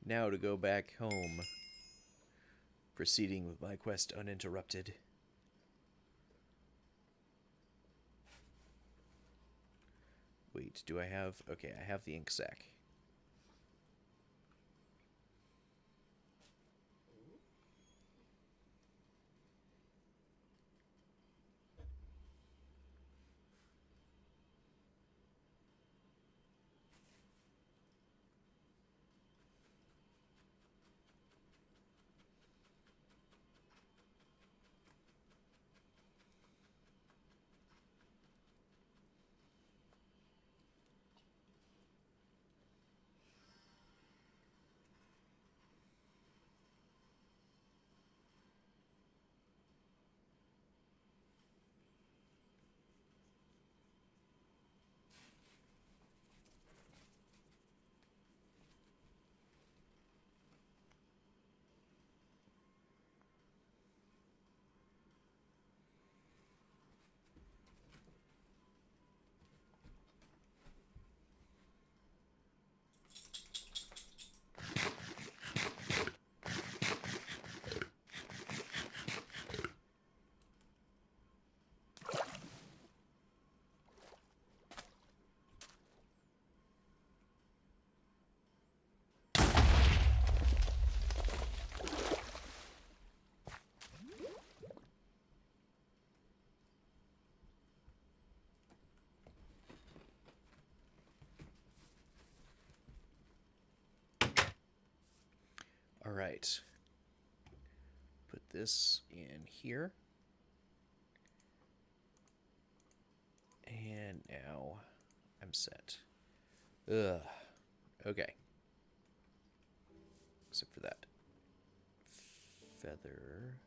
Now to go back home. Proceeding with my quest uninterrupted. Wait, do I have... Okay, I have the ink sac. All right. Put this in here. And now I'm set. Ugh. Okay. Except for that. Feather.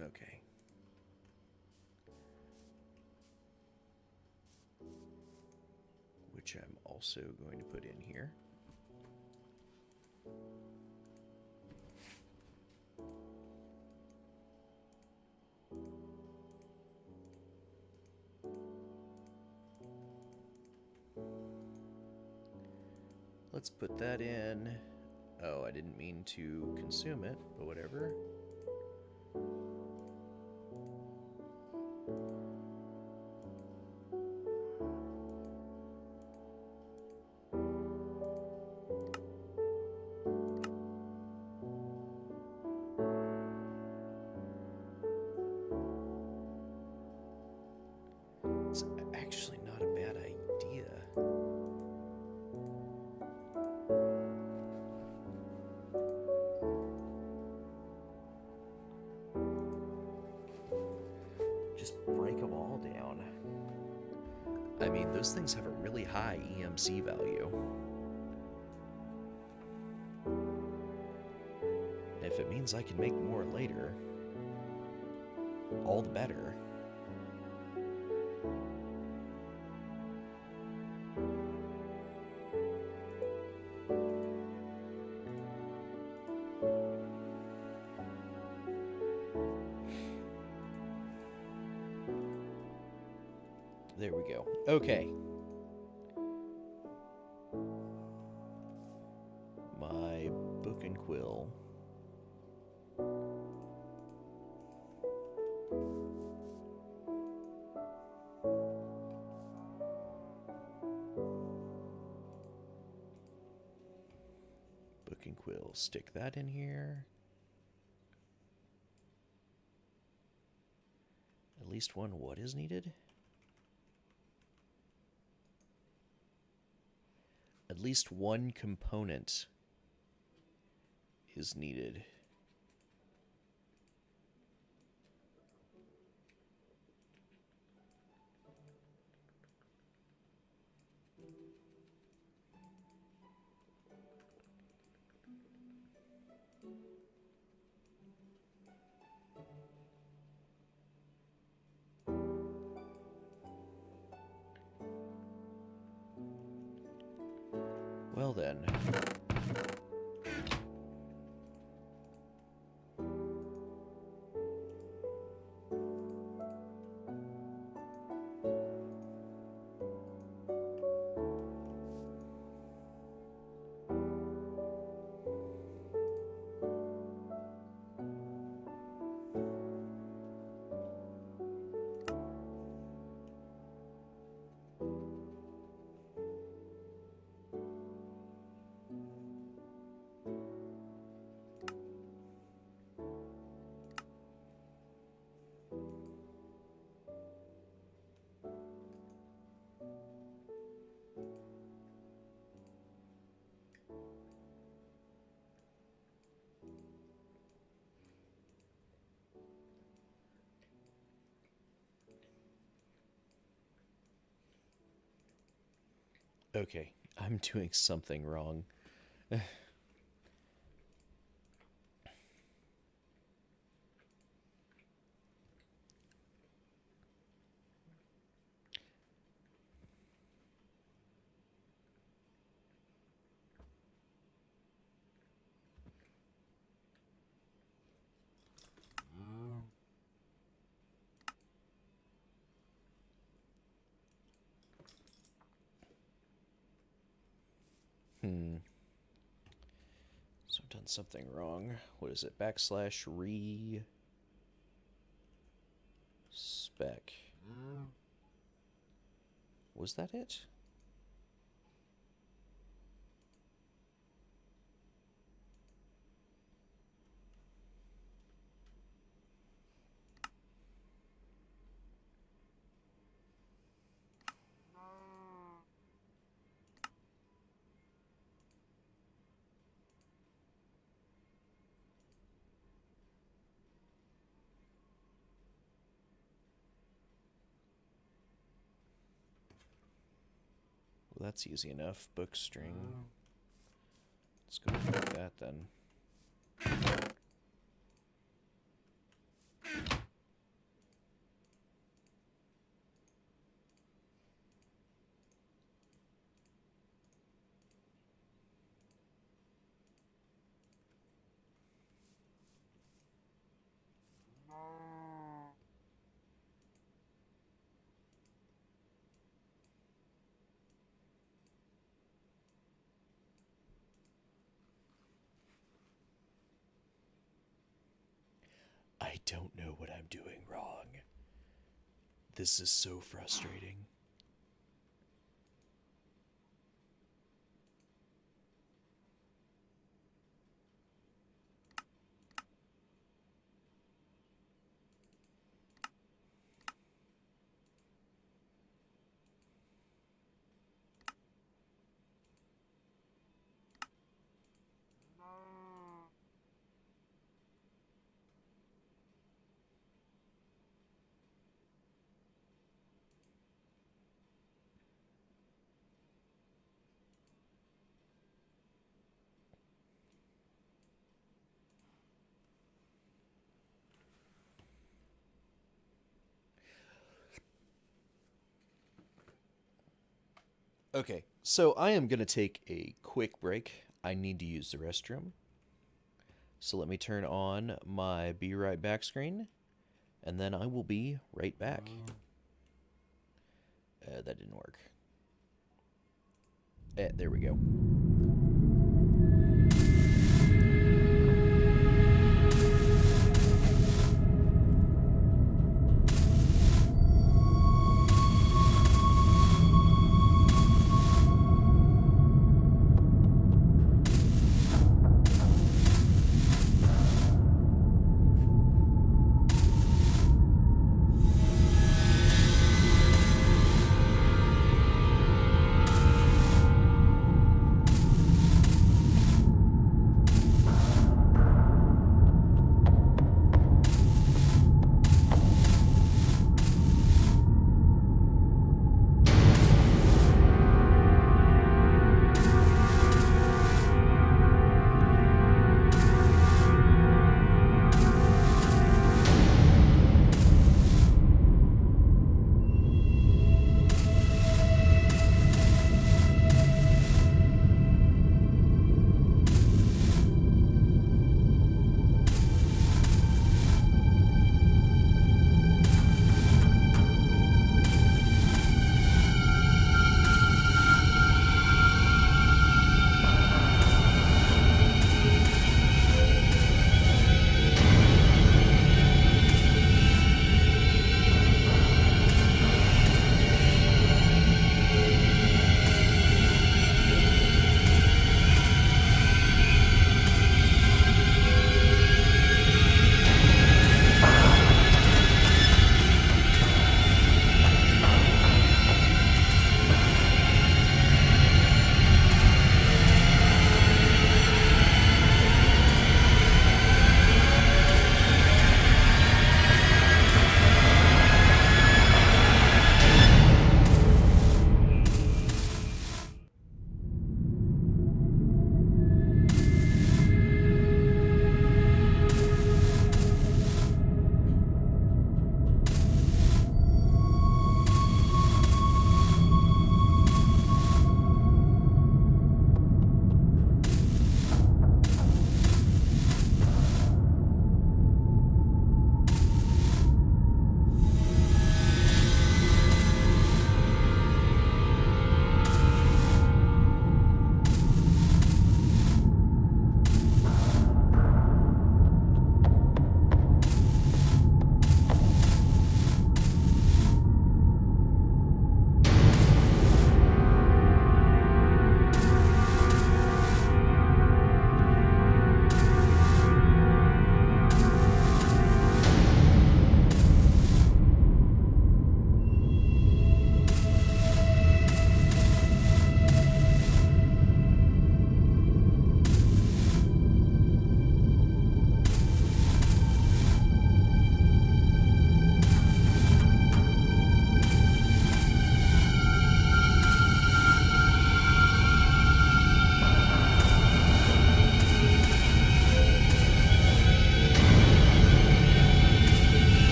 Okay. Which I'm also going to put in here. Let's put that in. Oh, I didn't mean to consume it, but whatever. It's actually not a bad idea. Just break them all down. I mean, those things have a really high EMC value. If it means I can make more later, all the better. There we go. Okay. My book and quill. Book and quill. Stick that in here. At least one what is needed? At least one component is needed. Well then. Okay, I'm doing something wrong. So I've done something wrong. What is it? Backslash re spec. Was that it? Well, that's easy enough. Book string. Let's go with that then. I don't know what I'm doing wrong. This is so frustrating. Okay, so I am going to take a quick break. I need to use the restroom. So let me turn on my Be Right Back screen, and then I will be right back. That didn't work. There we go.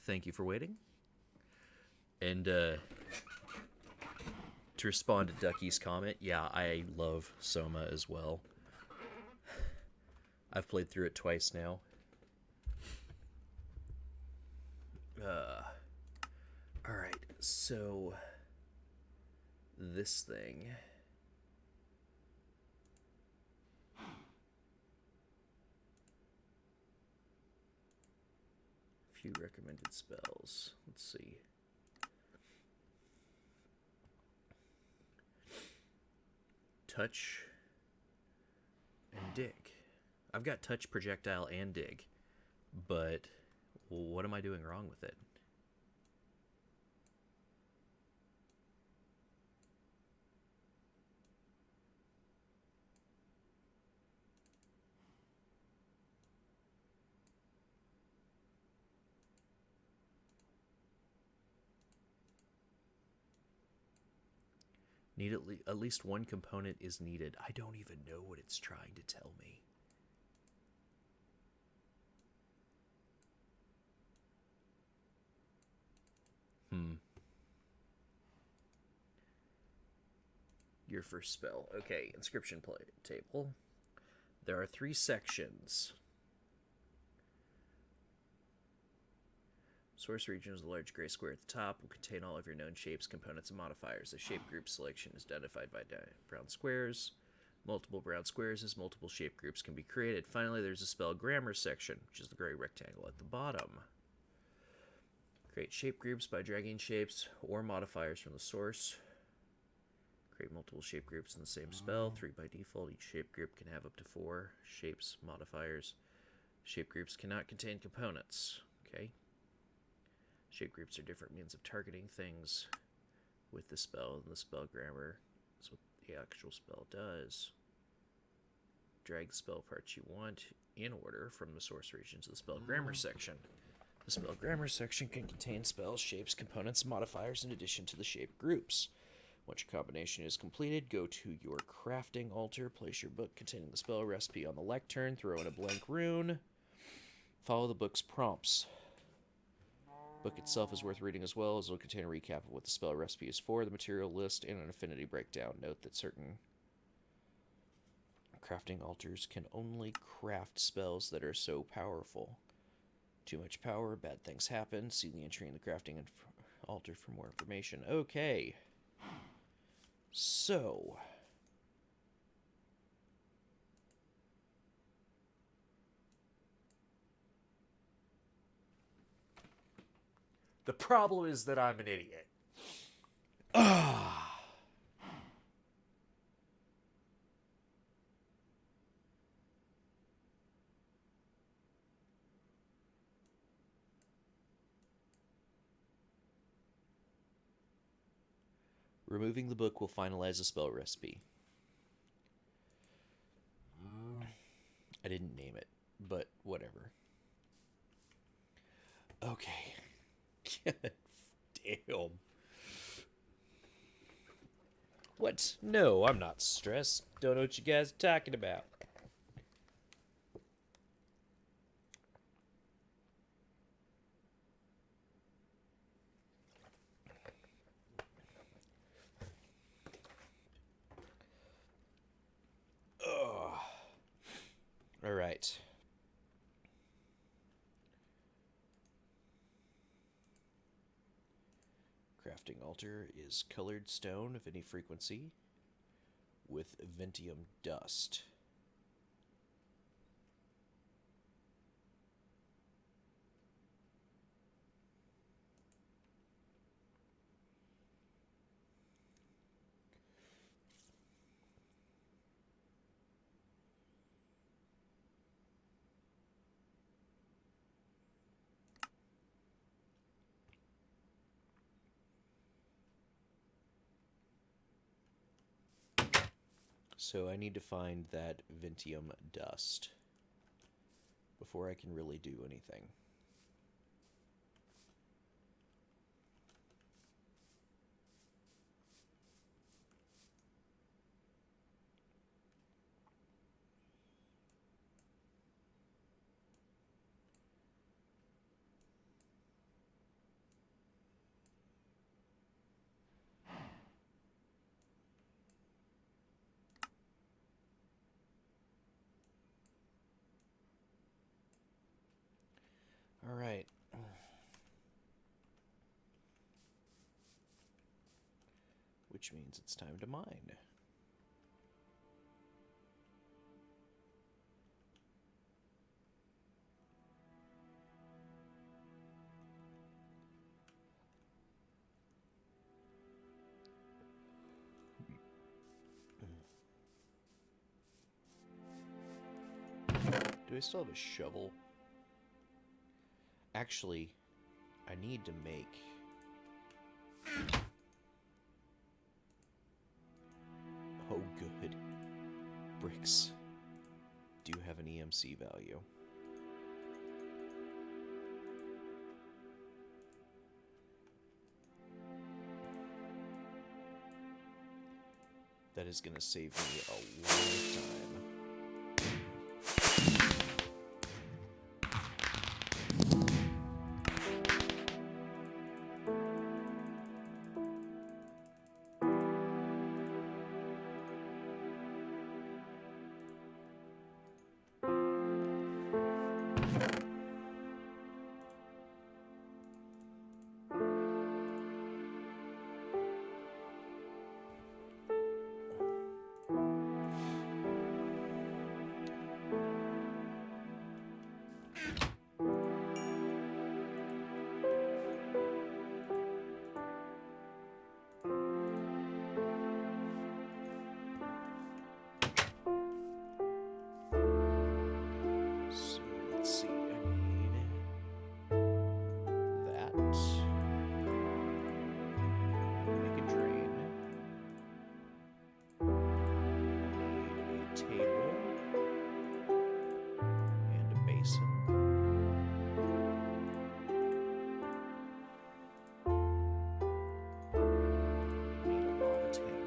thank you for waiting. And to respond to Ducky's comment, yeah, I love Soma as well. I've played through it twice now. Alright, so this thing. Few recommended spells. Let's see. Touch and dig. I've got touch, projectile, and dig, but what am I doing wrong with it? Need at least one component is needed. I don't even know what it's trying to tell me. Your first spell. Okay, inscription table. There are 3 sections. Source region is a large gray square at the top. Will contain all of your known shapes, components, and modifiers. The shape group selection is identified by brown squares. Multiple brown squares as multiple shape groups can be created. Finally, there's a spell grammar section, which is the gray rectangle at the bottom. Create shape groups by dragging shapes or modifiers from the source. Create multiple shape groups in the same spell. 3 by default. Each shape group can have up to 4 shapes, modifiers. Shape groups cannot contain components. Okay. Shape groups are different means of targeting things with the spell, and the spell grammar is what the actual spell does. Drag the spell parts you want in order from the source region to the spell grammar section. The spell grammar section can contain spells, shapes, components, and modifiers in addition to the shape groups. Once your combination is completed, go to your crafting altar, place your book containing the spell recipe on the lectern, throw in a blank rune, follow the book's prompts. The book itself is worth reading as well, as it will contain a recap of what the spell recipe is for, the material list, and an affinity breakdown. Note that certain crafting altars can only craft spells that are so powerful. Too much power, bad things happen. See the entry in the crafting altar for more information. Okay. So, the problem is that I'm an idiot. Removing the book will finalize the spell recipe. I didn't name it, but whatever. Okay. Damn. What? No, I'm not stressed. Don't know what you guys are talking about. Ugh. All right. Crafting altar is colored stone of any frequency with Ventium dust. So I need to find that Ventium dust before I can really do anything. which means it's time to mine. Do I still have a shovel? Actually, I need to make... Oh, good. Bricks do have an EMC value. That is going to save me a lot of time. So let's see, I need that. Make a drain. Need a table and a basin. Need a lava tank.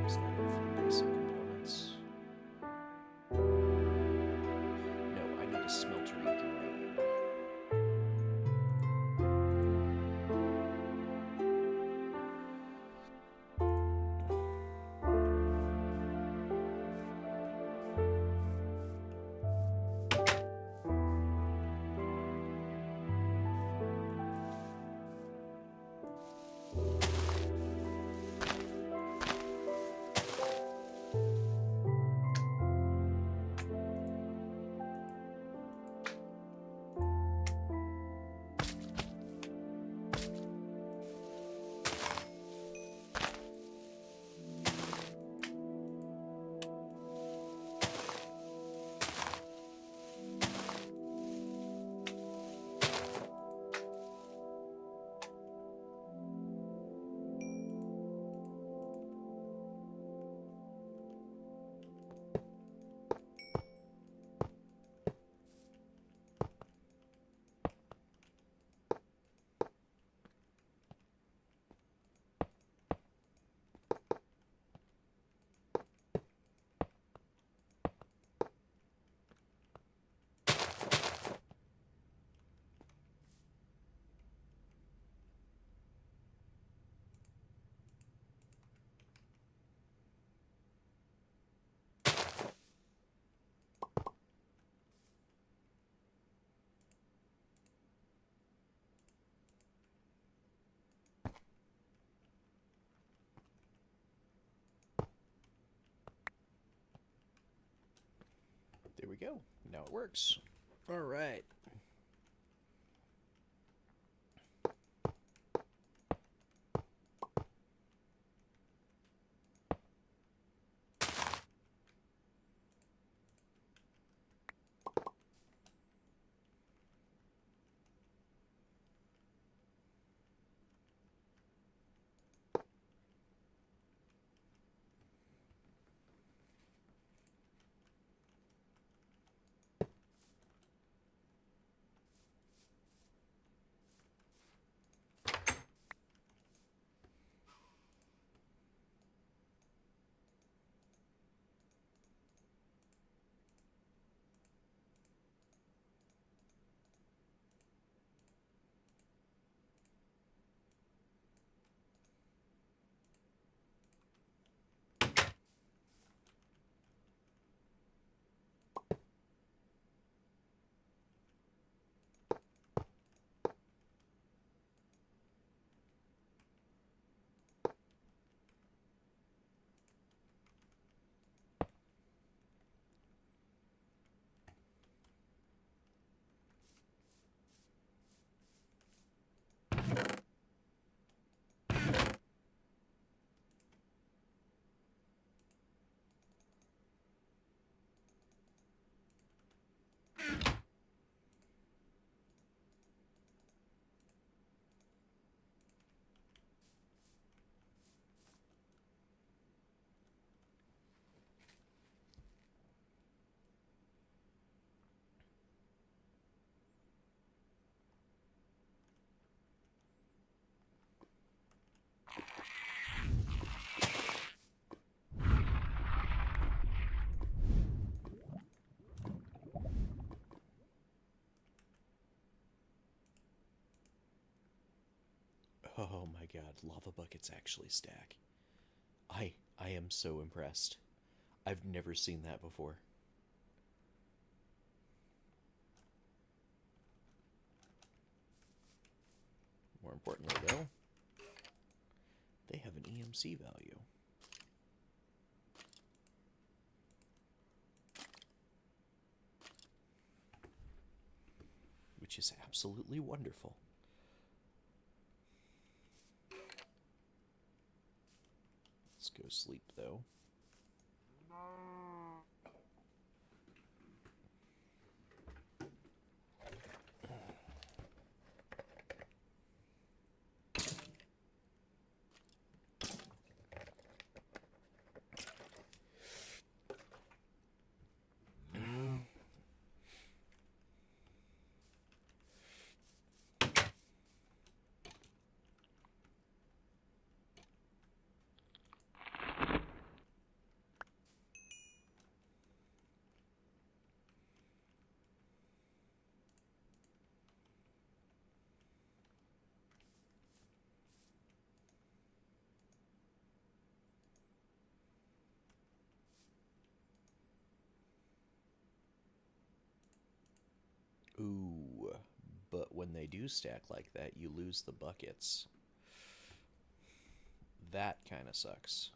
Is that it for the basic components? No, I need a smeltery grain. There we go. Now it works. All right. Oh my god, lava buckets actually stack. I am so impressed. I've never seen that before. More importantly, though, they have an EMC value. Which is absolutely wonderful. Let's go sleep, though. Ooh, but when they do stack like that, you lose the buckets. That kind of sucks.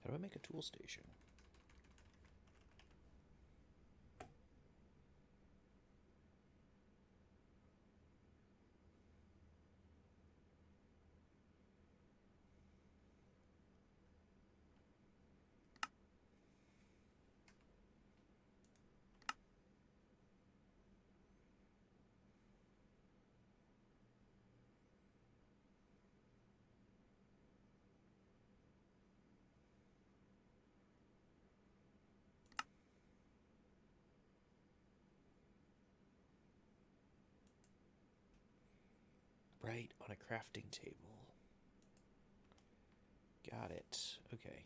How do I make a tool station? Right, on a crafting table. Got it. Okay.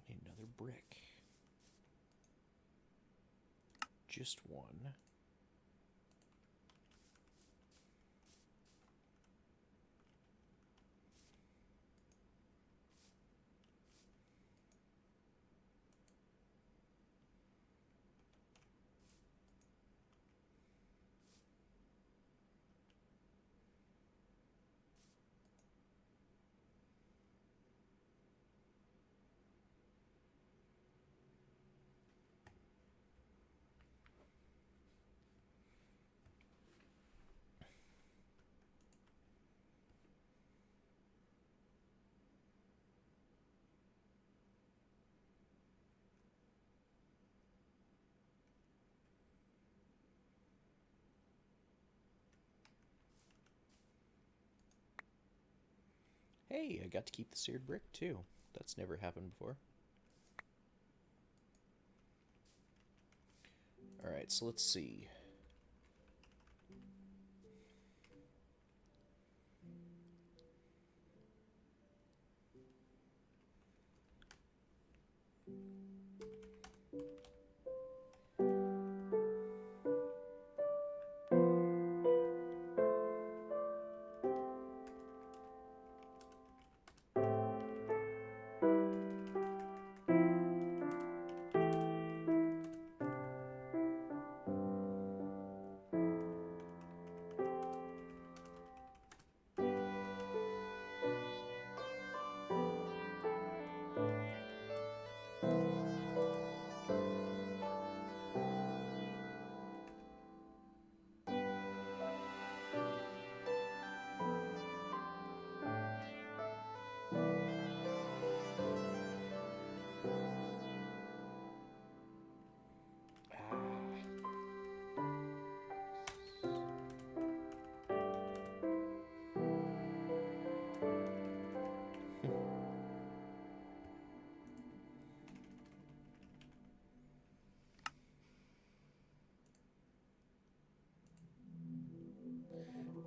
Need another brick. Just one. Hey, I got to keep the seared brick too. That's never happened before. Alright, so let's see.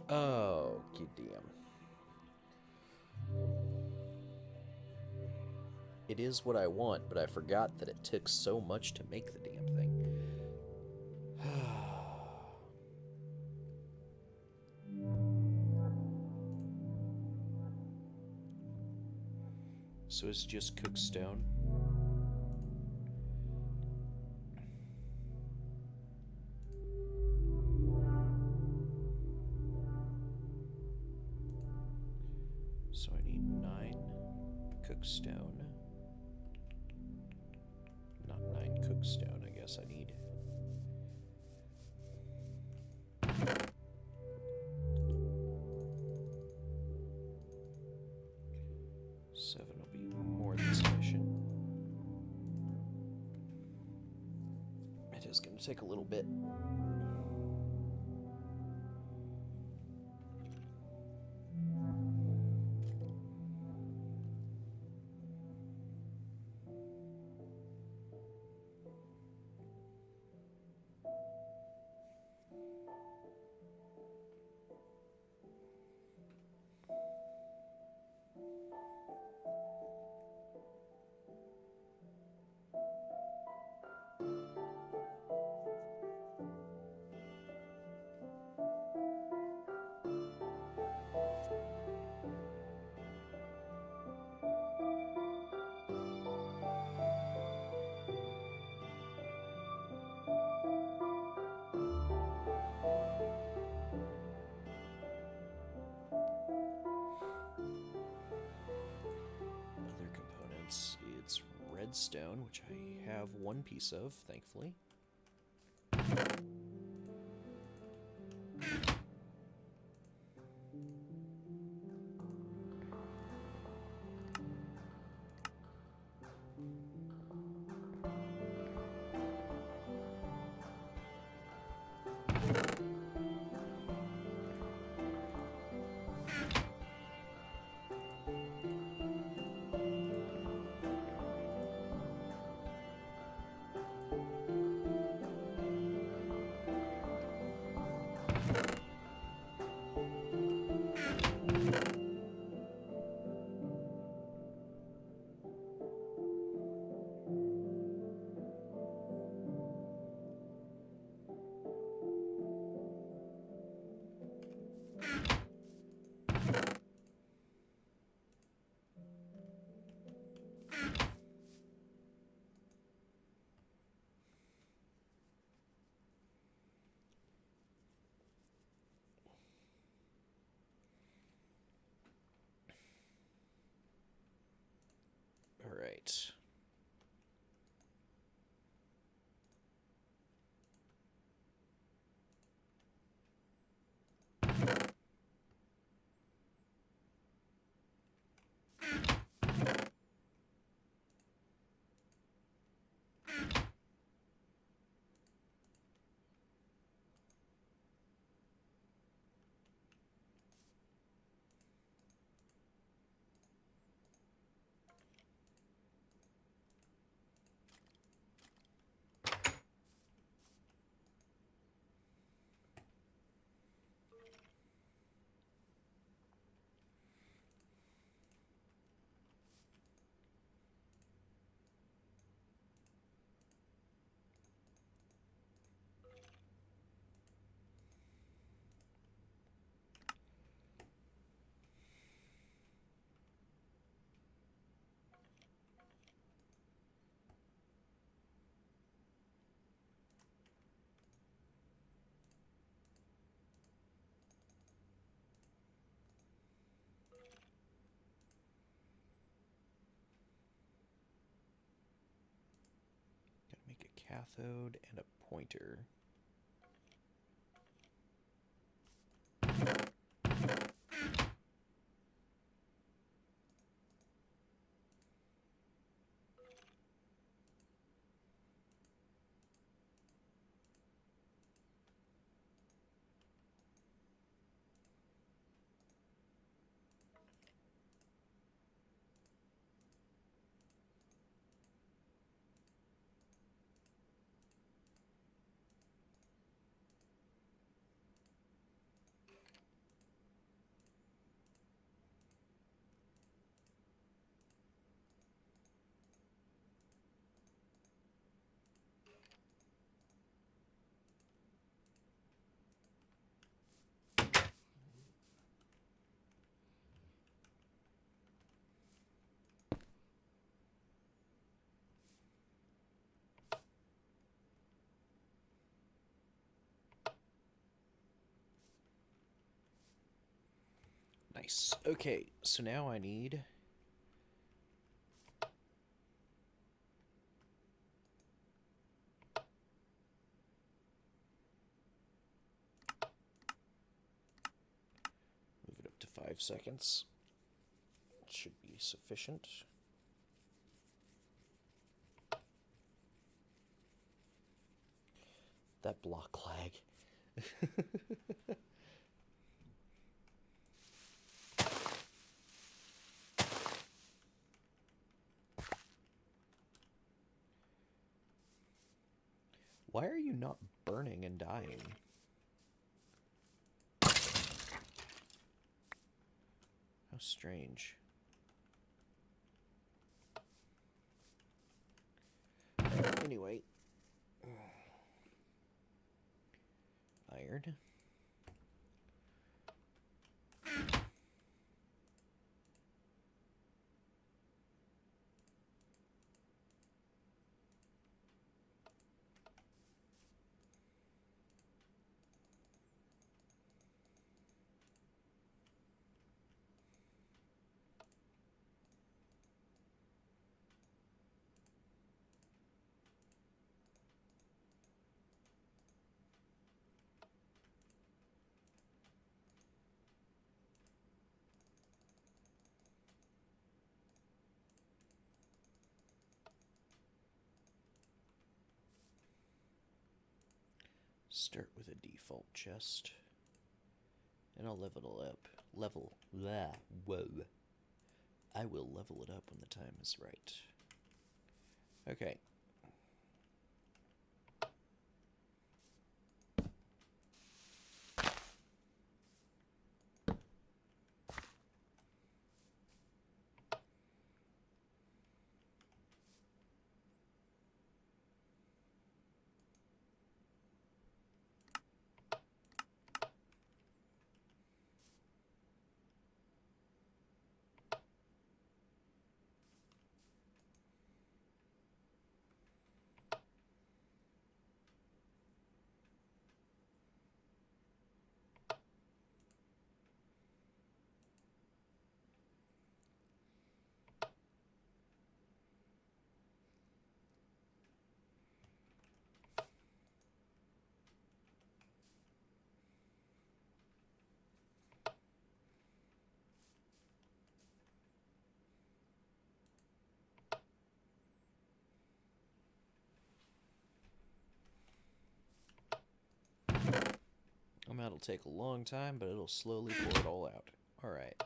Oh, you damn. It is what I want, but I forgot that it took so much to make the damn thing. So it's just cooked stone. So I need 9 cooked stone. Not 9 cooked stone, I guess I need. Seven will be more than sufficient. It is going to take a little bit. Other components, it's redstone, which I have 1 piece of, thankfully. All right. Gotta make a cathode and a pointer. Nice. Okay, so now I need... Move it up to 5 seconds. Should be sufficient. That block lag. Why are you not burning and dying? How strange. Anyway. Iron. Start with a default chest. And I'll level it up. Whoa. I will level it up when the time is right. Okay. That'll take a long time, but it'll slowly pour it all out. Alright.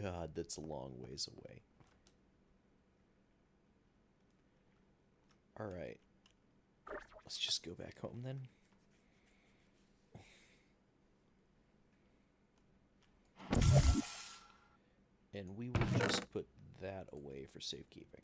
God, that's a long ways away. Alright. Let's just go back home then. And we will just put that away for safekeeping.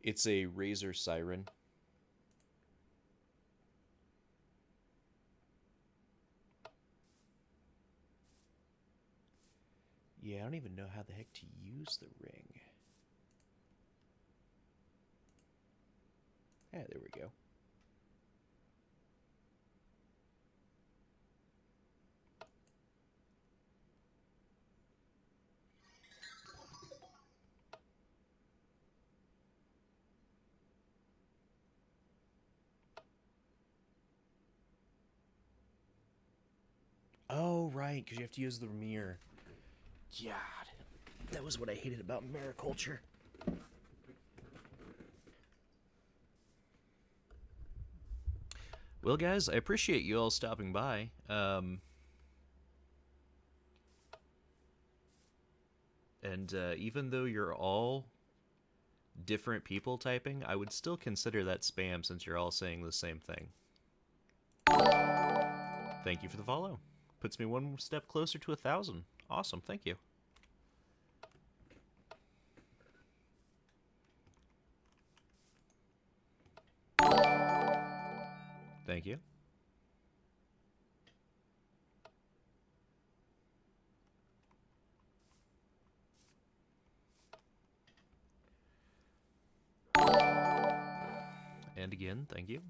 It's a razor siren. Yeah, I don't even know how the heck to use the ring. Yeah, there we go. Oh, right, because you have to use the mirror. God, that was what I hated about mirror culture. Well, guys, I appreciate you all stopping by. And even though you're all different people typing, I would still consider that spam since you're all saying the same thing. Thank you for the follow. Puts me one step closer to 1,000. Awesome, thank you. Thank you. And again, thank you.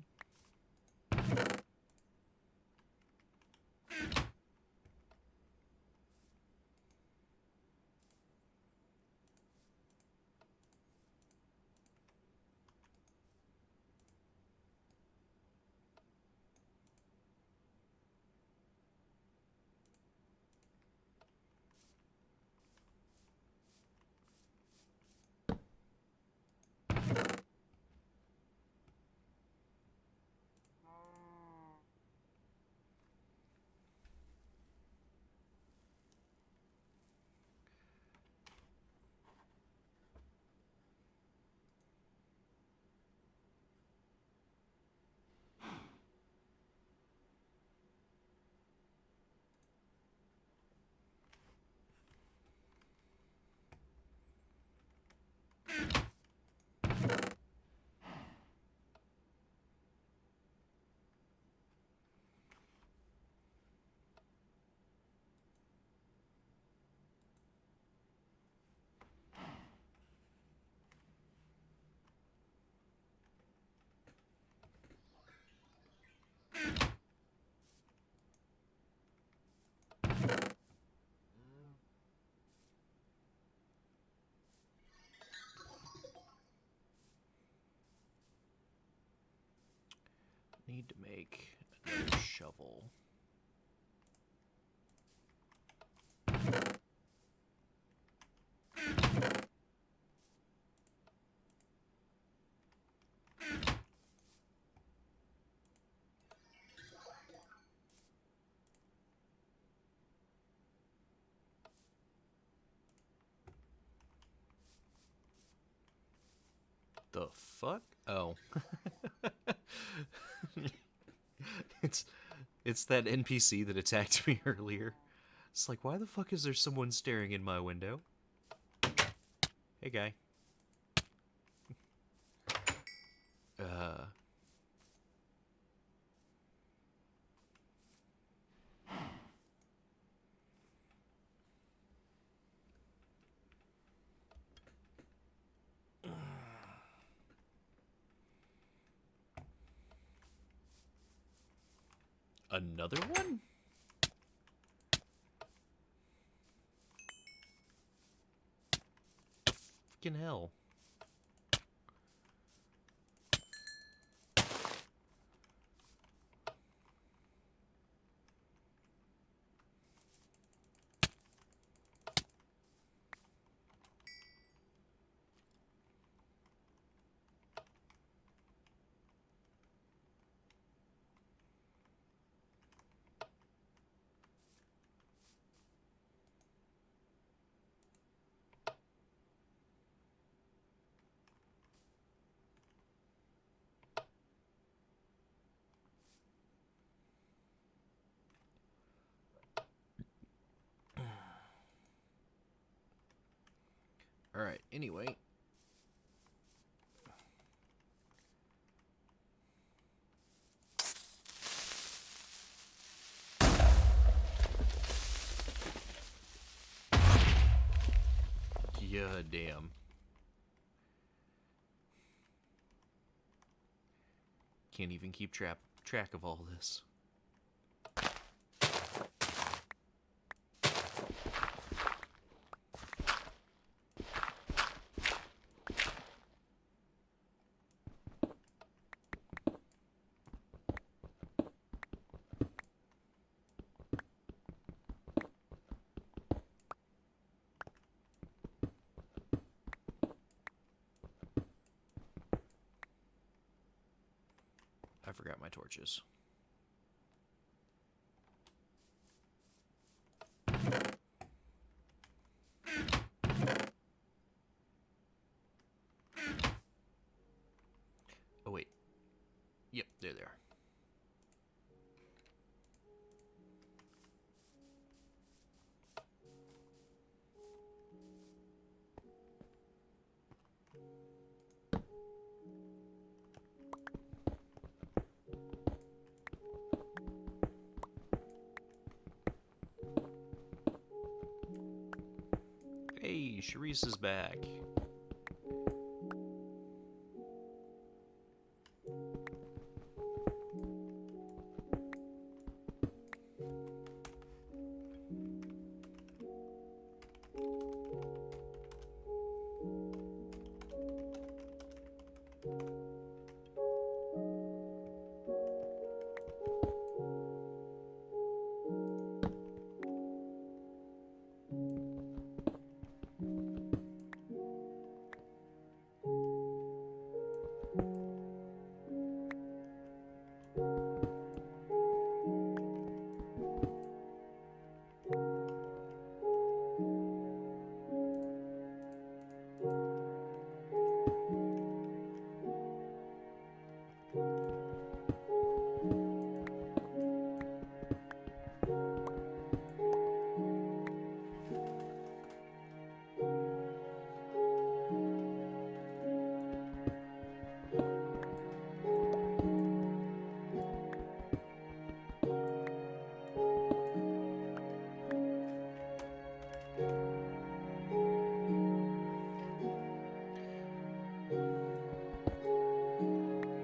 Need to make another shovel. The fuck? Oh. It's that NPC that attacked me earlier. It's like, why the fuck is there someone staring in my window? Hey, guy. Uh... Another one? Fucking hell. Alright, anyway. Yeah, damn. Can't even keep track of all this. I forgot my torches. Oh, wait. Yep, there they are. Hey, Sharice is back.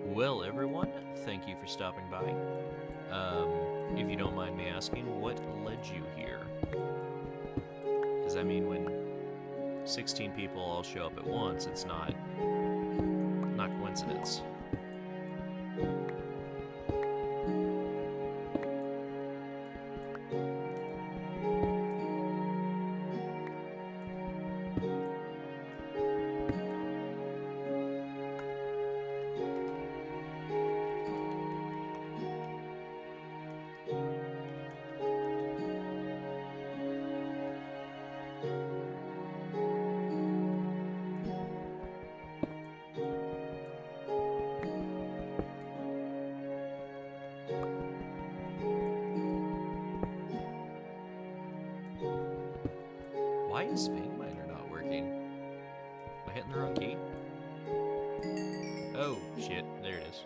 Well, everyone, thank you for stopping by. If you don't mind me asking, what led you here? Because, I mean, when 16 people all show up at once, it's not coincidence. Why is Vein Miner not working? Am I hitting the wrong key? Oh, shit. There it is.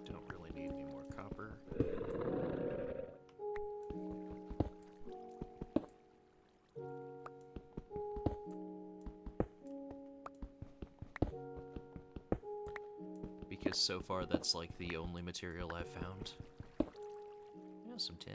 Don't really need any more copper. Because so far that's like the only material I've found. Yeah, some tin.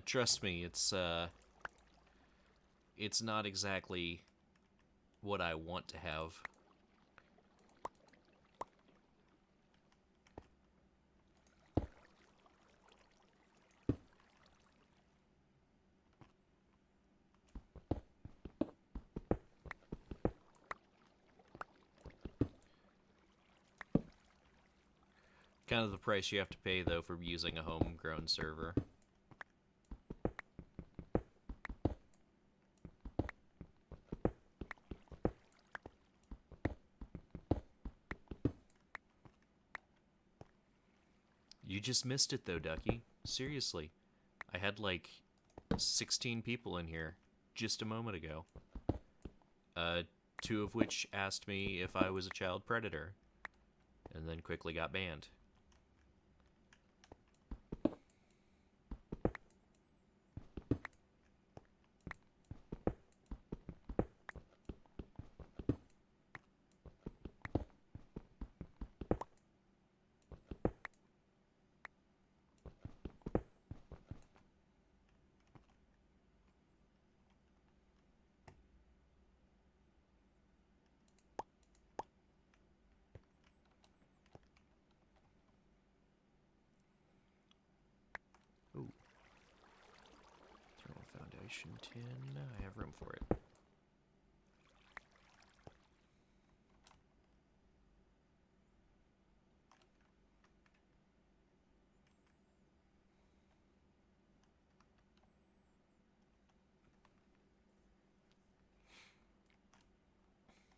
Trust me, it's not exactly what I want to have. Kind of the price you have to pay, though, for using a homegrown server. You just missed it, though, Ducky. Seriously. I had, like, 16 people in here just a moment ago. 2 of which asked me if I was a child predator, and then quickly got banned. Ooh. Thermal foundation tin. I have room for it.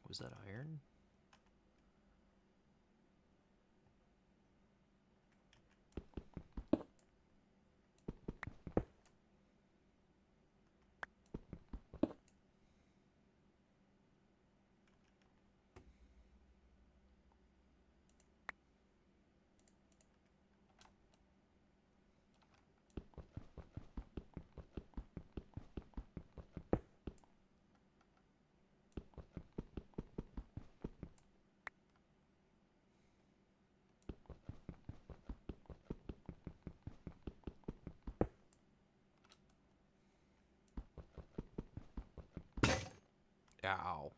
Was that iron? Ow.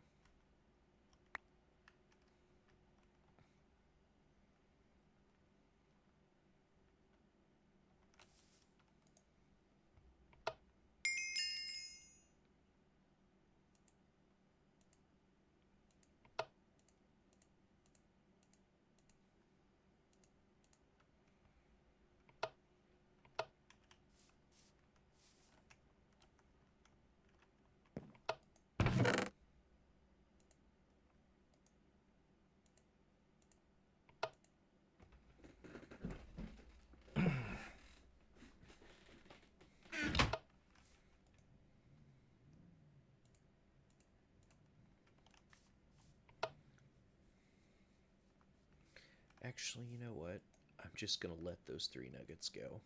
Actually, you know what? I'm just gonna let those 3 nuggets go.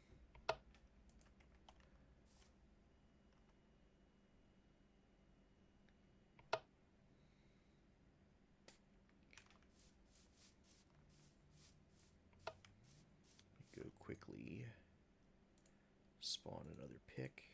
Go quickly spawn another pick.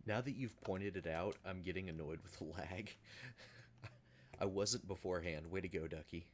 Now that you've pointed it out, I'm getting annoyed with the lag. I wasn't beforehand. Way to go, Ducky.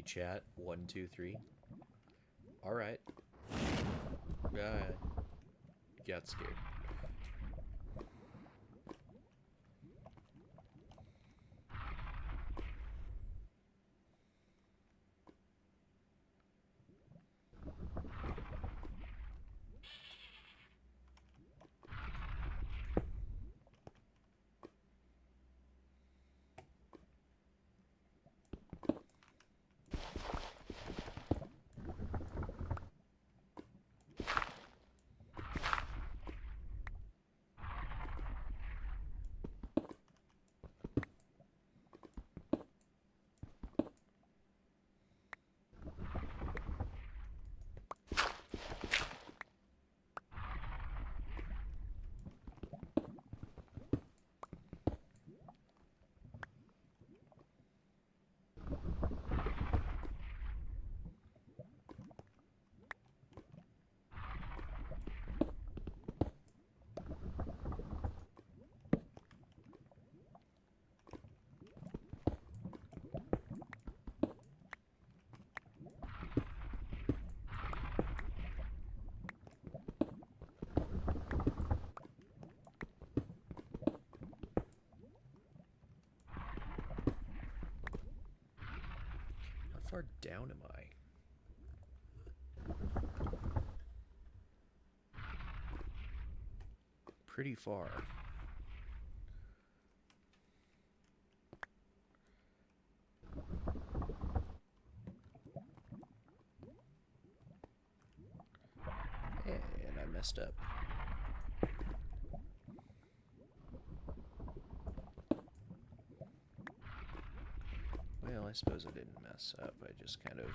Hey, chat. 1, 2, 3. All right. Got scared. How far down am I? Pretty far. And I messed up. Well, I suppose I didn't mess up. I just kind of...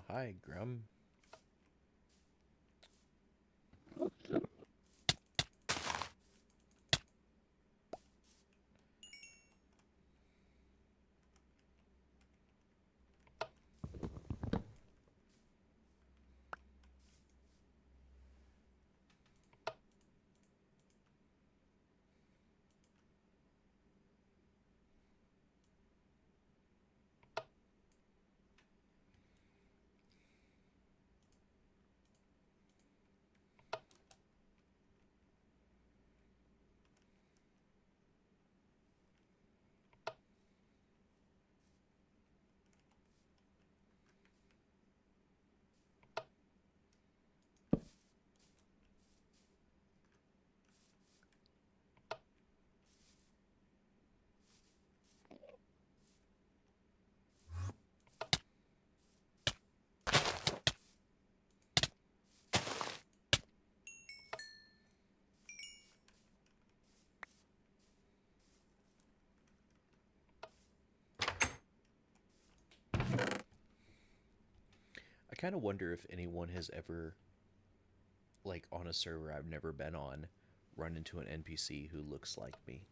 Hi, Grum. I kind of wonder if anyone has ever, like on a server I've never been on, run into an NPC who looks like me.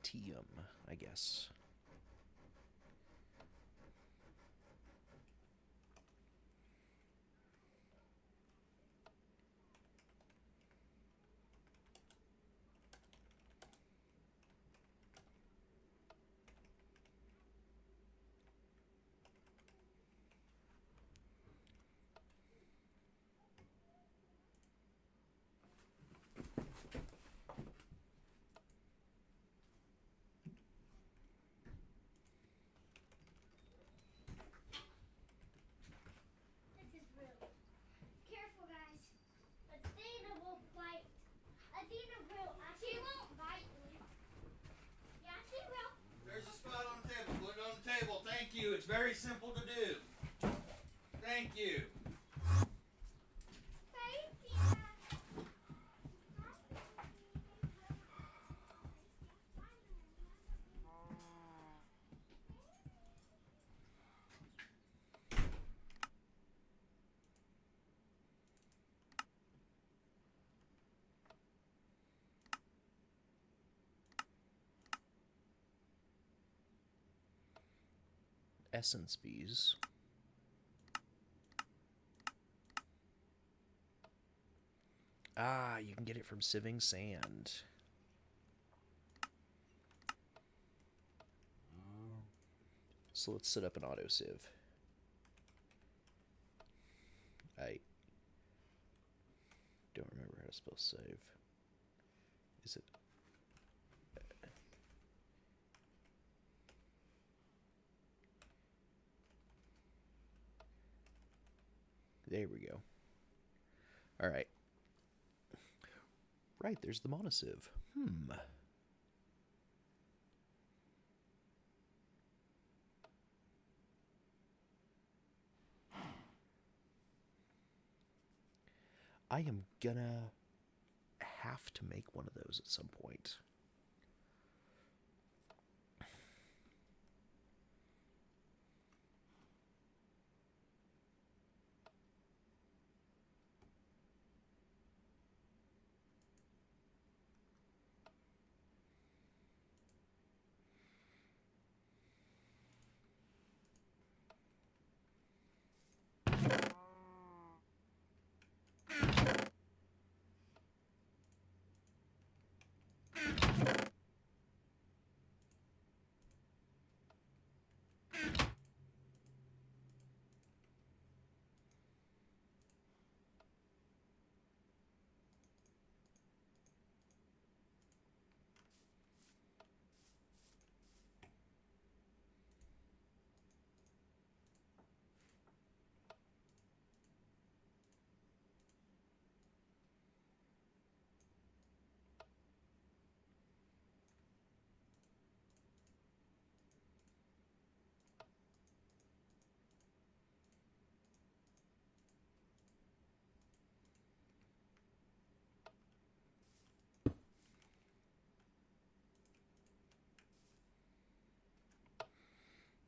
adamantium, I guess. This is real. Careful, guys. Athena will bite. Athena will. She won't bite me. Yeah, she will. There's a spot on the table. Put it on the table. Thank you. It's very simple to do. Thank you. Thank you. Essence bees. Ah, you can get it from sieving sand. So let's set up an auto sieve. I don't remember how to spell save. Is it? There we go. All right. Right, there's the monosieve. I am gonna have to make one of those at some point.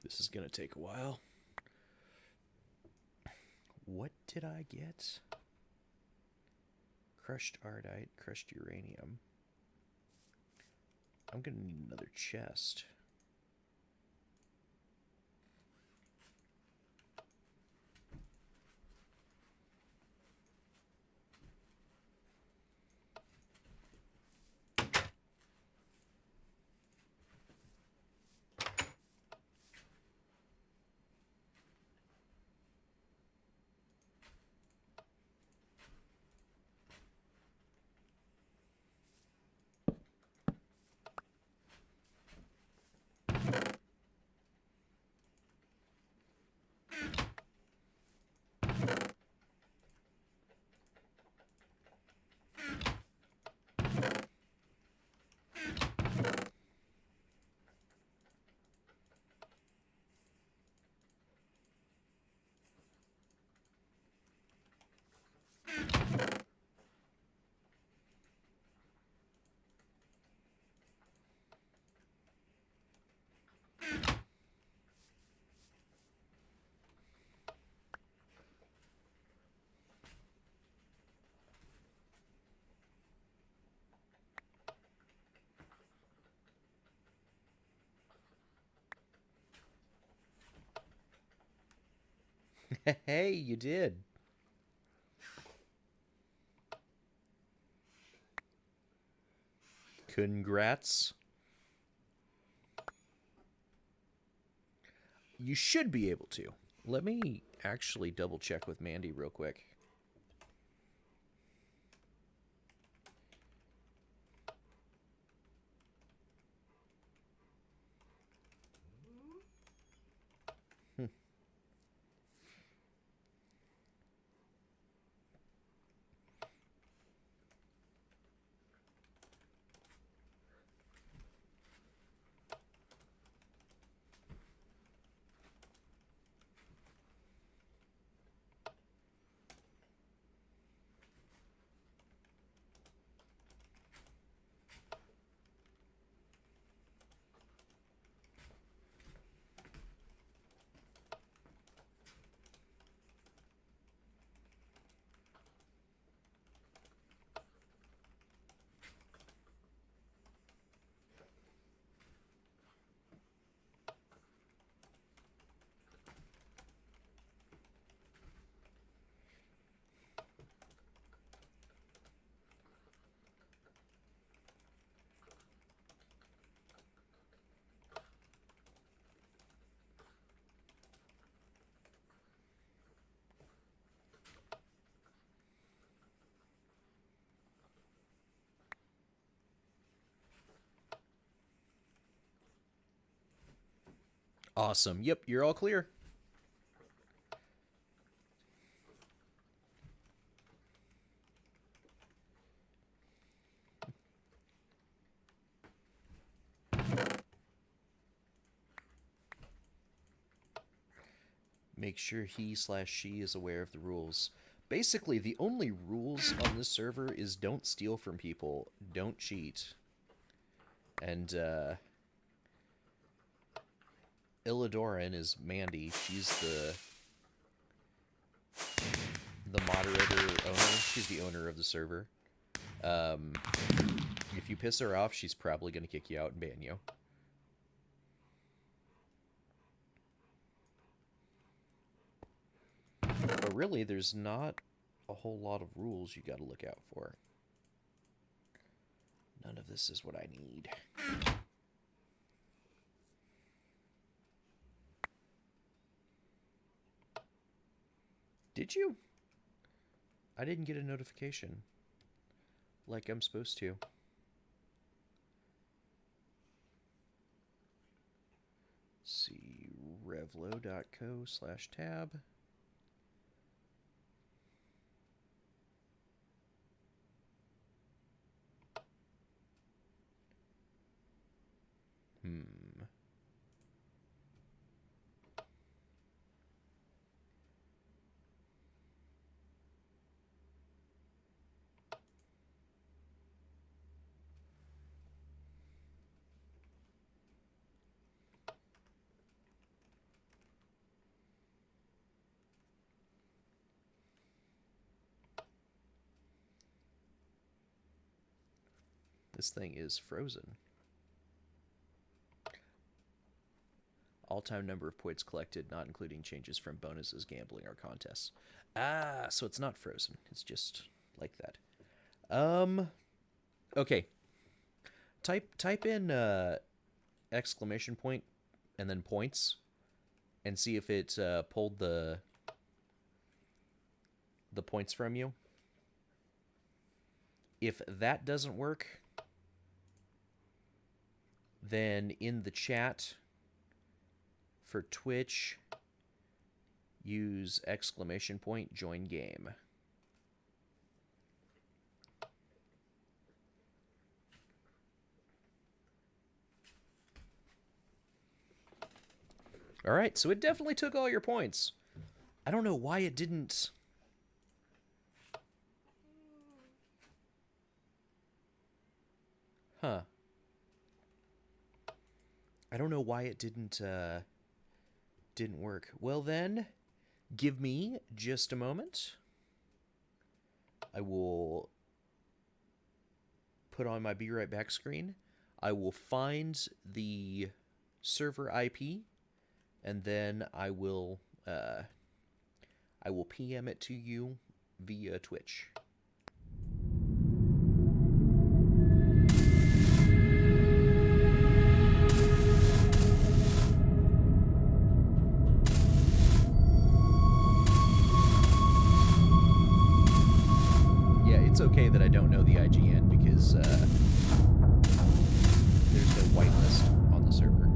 This is gonna take a while. What did I get? Crushed ardite, crushed uranium. I'm gonna need another chest. Hey, you did. Congrats. You should be able to. Let me actually double check with Mandy real quick. Awesome. Yep, you're all clear. Make sure he/she is aware of the rules. Basically, the only rules on this server is don't steal from people, don't cheat, and Illidoran is Mandy. She's the moderator owner. She's the owner of the server. If you piss her off, she's probably gonna kick you out and ban you. But really, there's not a whole lot of rules you gotta look out for. None of this is what I need. Did you? I didn't get a notification. Like I'm supposed to. Let's see, revlo.co/tab. This thing is frozen. All-time number of points collected, not including changes from bonuses, gambling, or contests. Ah, so it's not frozen. It's just like that. Okay. Type in exclamation point and then points and see if it pulled the points from you. If that doesn't work, then in the chat for Twitch, use exclamation point join game. All right, so it definitely took all your points. I don't know why it didn't. Huh. I don't know why it didn't work. Well then, give me just a moment. I will put on my Be Right Back screen. I will find the server IP, and then I will I will PM it to you via Twitch. Yeah, it's okay that I don't know the IGN because there's no whitelist on the server.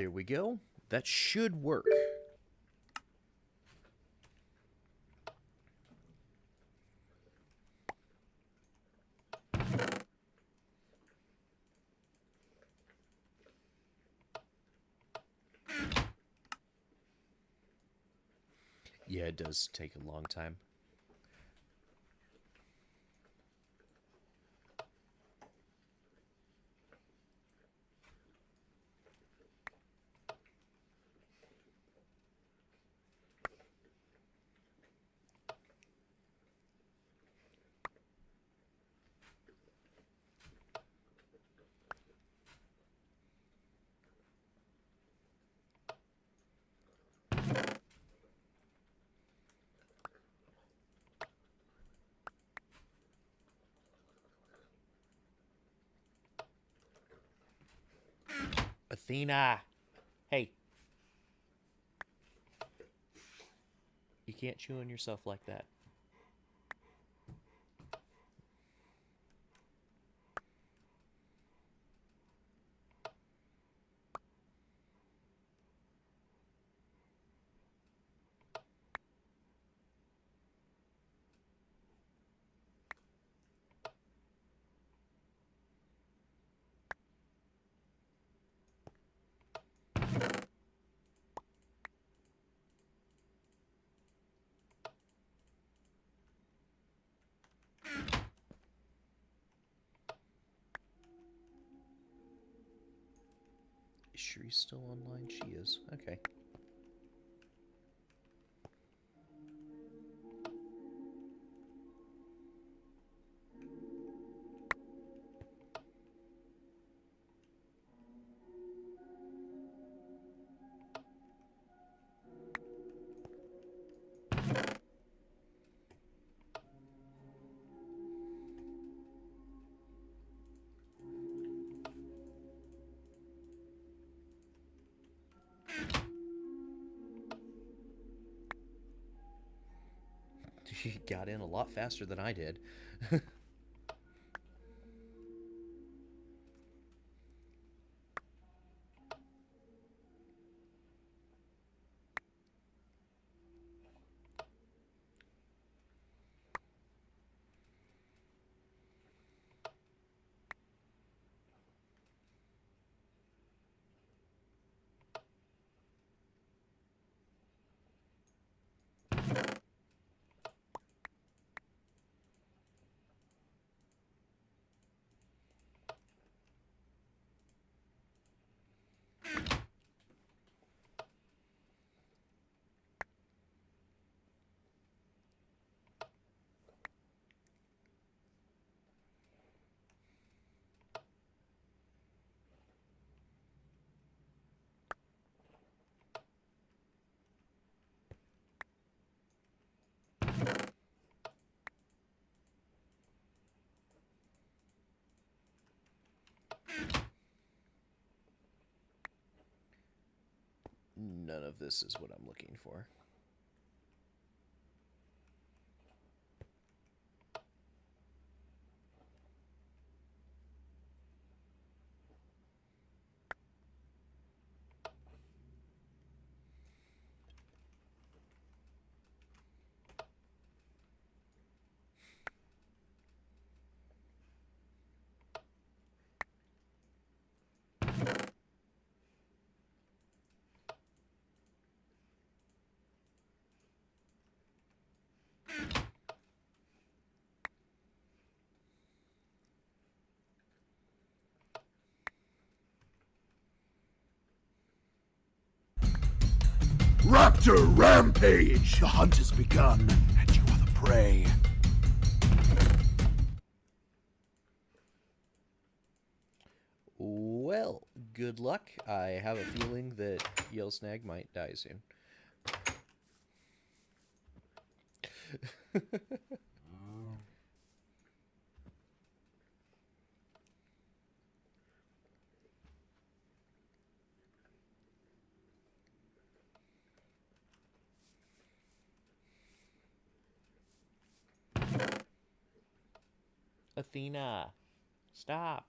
There we go. That should work. Yeah, it does take a long time. Athena! Hey. You can't chew on yourself like that. sure he's still online? She is. Okay. He got in a lot faster than I did. None of this is what I'm looking for. Raptor Rampage! The hunt has begun, and you are the prey. Well, good luck. I have a feeling that Yell Snag might die soon. Athena, stop.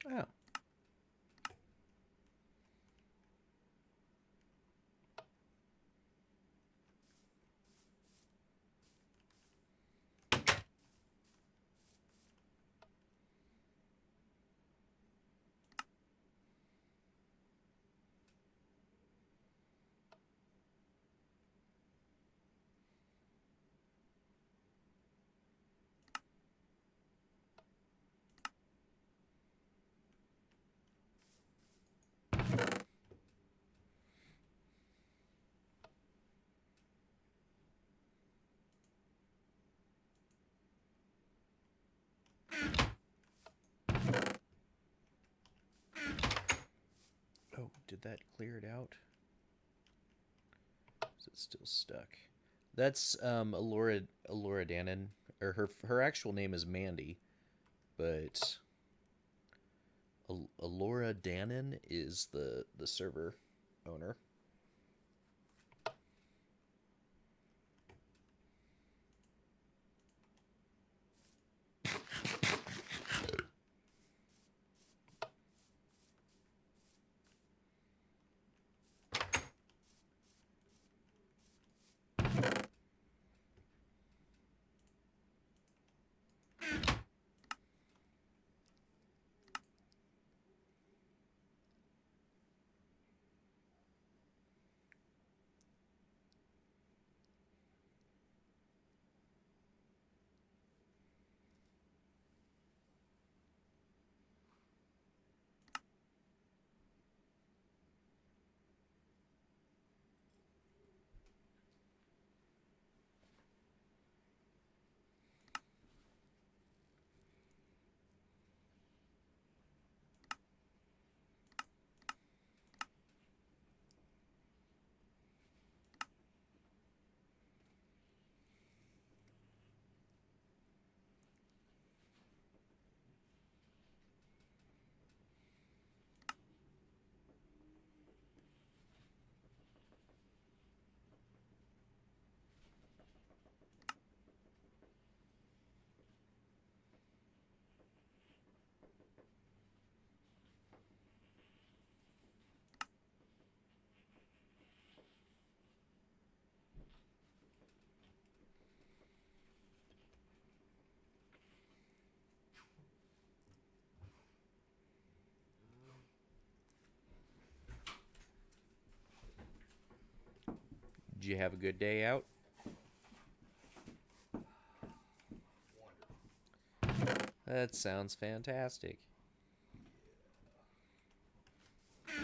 Oh. Oh, did that clear it out? Is it still stuck? That's Alora Dannon, or her actual name is Mandy, but Alora Dannon is the server owner. Did you have a good day out? That sounds fantastic. No,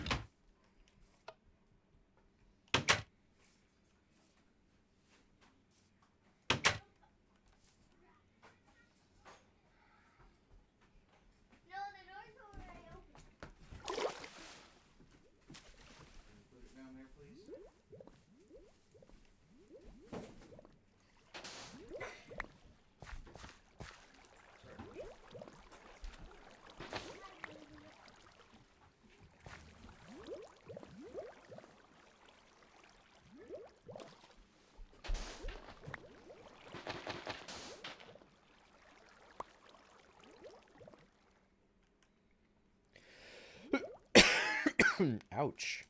the door's already open. Put it down there, please. Ouch.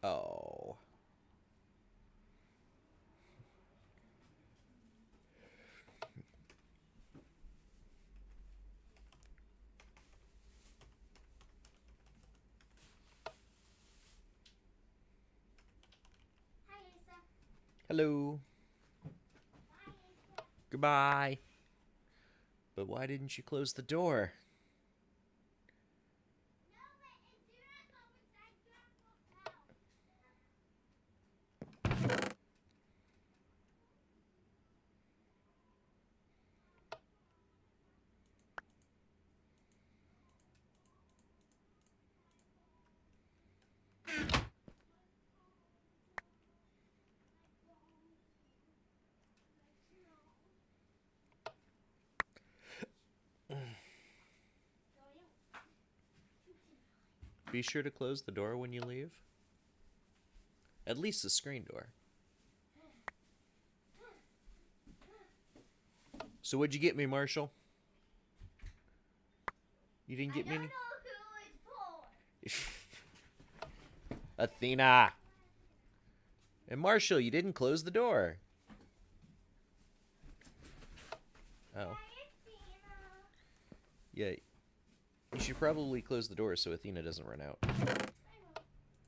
Oh. Hi, Asa. Hello. Bye, Asa. Goodbye. But why didn't you close the door? Be sure to close the door when you leave. At least the screen door. So what'd you get me, Marshall? You didn't get me I don't any? know who it's for. Athena! And Marshall, you didn't close the door. Oh. Yeah. You should probably close the door so Athena doesn't run out.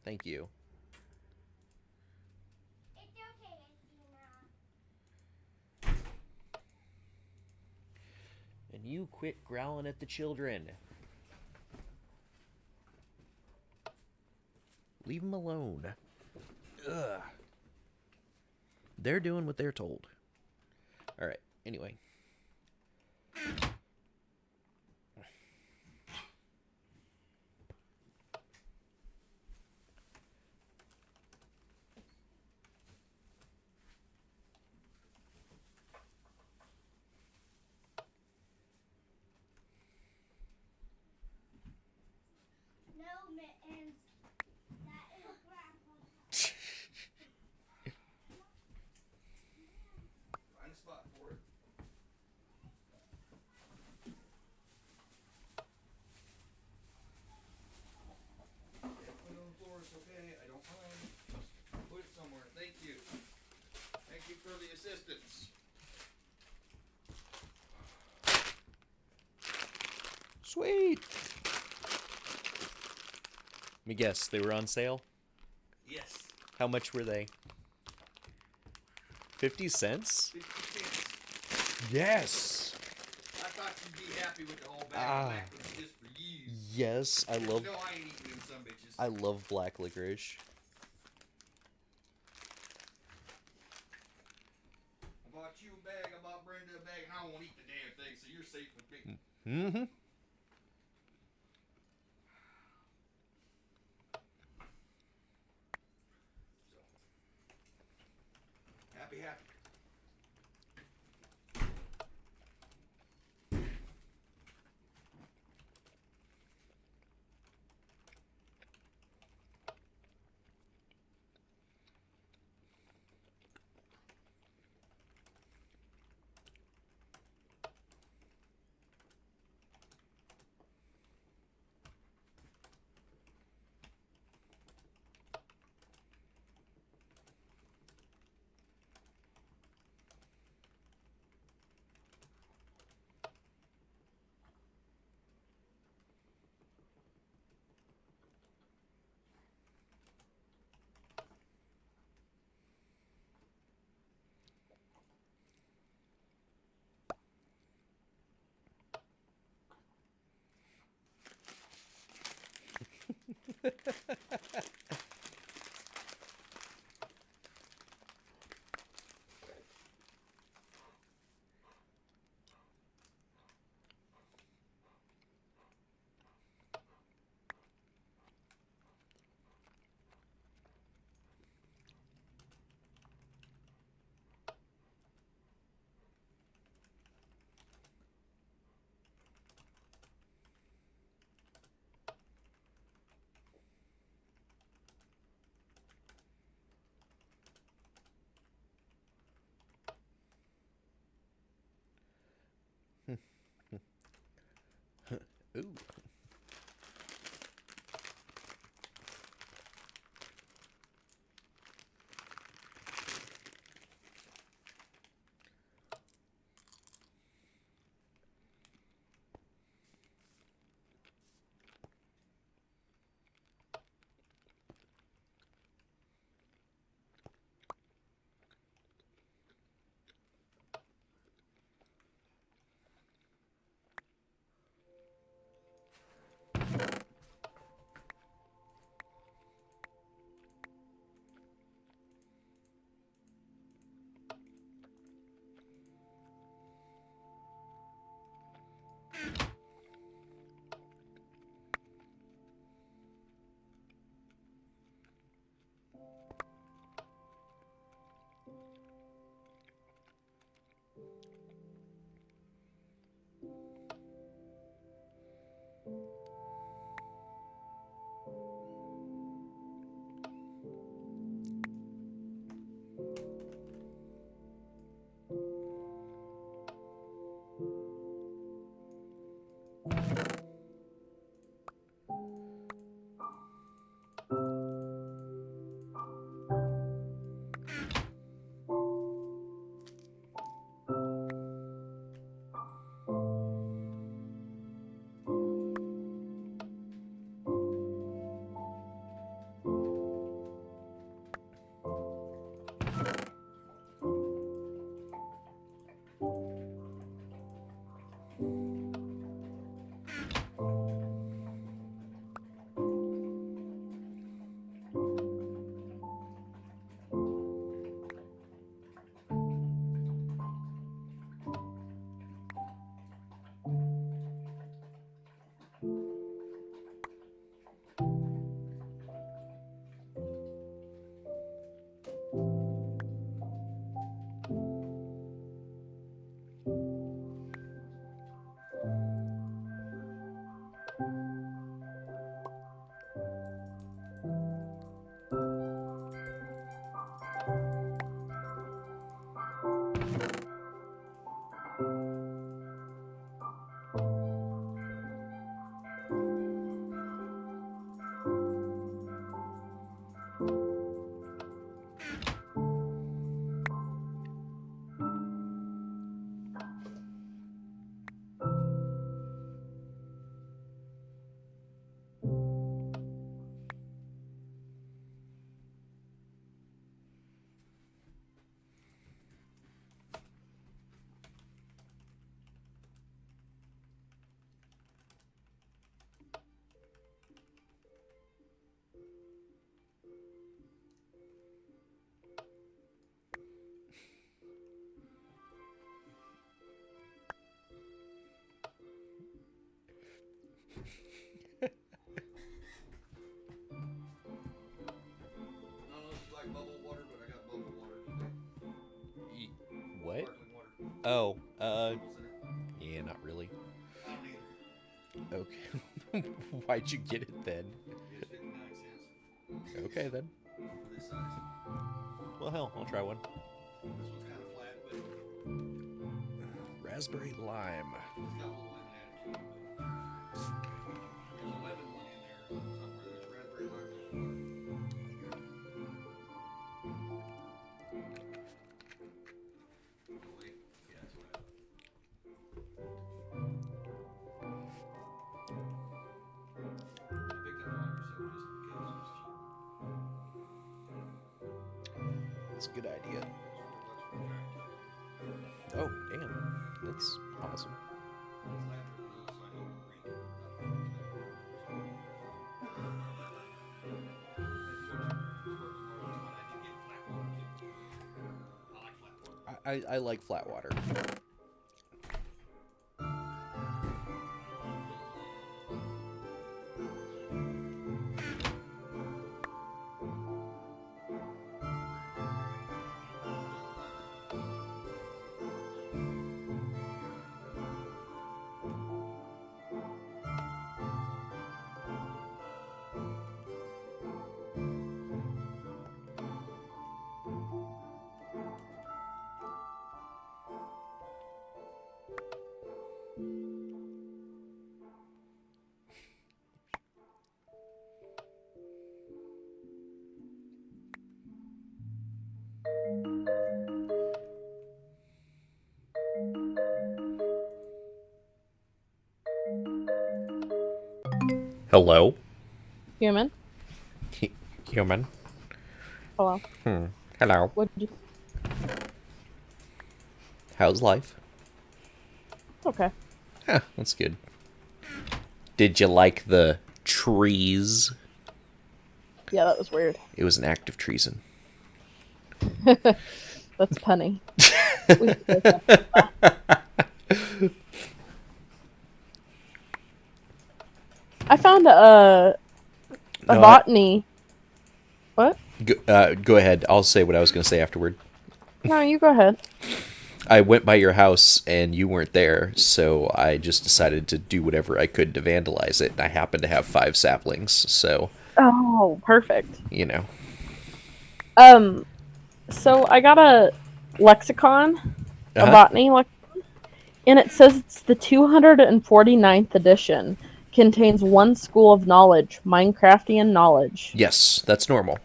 Thank you. It's okay, Athena. And you quit growling at the children. Leave them alone. Ugh. They're doing what they're told. Alright, anyway. No mittens. That is Grandpa's. Find a spot for it. Yeah, put it on the floor, it's okay. I don't mind. Just put it somewhere. Thank you. Thank you for the assistance. Sweet! Let me guess, they were on sale? Yes. How much were they? 50 cents? 50 cents. Yes! I thought you'd be happy with the whole bag Ah. of black ones just for you. Yes, I love No, I ain't eating them some bitches. I love black licorice. I bought you a bag, I bought Brenda a bag, and I won't eat the damn thing, so you're safe with me. Mm-hmm. Happy, happy. Ooh. Oh, yeah, not really. I don't either. Okay. Why'd you get it then? It's 59 cents Okay, then. for this size. Well, hell, I'll try one. This one's kind of flat, but Raspberry lime. it's got a little lemon added to it. There's a lemon one in there somewhere. There's raspberry lime. Oh, wait. Yeah, that's what I picked up a laundry soap just because it was cheap. That's a good idea. It was $4 for a giant tub. Oh, damn. That's awesome. It's lavender though, so I know it won't reek. Not from I like flat water. Hello? Human? Human? Hello. Hello. What did you... How's life? Okay. Huh, that's good. Did you like the trees? Yeah, that was weird. It was an act of treason. That's punny. We should take that. I found a No, botany. What? Go ahead. I'll say what I was going to say afterward. No, you go ahead. I went by your house and you weren't there, so I just decided to do whatever I could to vandalize it. And I happened to have 5 saplings, so, Oh, perfect. you know. So I got a lexicon, a Uh-huh. botany lexicon, and it says it's the 249th edition. Contains one school of knowledge, Minecraftian knowledge. Yes, that's normal.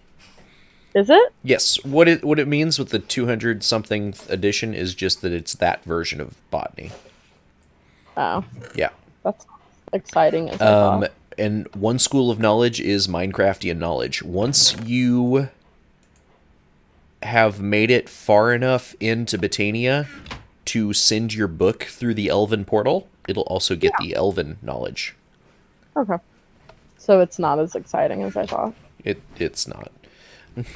Is it? Yes, what it means with the 200 something edition is just that it's that version of botany. Oh, Yeah. that's exciting as I thought. And one school of knowledge is Minecraftian knowledge. Once you have made it far enough into Botania to send your book through the Elven portal, it'll also get the Elven knowledge. Okay. So it's not as exciting as I thought. It's not.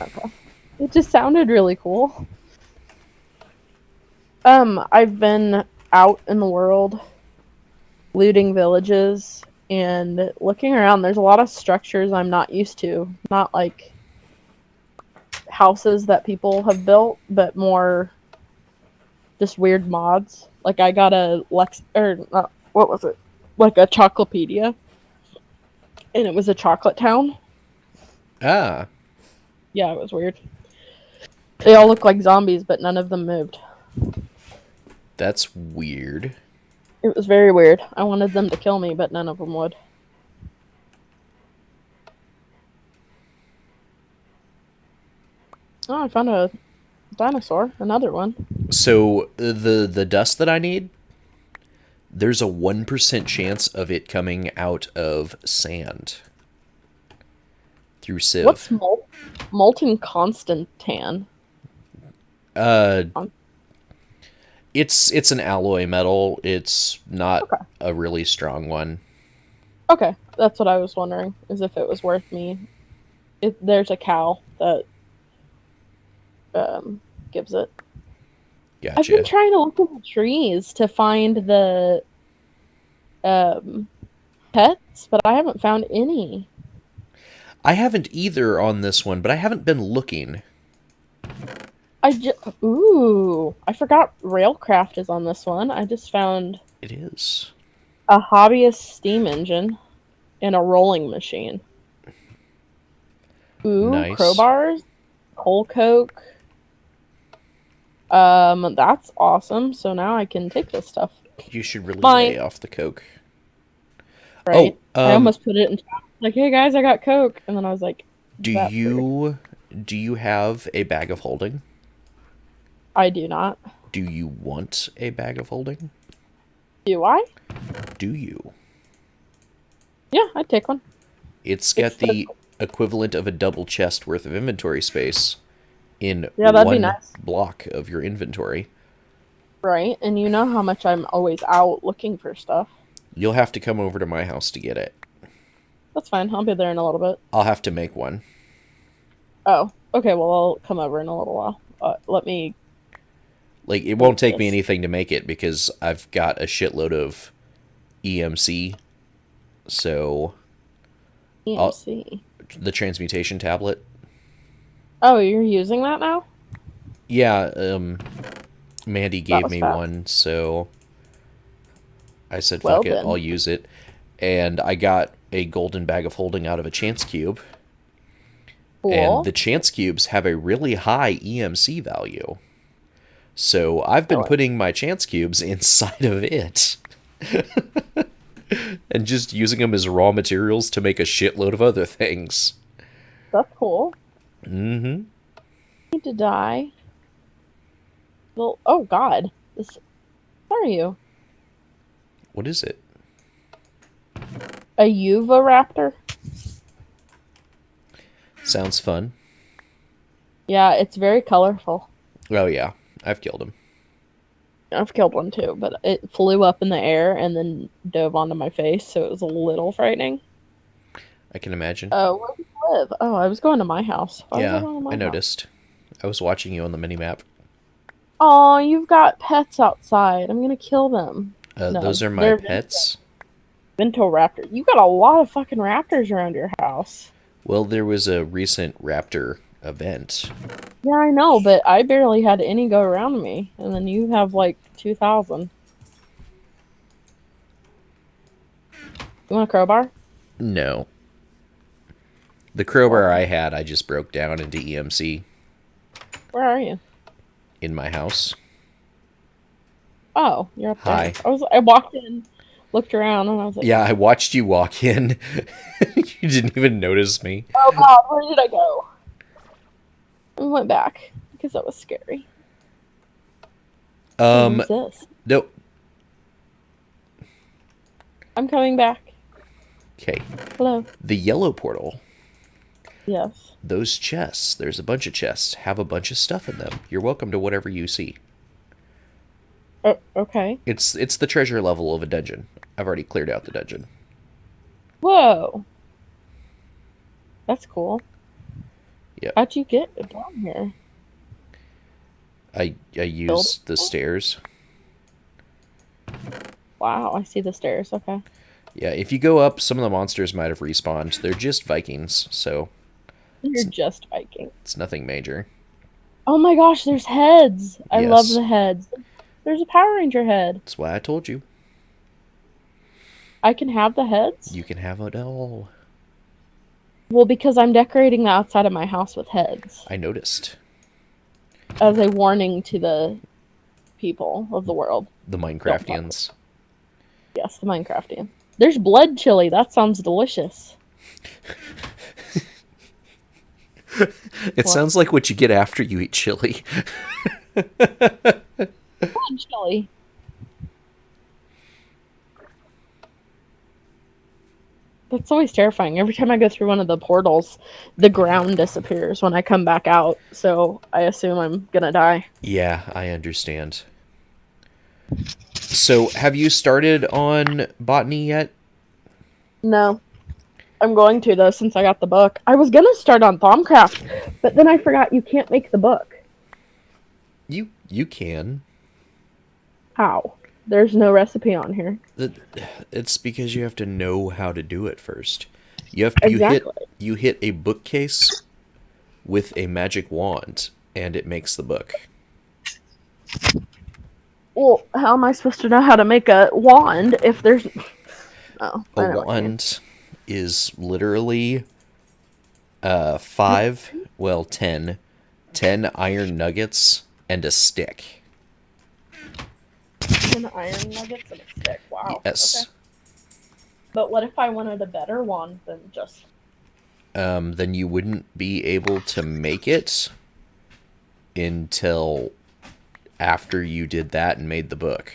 Okay. It just sounded really cool. I've been out in the world looting villages and looking around. There's a lot of structures I'm not used to. Not like houses that people have built, but more just weird mods. Like I got a what was it? Like a Choclopedia. And it was a chocolate town. Ah, Yeah, it was weird. They all look like zombies, but none of them moved. that's weird. It was very weird. I wanted them to kill me, but none of them would. Oh, I found a dinosaur. Another one. So the dust that I need, there's a 1% chance of it coming out of sand through sieve. What's molten constantan? It's an alloy metal. It's not Okay. a really strong one. Okay, that's what I was wondering. Is if it was worth me. There's a cow that gives it. I've Gotcha. been trying to look in the trees to find the pets, but I haven't found any. I haven't either on this one, but I haven't been looking. Ooh, I forgot Railcraft is on this one. I just found It is. a hobbyist steam engine and a rolling machine. Ooh, Nice. crowbars, coal coke. That's awesome. So now I can take this stuff. You should really Mine, lay off the coke. right? Oh, I almost put it in chat. Like, hey guys, I got coke, and then I was like, do that free. you have a bag of holding? I do not. Do you want a bag of holding? Do I? Do you? Yeah, I'd take one. It's It's got the equivalent of a double chest worth of inventory space in Yeah, that'd be one nice. block of your inventory. Right, and you know how much I'm always out looking for stuff. You'll have to come over to my house to get it. That's fine. I'll be there in a little bit. I'll have to make one. Oh, okay. Well, I'll come over in a little while. Let me. Like, it won't take me Yes. anything to make it because I've got a shitload of EMC. So, EMC. the transmutation tablet. Oh, you're using that now? Yeah, Mandy That gave was me fast. one, so I said, Well fuck it, then. I'll use it. And I got a golden bag of holding out of a chance cube. Cool. And the chance cubes have a really high EMC value. So I've been Really? putting my chance cubes inside of it. And just using them as raw materials to make a shitload of other things. That's cool. Mm-hmm. Need to die. Well, oh God, this. What are you? What is it? A Uva Raptor? Sounds fun. Yeah, it's very colorful. Oh yeah, I've killed him. I've killed one too, but it flew up in the air and then dove onto my face, so it was a little frightening. I can imagine. Oh, where do you live? Oh, I was going to my house. Why was I Yeah, going to my I house? noticed. I was watching you on the minimap. Oh, you've got pets outside. I'm gonna kill them. No, Those are my they're pets. Vento Raptor. You got a lot of fucking raptors around your house. Well, there was a recent raptor event. Yeah, I know, but I barely had any go around me, and then you have like 2,000. You want a crowbar? No. The crowbar Why? I had, I just broke down into EMC Where are you? in my house. Oh, you're up Hi. there. I walked in, looked around, and I was like, Yeah, I watched you walk in. You didn't even notice me. oh God, where did I go? I went back because that was scary. Who's this? No. I'm coming back. Okay. Hello. The yellow portal. Yes. Those chests, there's a bunch of chests, have a bunch of stuff in them. You're welcome to whatever you see. Okay. It's the treasure level of a dungeon. I've already cleared out the dungeon. Whoa. That's cool. Yep. How'd you get down here? I use the stairs. Wow, I see the stairs. Okay. Yeah, if you go up, some of the monsters might have respawned. They're just Vikings, so You're just Viking. it's nothing major. Oh my gosh, there's heads. I love Yes. the heads. There's a Power Ranger head. That's why I told you. I can have the heads? You can have it all. Well, because I'm decorating the outside of my house with heads. I noticed. As a warning to the people of the world. The Minecraftians. Yes, the Minecraftian. There's blood chili. That sounds delicious. It sounds like what you get after you eat chili. Blood chili. That's always terrifying. Every time I go through one of the portals, the ground disappears when I come back out. So I assume I'm gonna die. Yeah, I understand. So, have you started on botany yet? No. I'm going to, though, since I got the book. I was gonna start on Thaumcraft, but then I forgot you can't make the book. You can. How? There's no recipe on here. It's because you have to know how to do it first. Exactly. You hit a bookcase with a magic wand, and it makes the book. Well, how am I supposed to know how to make a wand if there's... Oh, A I know what you mean. wand is literally 10 iron nuggets and a stick. 10 iron nuggets and a stick. Wow. Yes. Okay. But what if I wanted a better wand than just... Then you wouldn't be able to make it until after you did that and made the book.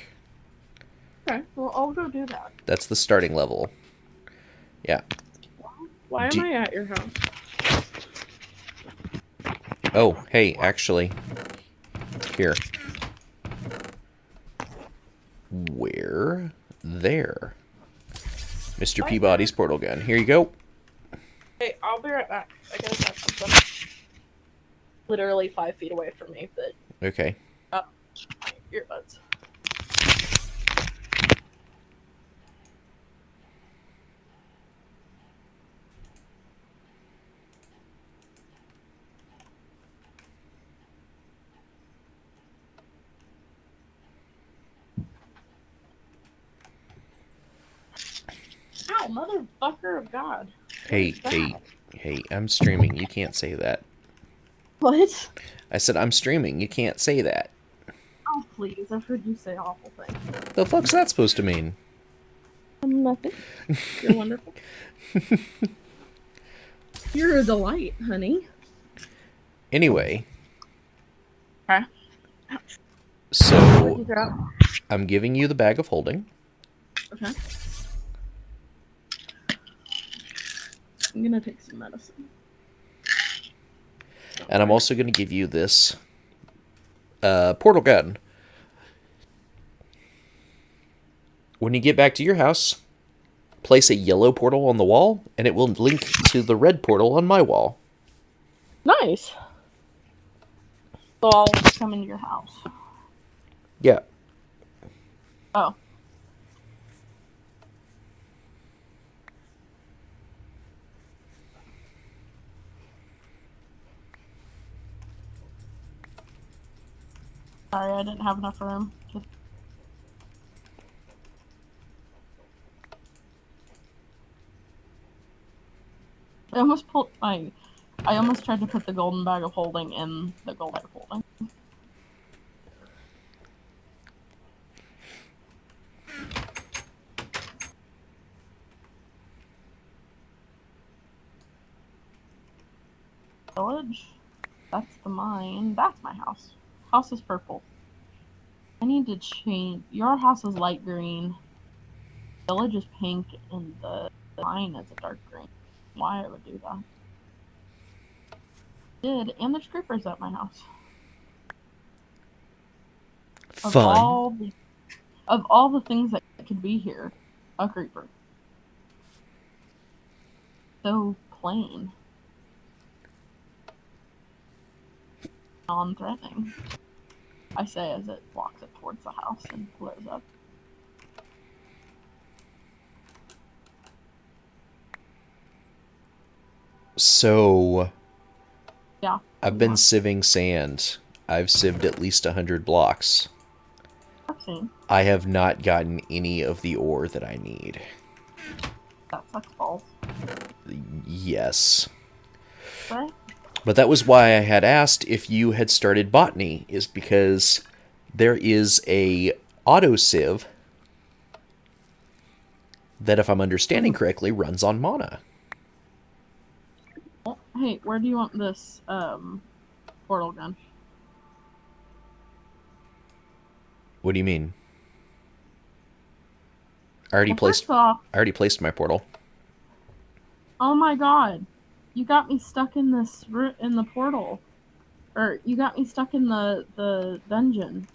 Okay, well, I'll go do that. That's the starting level. Yeah. Why am I at your house? Oh, hey, actually. Here. Where? There. Mr. Peabody's portal gun. Here you go. Hey, I'll be right back. I gotta grab something. Literally 5 feet away from me, but... Okay. Oh, my earbuds. Ow, motherfucker of God. Hey, I'm streaming. You can't say that. What? I said I'm streaming. You can't say that. Oh, please. I've heard you say awful things. The fuck's that supposed to mean? Nothing. You're wonderful. You're a delight, honey. Anyway. Okay. So, I'm giving you the bag of holding. Okay. I'm gonna take some medicine. And I'm also going to give you this portal gun. When you get back to your house, place a yellow portal on the wall, and it will link to the red portal on my wall. Nice. So I'll come into your house. Yeah. Oh. Sorry, I didn't have enough room. I almost tried to put the golden bag of holding in the gold bag of holding. Village? That's the mine. That's my house. House is purple. I need to change. Your house is light green. Village is pink, and the mine is a dark green. Why I would do that? And there's creepers at my house. Fun. Of all the things that could be here, a creeper. So plain. Non-threatening. I say as it walks up towards the house and blows up. So, Yeah. I've been sieving sand. I've sieved at least 100 blocks. I've seen. I have not gotten any of the ore that I need. That sucks balls. Yes. Right? But that was why I had asked if you had started botany, is because there is a auto-sieve that, if I'm understanding correctly, runs on mana. Well, hey, where do you want this portal gun? What do you mean? I already First off, placed my portal. oh my god. You got me stuck in this in the portal. Or you got me stuck in the dungeon.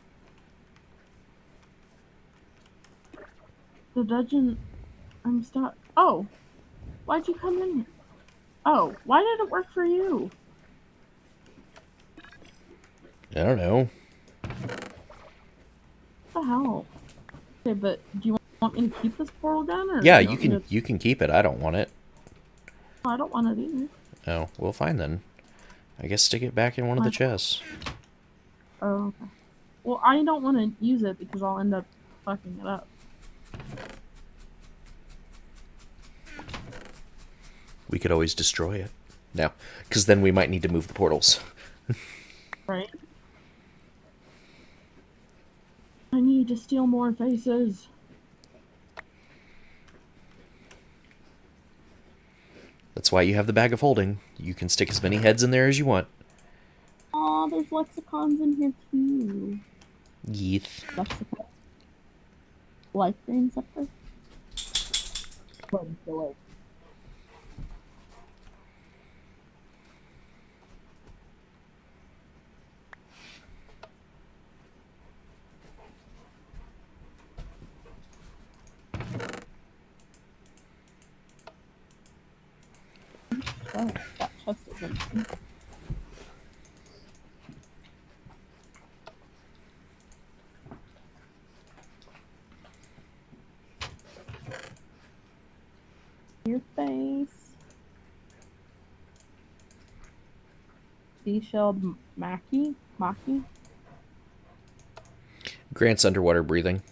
The dungeon, I'm stuck. Oh, why'd you come in here? Oh, why did it work for you? I don't know. What the hell? Okay, but do you want me to keep this portal gun? Or Yeah, do want me you can keep it. I don't want it. I don't want it either. Oh, well, fine then. I guess stick it back in one of the chests. Oh, okay. Well, I don't want to use it because I'll end up fucking it up. We could always destroy it. No, because then we might need to move the portals. Right? I need to steal more faces. That's why you have the bag of holding. You can stick as many heads in there as you want. Aw, there's lexicons in here too. Yeeth. Lexicon. Life green scepter. Oh, that chest is empty. Your face. Seashelled Maki? Grant's underwater breathing.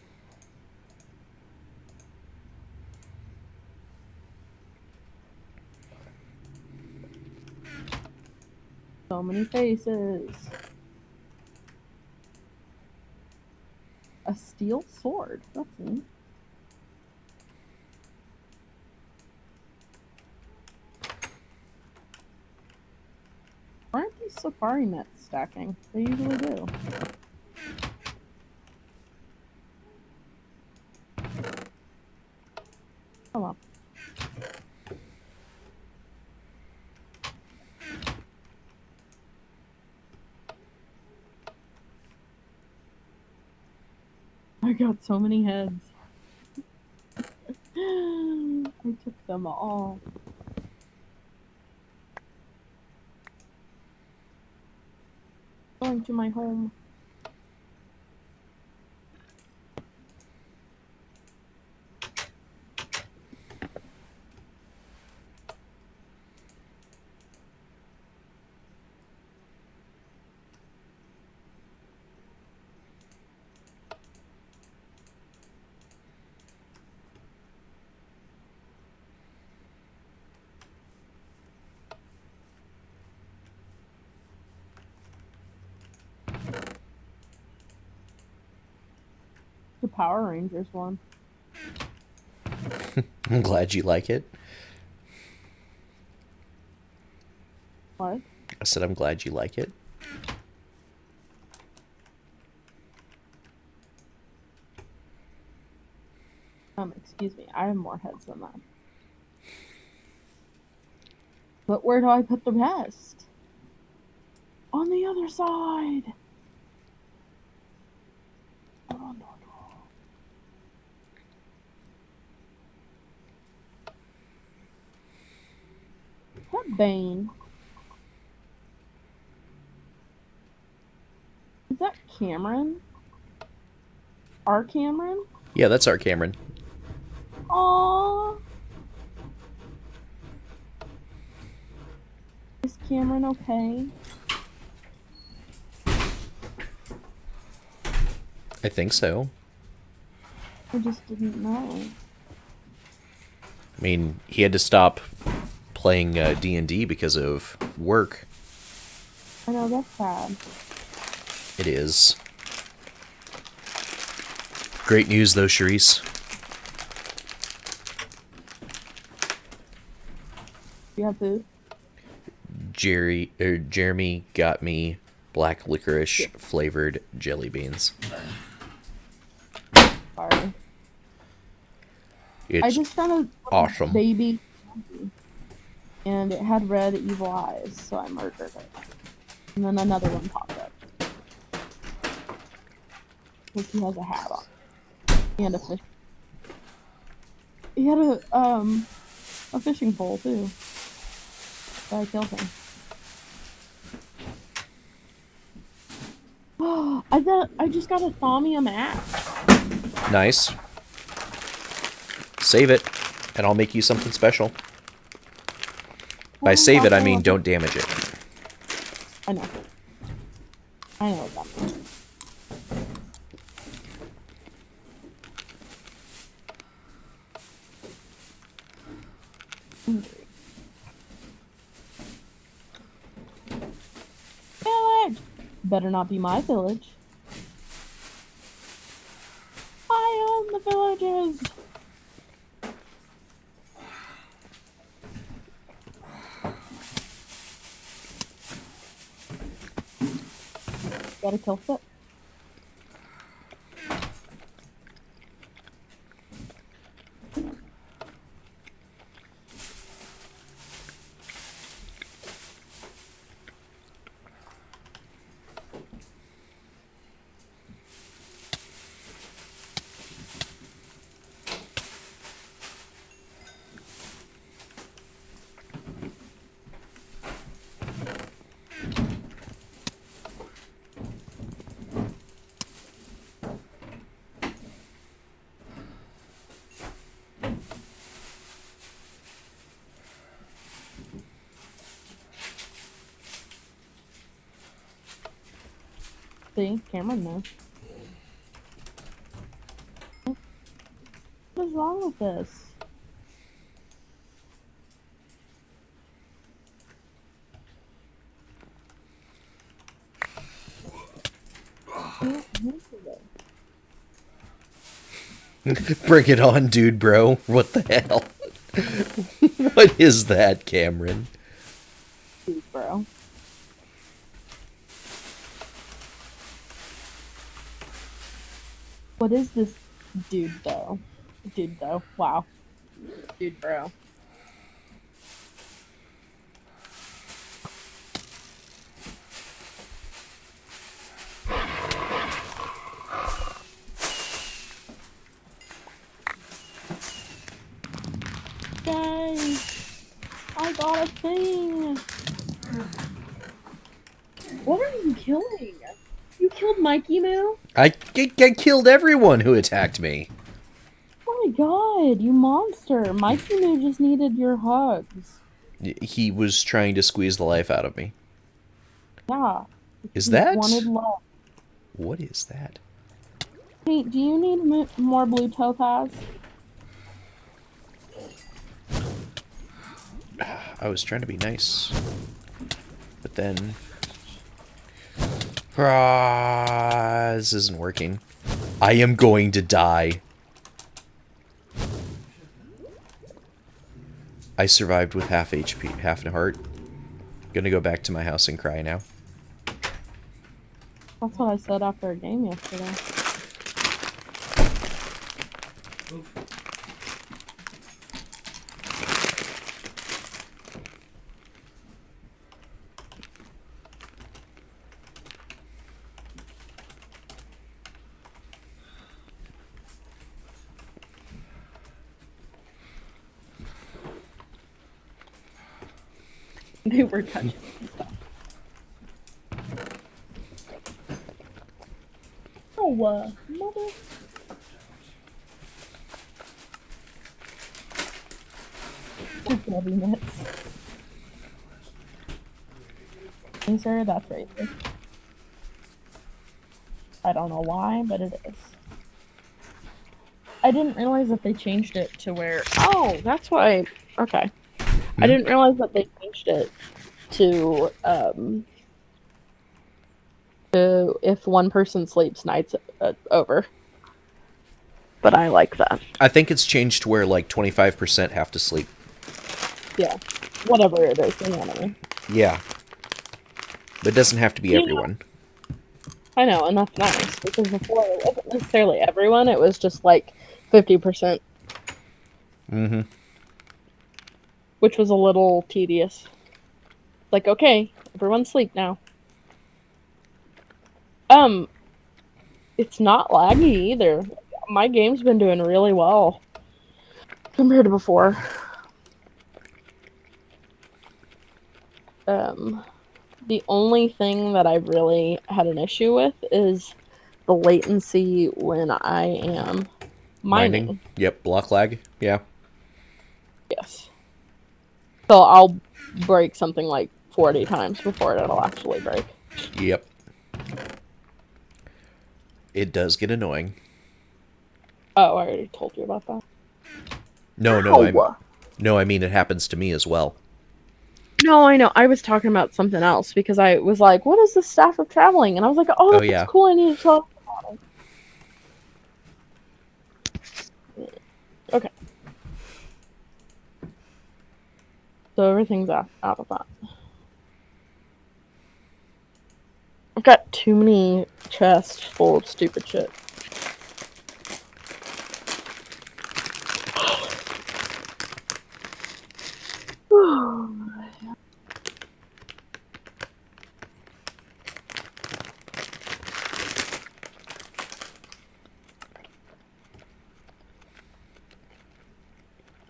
So many faces. A steel sword. That's neat. Aren't these safari nets stacking? They usually do. Come on. I got so many heads. I took them all. Going to my home. The Power Rangers one. I'm glad you like it. What? I said I'm glad you like it. Excuse me. I have more heads than that. But where do I put the rest? On the other side. Oh, no. Is that Bane? Is that Cameron? Our Cameron? Yeah, that's our Cameron. Aww. Is Cameron okay? I think so. I just didn't know. I mean, he had to stop playing D&D because of work. I know, that's sad. It is. Great news, though, Charisse. You have food? Jeremy got me black licorice flavored jelly beans. Sorry. I It's just found a awesome. baby and it had red evil eyes, so I murdered it. And then another one popped up. Because he has a hat on. And a fish. He had a fishing pole too. So I killed him. I just got a thaumium axe. Nice. Save it, and I'll make you something special. By save it, I mean don't damage it. I know. I know what that means. Village! Better not be my village. I own the villages! Gotta kill fit. See, Cameron knows. What is wrong with this? Bring it on, dude, bro. What the hell? What is that, Cameron? Dude, bro. What is this dude, though? Dude, though. Wow. Dude, bro. Yay! I got a thing! What are you killing? You killed Mikey Moo? I killed everyone who attacked me. Oh my god, you monster. Mikey Moo just needed your hugs. He was trying to squeeze the life out of me. Yeah. Is He that? wanted love. What is that? Hey, do you need more blue topaz? I was trying to be nice. But then... This isn't working. I am going to die. I survived with half HP, half a heart. Gonna go back to my house and cry now. That's what I said after a game yesterday. They were touching stuff. Oh, mother. Just love you nuts. Hey, sir, that's racist. I don't know why, but it is. I didn't realize that they changed it to where. Oh, that's why. Okay. I didn't realize that they changed it to if one person sleeps, night's over. But I like that. I think it's changed to where like 25% have to sleep. Yeah. Whatever it is, you know what I mean. Yeah. But it doesn't have to be You know- everyone. I know, and that's nice, because before it wasn't necessarily everyone, it was just like 50%. Mm-hmm. Which was a little tedious. Like, okay, everyone sleep now. It's not laggy either. My game's been doing really well compared to before. The only thing that I've really had an issue with is the latency when I am mining. Yep, block lag. Yeah. Yes. So I'll break something like 40 times before it'll actually break. Yep. It does get annoying. Oh, I already told you about that. I mean it happens to me as well. No, I know. I was talking about something else because I was like, what is the staff of traveling? And I was like, oh, that's yeah. cool. I need to talk about it. Okay. So everything's out of that. I've got too many chests full of stupid shit. Oh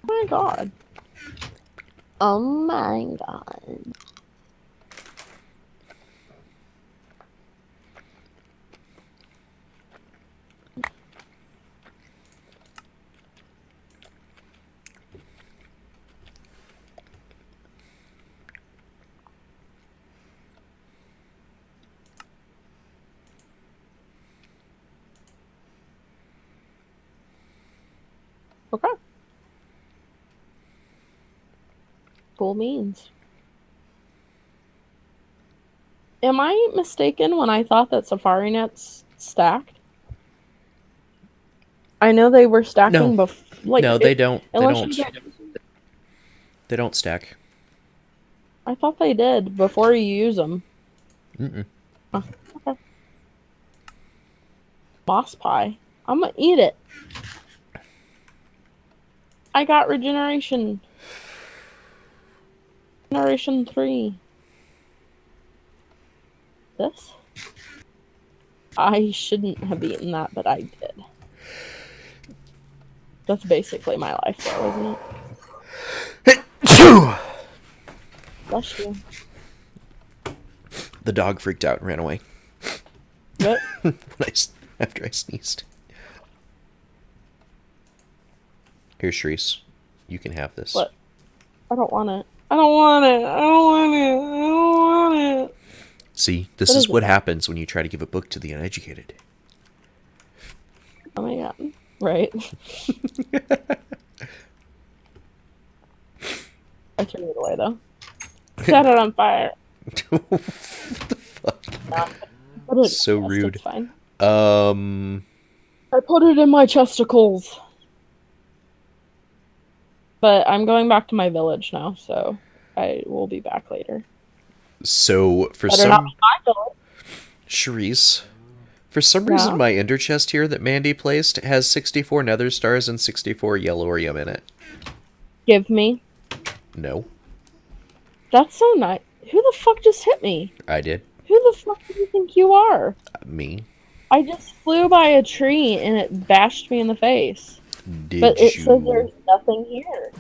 my god. Oh my god. Okay. Cool beans. Am I mistaken when I thought that Safari Nets stacked? I know they were stacking No, they don't. They don't stack. I thought they did before you use them. Mm-mm. Oh, okay. Moss pie. I'm gonna eat it. I got regeneration. Generation 3. This? I shouldn't have eaten that, but I did. That's basically my life, though, isn't it? Bless you. The dog freaked out and ran away. What? After I sneezed. Here, Shreese. You can have this. What? I don't want it. I don't want it. I don't want it. I don't want it. See, this is what happens when you try to give a book to the uneducated. Oh my god. Right. I threw it away, though. Set it on fire. What the fuck? Put it So in my chest, rude. it's fine. I put it in my chesticles. But I'm going back to my village now, so I will be back later. So, for Better not be my village. Shreese, for some reason my ender chest here that Mandy placed has 64 nether stars and 64 yellorium in it. Give me. No. That's so nice. Who the fuck just hit me? I did. Who the fuck do you think you are? Me. I just flew by a tree and it bashed me in the face. Did but it you? says there's nothing here.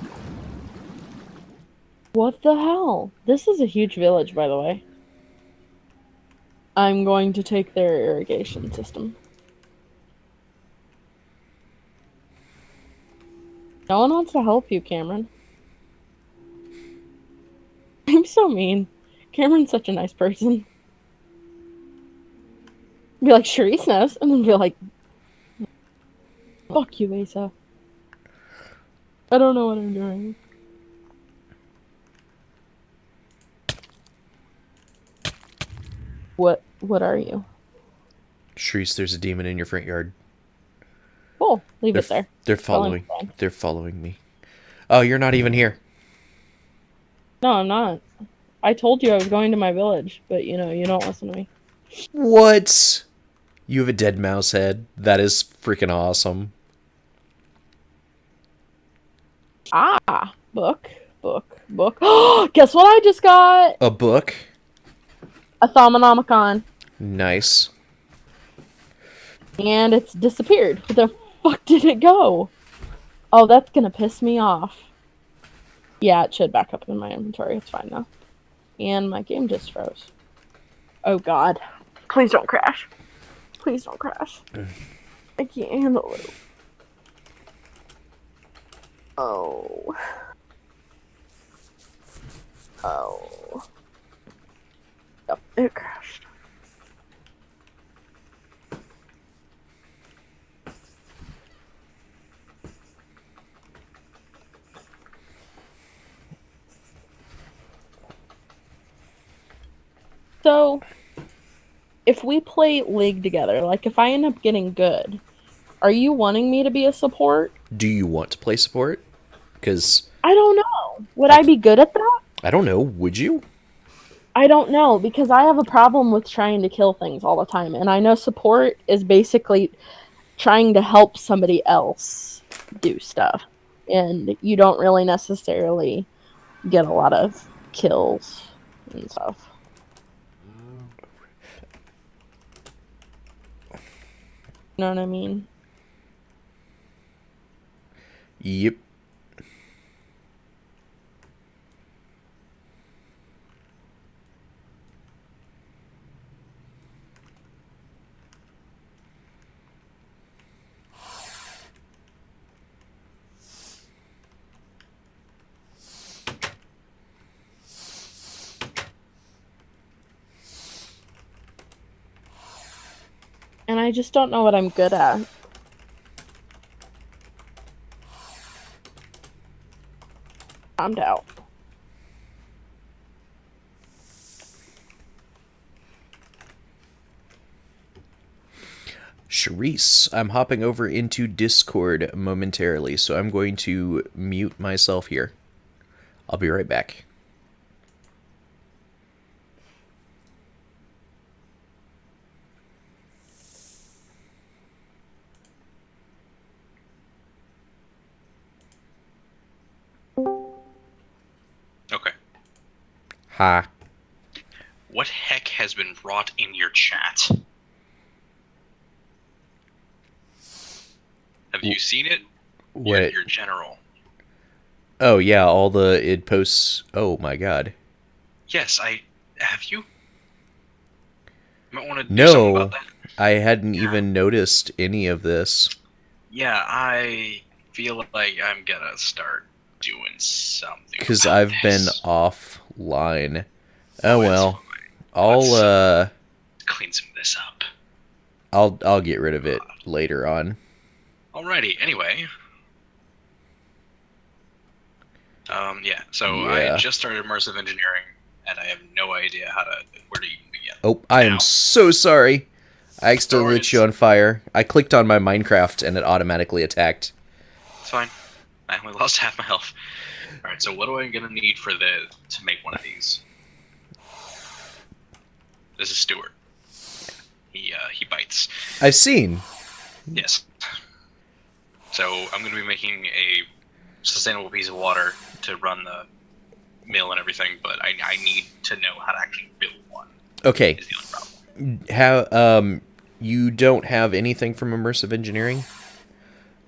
What the hell? This is a huge village, by the way. I'm going to take their irrigation system. No one wants to help you, Cameron. I'm so mean. Cameron's such a nice person. Be like, Sharice knows, and then be like, fuck you, Asa. I don't know what I'm doing. What are you? Shreese, there's a demon in your front yard. Cool. Leave it there. They're following me. Oh, you're not even here. No, I'm not. I told you I was going to my village, but you don't listen to me. What? You have a dead mouse head? That is freaking awesome. Ah, book. Guess what I just got? A book? A Thaumonomicon. Nice. And it's disappeared. Where the fuck did it go? Oh, that's gonna piss me off. Yeah, it should back up in my inventory. It's fine now. And my game just froze. Oh god. Please don't crash. Please don't crash. I can't handle it. Oh. Yep, it crashed. So, if we play League together, like if I end up getting good, are you wanting me to be a support? Do you want to play support? Because I don't know. Would I be good at that? I don't know. Would you? I don't know because I have a problem with trying to kill things all the time, and I know support is basically trying to help somebody else do stuff, and you don't really necessarily get a lot of kills and stuff. You know what I mean? Yep. And I just don't know what I'm good at. I'm out. Charisse, I'm hopping over into Discord momentarily, so I'm going to mute myself here. I'll be right back. Okay. Ha. What heck has been wrought in your chat? Have you seen it? What? Your general. Oh, yeah, all the id posts. Oh, my God. Yes, have you? You might want to do something No, about that. I hadn't Yeah. even noticed any of this. Yeah, I feel like I'm gonna start doing something. Because about I've been this. offline. Oh, it's well. fine. I'll, Let's clean some of this up. I'll get rid of it later on. Alrighty, anyway. Yeah, so I Yeah. just started immersive engineering, and I have no idea where to even begin. Oh, I am Now. so sorry. I accidentally lit you it's- on fire. I clicked on my Minecraft and it automatically attacked. It's fine. I only lost half my health. Alright, so what am I gonna need to make one of these? This is Stuart. He bites. I've seen. Yes. So I'm gonna be making a sustainable piece of water to run the mill and everything, but I need to know how to actually build one. Okay. Is the only problem. How you don't have anything from immersive engineering?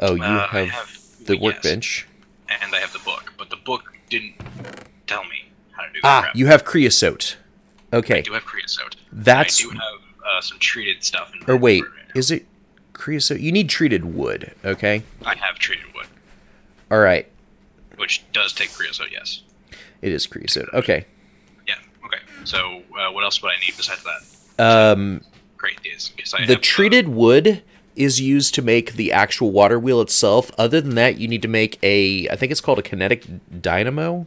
Oh, you I have the yes, workbench. and I have the book, but the book didn't tell me how to do that. Ah, you have creosote. Okay. I do have creosote. That's. I do have some treated stuff in my Or wait, inventory right now. is it creosote? You need treated wood, okay? I have treated wood, Alright. which does take creosote, yes. It is creosote. Okay. Yeah, okay. So what else would I need besides that? Great these. The treated wood is used to make the actual water wheel itself. Other than that, you need to make I think it's called a kinetic dynamo,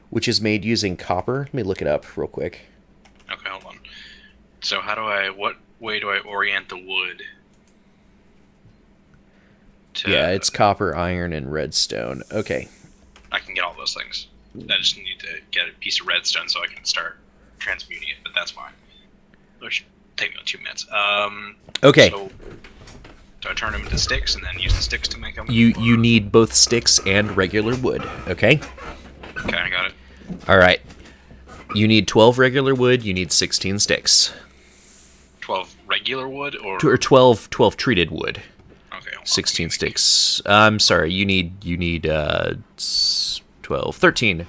which is made using copper. Let me look it up real quick. Okay, hold on. So what way do I orient the wood? Yeah, it's copper, iron, and redstone. Okay. I can get all those things. I just need to get a piece of redstone so I can start transmuting it, but that's fine. It should take me 2 minutes. Okay. So, do I turn them into sticks and then use the sticks to make them? You need both sticks and regular wood, okay? Okay, I got it. Alright. You need 12 regular wood, you need 16 sticks. 12 regular wood or 12 treated wood. okay, hold on. 16 sticks. I'm sorry, you need 12, 13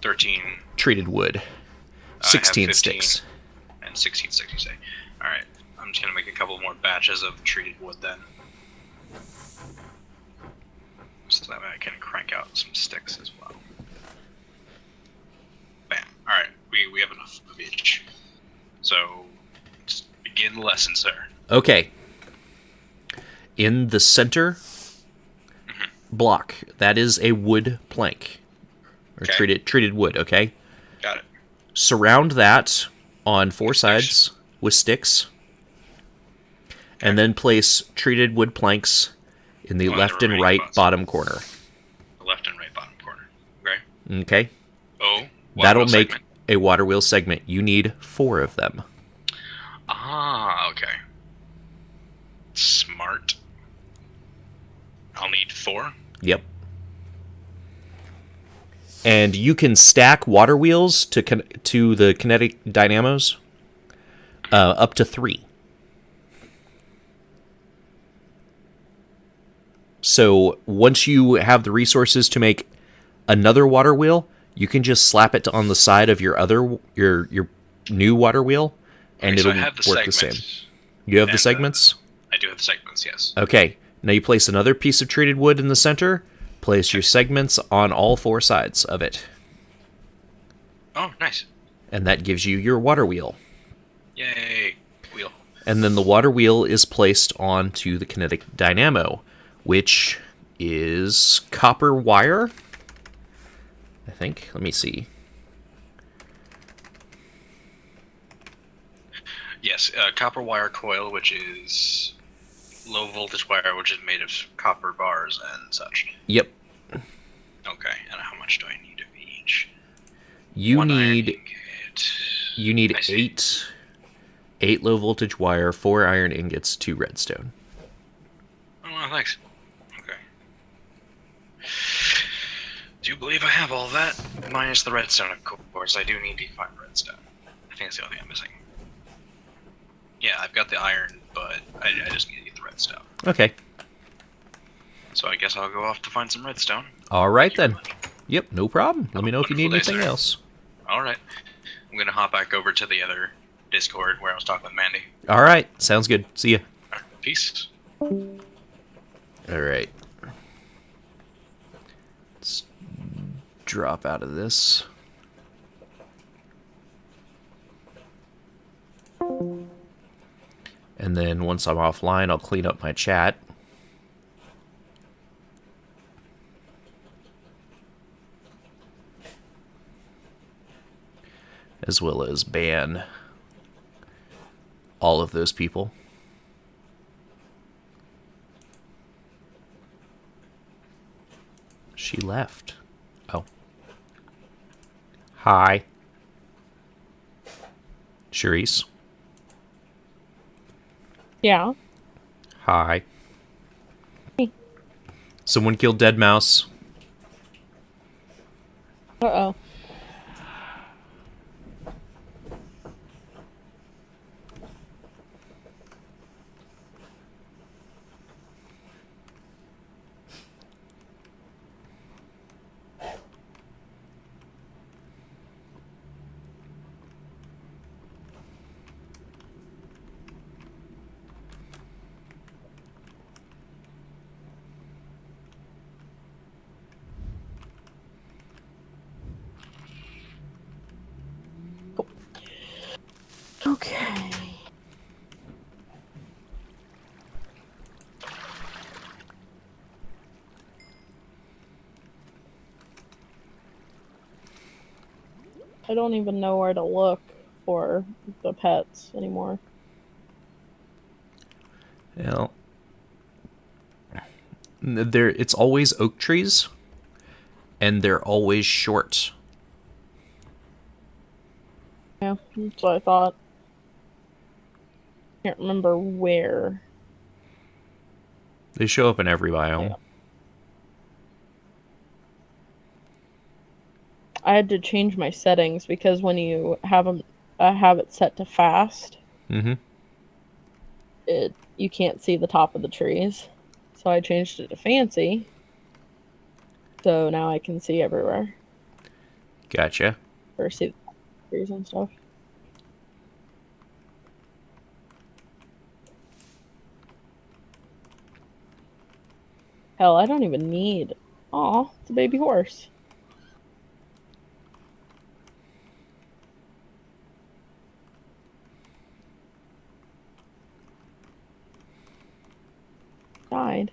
13 treated wood. I have 16 15 sticks. and 16 sticks, you say. Alright, I'm just gonna make a couple more batches of treated wood then. So that way I can crank out some sticks as well. Bam. Alright, we have enough of each. So, just begin the lesson, sir. Okay. In the center block, that is a wood plank. Or Okay. treated wood, okay? Got it. Surround that on 4 With sticks. sides with sticks. And then place treated wood planks in the On the left and remaining right spots. bottom corner. The left and right bottom corner. Okay. Okay? Oh, That'll wheel make segment. a water wheel segment. You need 4 of them. Ah, okay. Smart. I'll need 4. Yep. And you can stack water wheels to the kinetic dynamos up to 3. So once you have the resources to make another water wheel, you can just slap it on the side of your new water wheel, and Okay, so it'll I have the work the segments. same. You have the And, segments? I do have the segments, yes. Okay. Now you place another piece of treated wood in the center. Place your segments on all 4 sides of it. Oh, nice. And that gives you your water wheel. Yay. Wheel. And then the water wheel is placed onto the kinetic dynamo, which is copper wire, I think. Let me see. Yes, copper wire coil, which is low voltage wire, which is made of copper bars and such. Yep. Okay, and how much do I need of each? You One iron need ingot. I see. 8 low voltage wire, 4 iron ingots, 2 redstone. Oh, well, thanks. Okay. Do you believe I have all that? Minus the redstone, of course. I do need to find redstone. I think that's the only thing I'm missing. Yeah, I've got the iron, but I just need to get the redstone. Okay. So I guess I'll go off to find some redstone. All right Thank you then. very much. Yep, no problem. Let me know if you need Wonderful day, anything sir. else. All right. I'm going to hop back over to the other Discord where I was talking with Mandy. All right, sounds good. See ya. All right, peace. All right. Let's drop out of this. And then once I'm offline, I'll clean up my chat. As well as ban all of those people. She left. Oh. Hi. Charisse. Yeah. Hi. Hey. Someone killed Dead Mouse. Uh-oh. Okay. I don't even know where to look for the pets anymore. Well, it's always oak trees, and they're always short. Yeah, that's what I thought. Can't remember where. They show up in every biome. Yeah. I had to change my settings because when you have it set to fast, Mm-hmm. you can't see the top of the trees. So I changed it to fancy. So now I can see everywhere Gotcha. or see the trees and stuff. Hell, I don't even need. Aw, it's a baby horse. died.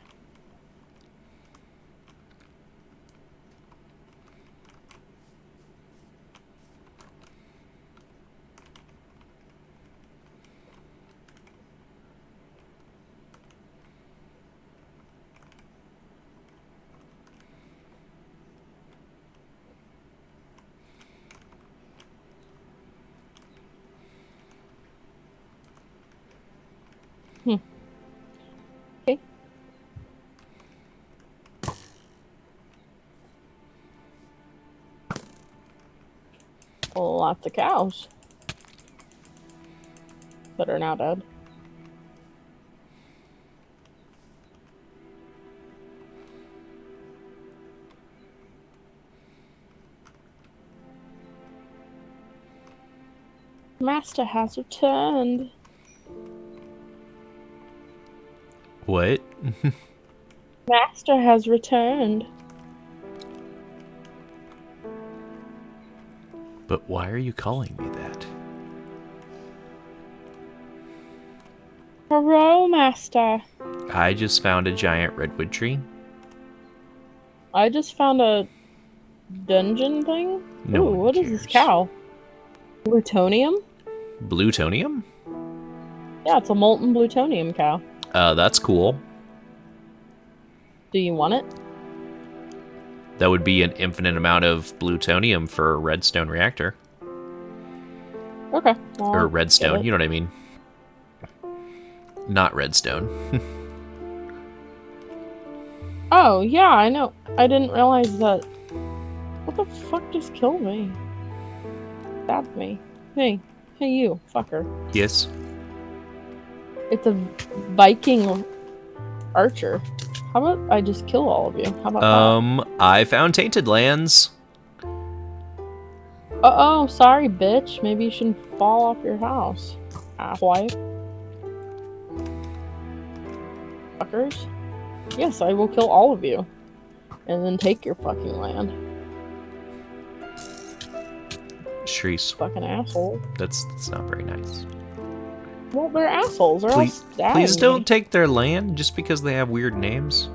Okay. Lots of cows that are now dead. Master has returned. What? Master has returned. But why are you calling me that? Hello, Master. I just found a giant redwood tree. I just found a dungeon thing. No Ooh, one what is this cares. cow? Plutonium? Plutonium? Yeah, it's a molten plutonium cow. That's cool. Do you want it? That would be an infinite amount of plutonium for a redstone reactor. Okay. Well, Or I'll redstone, get it. you know what I mean. Not redstone. Oh, yeah, I know. I didn't realize that. What the fuck just killed me? Stabbed me. Hey, you, fucker. Yes. It's a Viking archer. How about I just kill all of you? How about I found tainted lands. that? Uh-oh, sorry, bitch. Maybe you shouldn't fall off your house. Asswipe. Fuckers. Yes, I will kill all of you. And then take your fucking land. Shreese. Fucking asshole. That's not very nice. Well, they're assholes. They're all stabbing Please don't me. take their land just because they have weird names.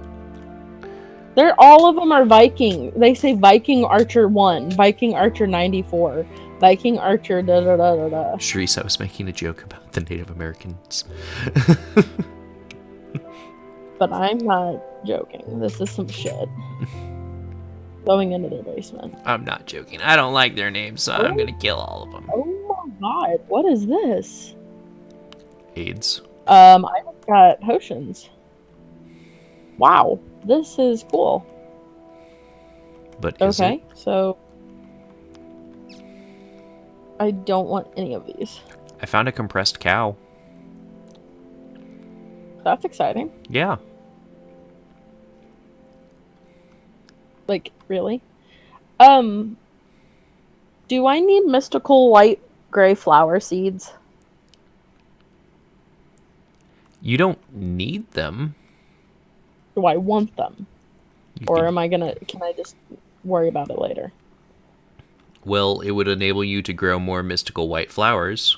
All of them are Viking. They say Viking Archer 1, Viking Archer 94, Viking Archer da da da da da. Shreese, I was making a joke about the Native Americans. But I'm not joking. This is some shit. Going into their basement. I'm not joking. I don't like their names, so I'm gonna kill all of them. Oh my god, what is this? AIDS. I just got potions. Wow, this is cool. But is Okay, it? so I don't want any of these. I found a compressed cow. That's exciting. Yeah. Like, really? Do I need mystical white gray flower seeds? You don't need them. Do I want them? Or could- am I gonna, can I just worry about it later? Well, it would enable you to grow more mystical white flowers.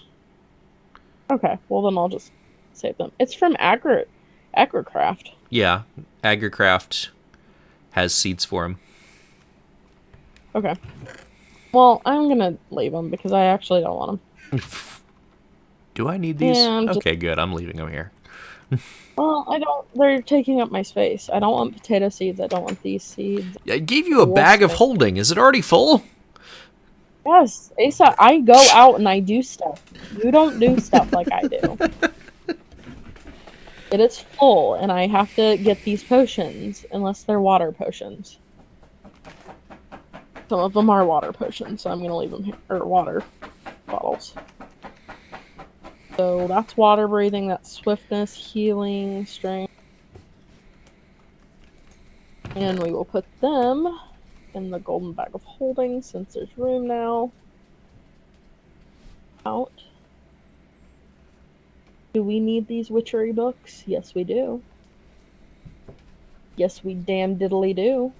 Okay, well then I'll just save them. It's from Agricraft. Yeah, Agricraft has seeds for them. Okay. Well, I'm gonna leave them because I actually don't want them. Do I need these? Yeah, Okay, good. I'm leaving them here. Well, I don't. They're taking up my space. I don't want potato seeds. I don't want these seeds. I gave you a bag of holding. Is it already full? Yes, Asa, I go out and I do stuff. You don't do stuff like I do. It is full, and I have to get these potions, unless they're water potions. Some of them are water potions, so I'm gonna leave them here. Or water bottles. So that's water breathing, that's swiftness, healing, strength. And we will put them in the golden bag of holding since there's room now. Out. Do we need these witchery books? Yes, we do. Yes, we damn diddly do.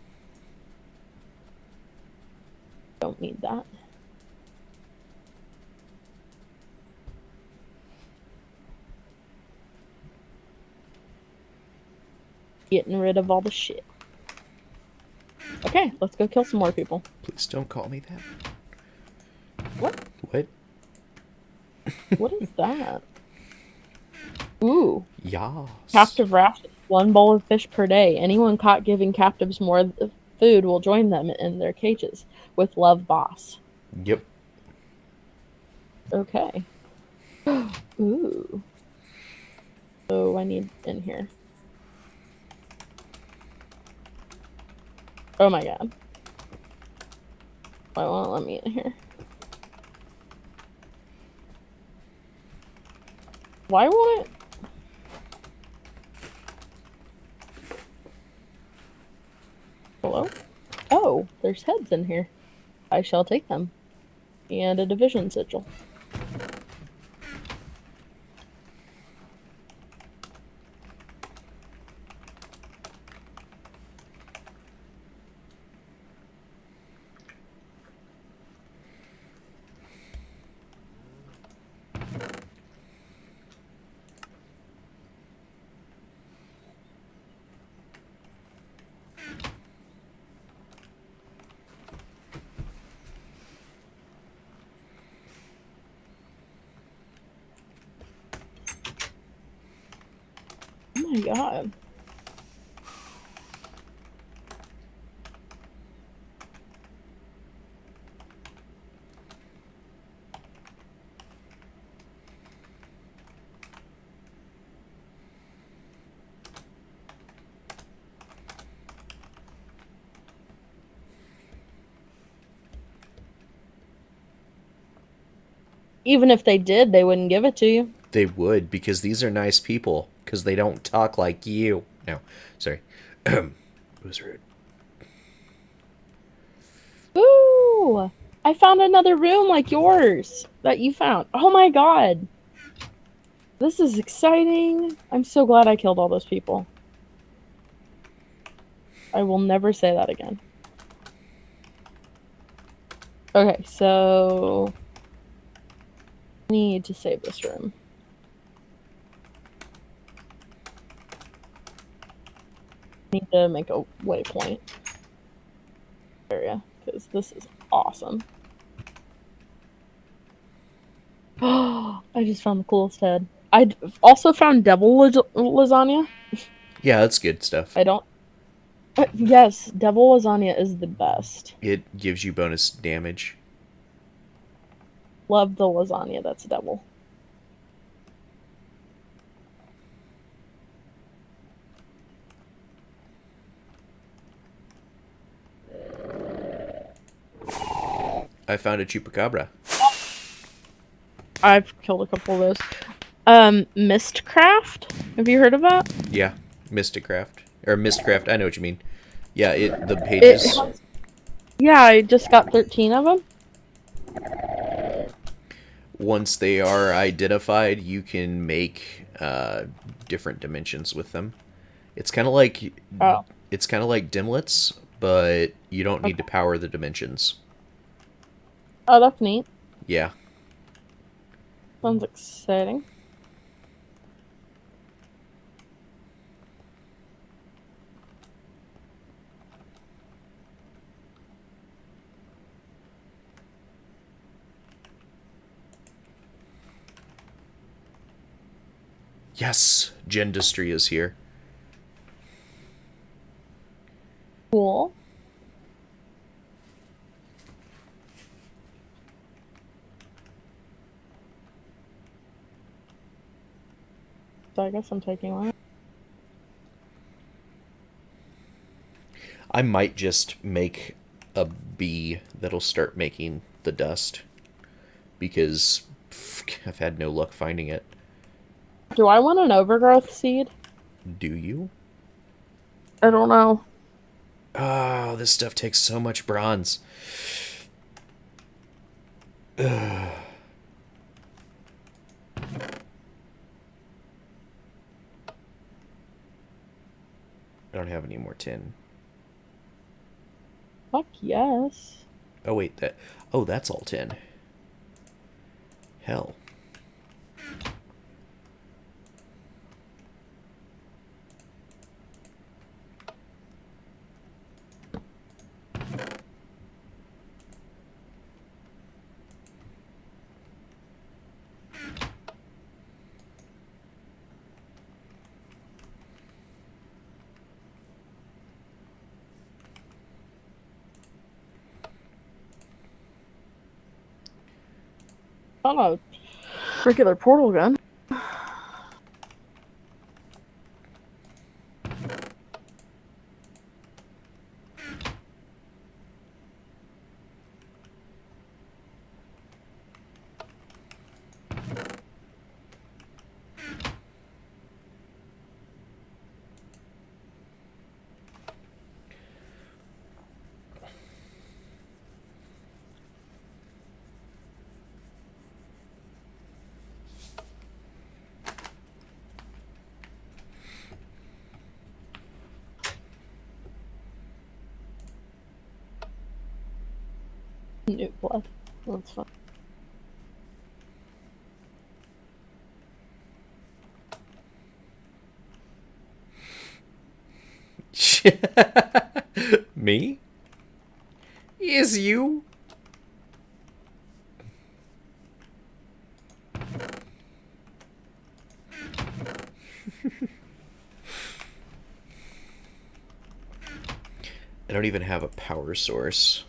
Don't need that. Getting rid of all the shit. Okay, let's go kill some more people. Please don't call me that. What? What? What is that? Ooh. Yas. Captive ration. 1 bowl of fish per day. Anyone caught giving captives more food will join them in their cages. With love, boss. Yep. Okay. Ooh. So I need in here. Oh my god. Why won't it let me in here? Why won't it? Hello? Oh, there's heads in here. I shall take them. And a division sigil. Oh my god. Even if they did, they wouldn't give it to you. They would, because these are nice people. Because they don't talk like you. No, sorry. It was rude. Ooh! I found another room like yours that you found. Oh my god. This is exciting. I'm so glad I killed all those people. I will never say that again. Okay, so I need to save this room. Need to make a waypoint area because this is awesome. Oh, I just found the coolest head. I also found devil lasagna. Yeah, that's good stuff. I don't. Yes, devil lasagna is the best. It gives you bonus damage. Love the lasagna that's devil. I found a chupacabra. I've killed a couple of those. Mistcraft? Have you heard of that? Yeah, Mysticraft. Or Mistcraft, I know what you mean. Yeah, the pages... Yeah, I just got 13 of them. Once they are identified, you can make different dimensions with them. It's kind of like... Oh. It's kind of like dimlets, but you don't need to power the dimensions. Oh, that's neat. Yeah. Sounds exciting. Yes, Gendustry is here. Cool. So I guess I'm taking one. I might just make a bee that'll start making the dust. Because I've had no luck finding it. Do I want an overgrowth seed? Do you? I don't know. Oh, this stuff takes so much bronze. Ugh. I don't have any more tin. Fuck yes. Oh wait, that's all tin. Hell. Not a regular portal gun. New blood. That's fun. Me? Is you? I don't even have a power source.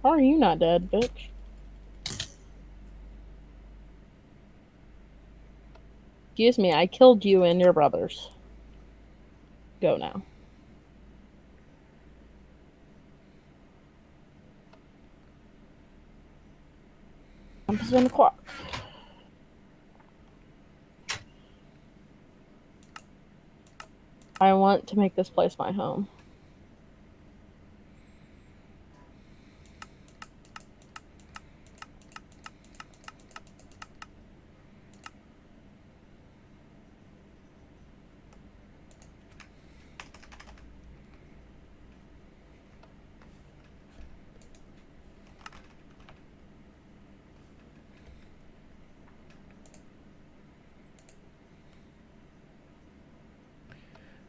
How are you not dead, bitch? Excuse me, I killed you and your brothers. Go now. I'm just in the clock. I want to make this place my home.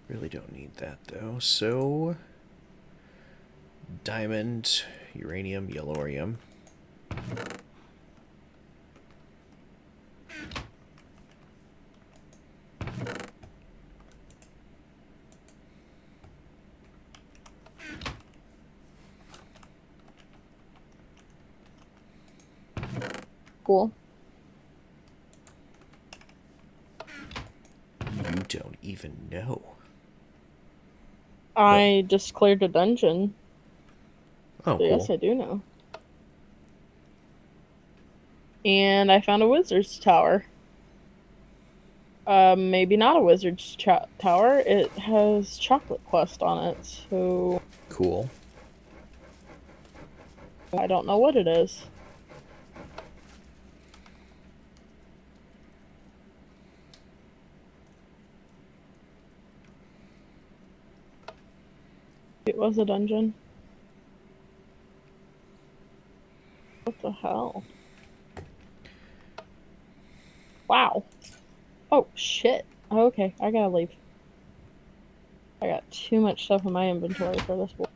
Really don't need that though. So, diamond, uranium, yellorium. Cool. You don't even know. I just cleared a dungeon. Oh, So cool. yes, I do know. And I found a wizard's tower. Maybe not a wizard's tower. It has chocolate quest on it, so Cool. I don't know what it is. It was a dungeon. What the hell? Wow. Oh, shit. Okay, I gotta leave. I got too much stuff in my inventory for this one.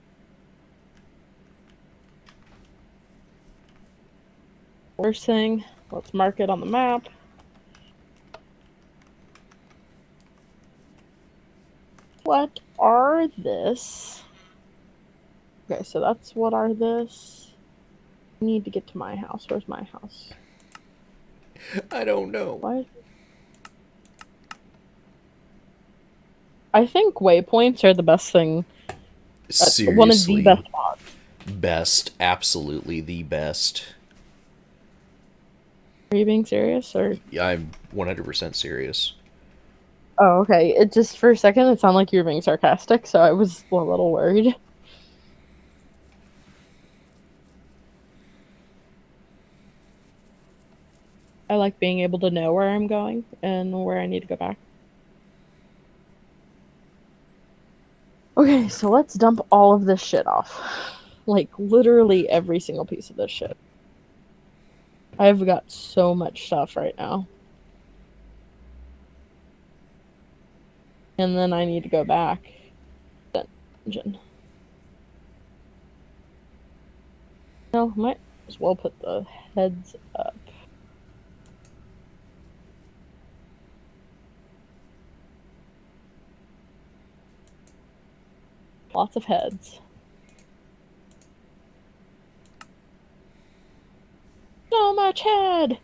First thing, let's mark it on the map. What are this? Okay, so that's what are this. I need to get to my house. Where's my house? I don't know. What? I think waypoints are the best thing. Seriously. One of the best spots. Best. Absolutely the best. Are you being serious? Or Yeah, I'm 100% serious. oh, okay. It just for a second it sounded like you were being sarcastic, so I was a little worried. I like being able to know where I'm going and where I need to go back. Okay, so let's dump all of this shit off. Like, literally every single piece of this shit. I've got so much stuff right now. And then I need to go back. Dungeon. No, as well put the heads up. Lots of heads. So much head!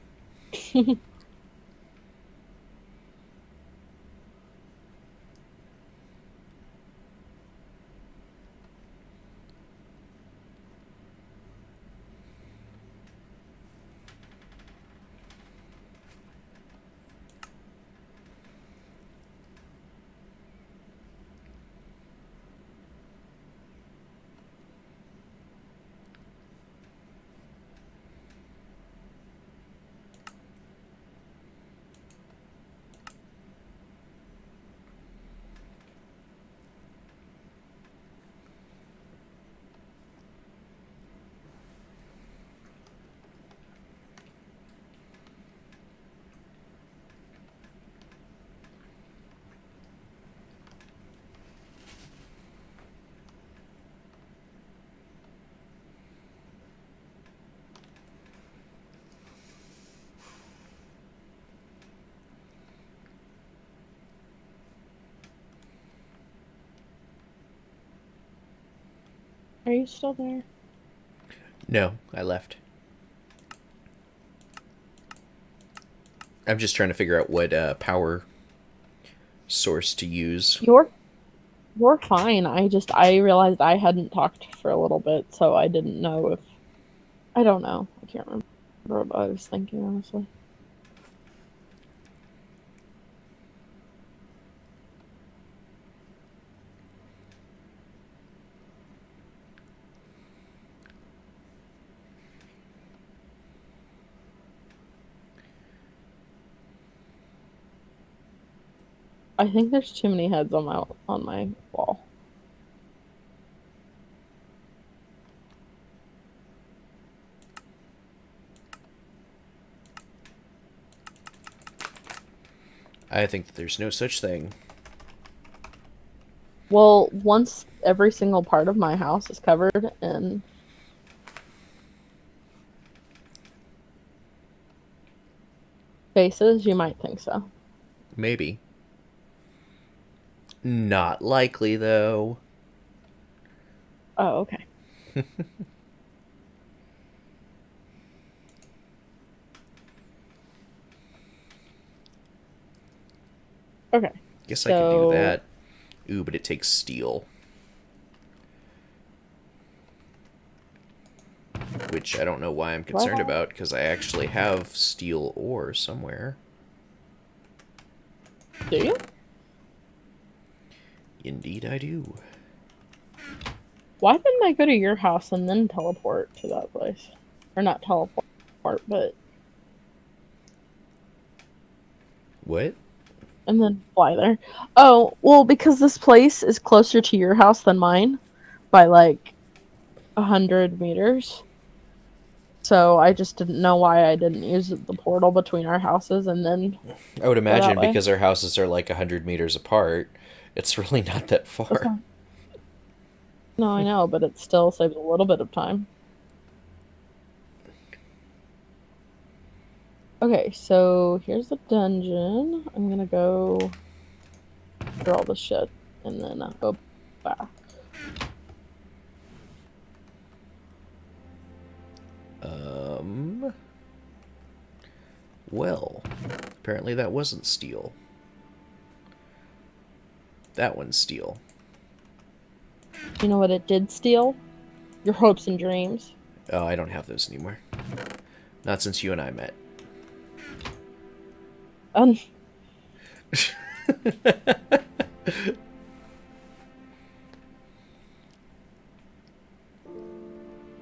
Are you still there? No, I left. I'm just trying to figure out what power source to use. You're fine. I realized I hadn't talked for a little bit, so I didn't know if I don't know. I can't remember what I was thinking, honestly. I think there's too many heads on my wall. I think that there's no such thing. Well, once every single part of my house is covered in faces, you might think so. Maybe. Not likely, though. Oh, okay. Okay. Guess I could do that. Ooh, but it takes steel. Which I don't know why I'm concerned about, because I actually have steel ore somewhere. Do you? Indeed I do. Why didn't I go to your house and then teleport to that place? Or not teleport, but... What? And then fly there. Oh, well, because this place is closer to your house than mine by like 100 meters. So I just didn't know why I didn't use the portal between our houses and then I would go that imagine way. because our houses are like 100 meters apart, it's really not that far. No, I know, but it still saves a little bit of time. Okay, so here's the dungeon. I'm gonna go through all this shit and then go back. Well, apparently that wasn't steel. That one's steel. You know what it did steal? Your hopes and dreams. Oh, I don't have those anymore. Not since you and I met.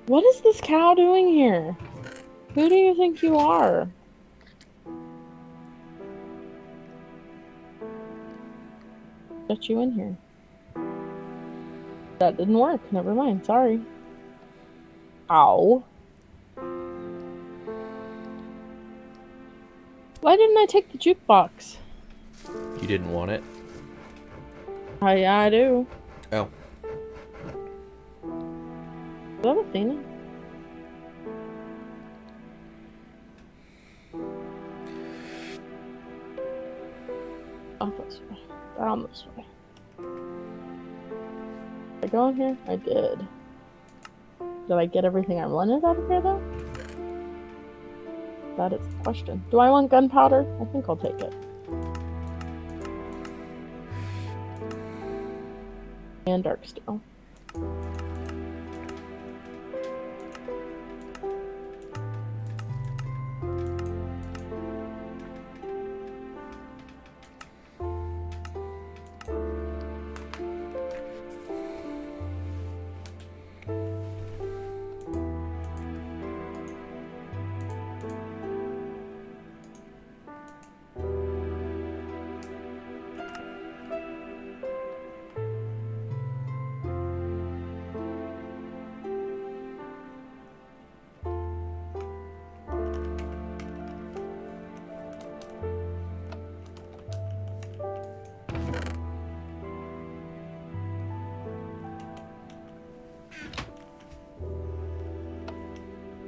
What is this cow doing here? Who do you think you are? Got you in here. That didn't work. Never mind. Sorry. Ow. Why didn't I take the jukebox? You didn't want it? Yeah, I do. Oh. Is that Athena? Up this way. Down this way. Did I go in here? I did. Did I get everything I wanted out of here, though? That is the question. Do I want gunpowder? I think I'll take it. And dark steel.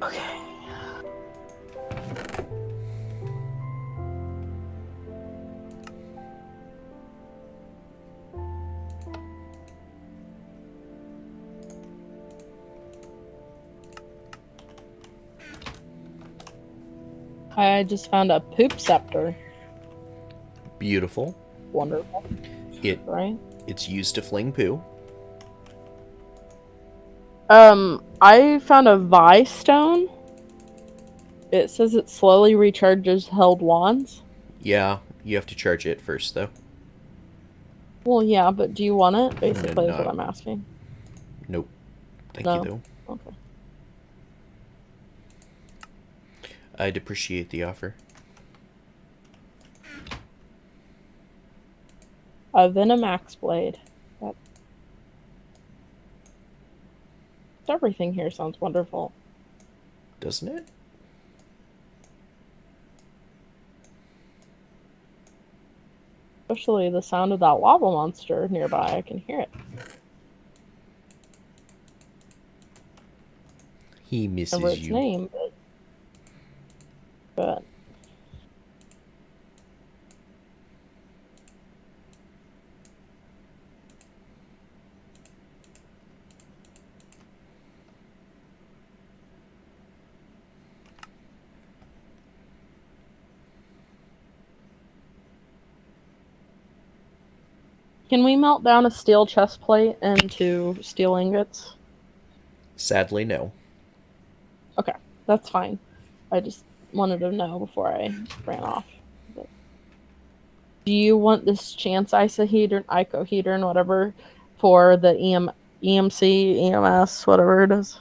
Okay. I just found a poop scepter. Beautiful. Wonderful. It Right? It's used to fling poo. I found a Vi stone. It says it slowly recharges held wands. Yeah, you have to charge it first, though. Well, yeah, but do you want it? Basically, is what No. I'm asking. Nope. Thank No. you, though. Okay. I'd appreciate the offer. A Venomax blade. Everything here sounds wonderful. Doesn't it? Especially the sound of that lava monster nearby. I can hear it. He Remember misses its you. name, but can we melt down a steel chest plate into steel ingots? Sadly, no. Okay, that's fine. I just wanted to know before I ran off. But do you want this chance icohedron, whatever, for the EMC, EMS, whatever it is?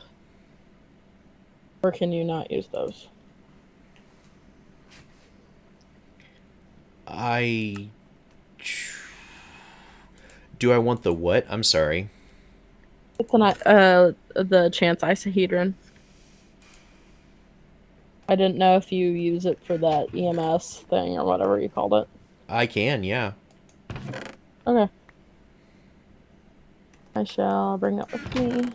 Or can you not use those? Do I want the what? I'm sorry. It's the chance isohedron. I didn't know if you use it for that EMS thing or whatever you called it. I can, yeah. Okay. I shall bring that with me.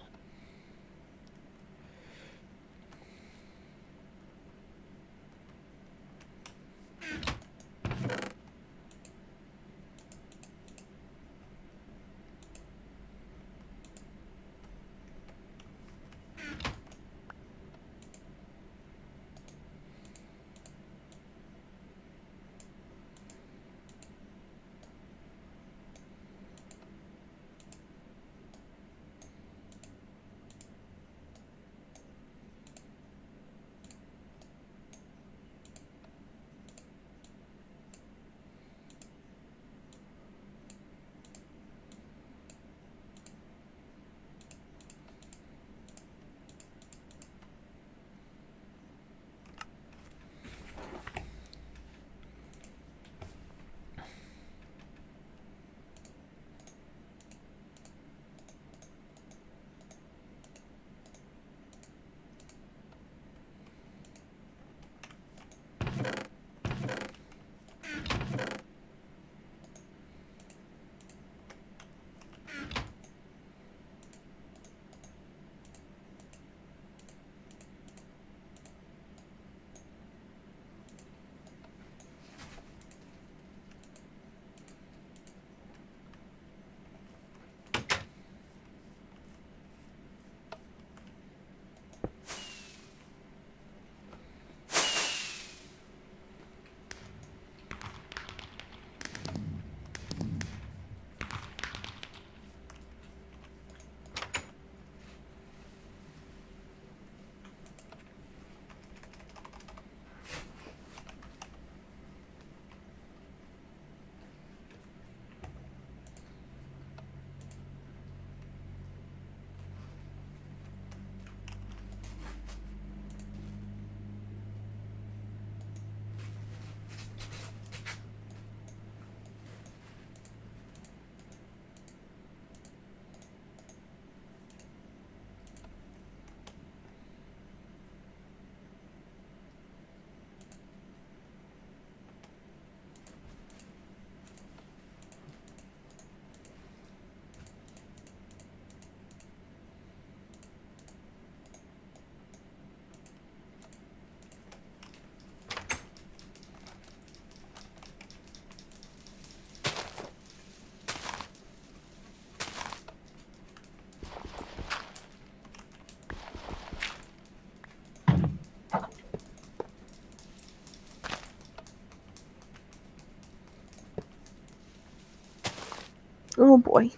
Oh boy.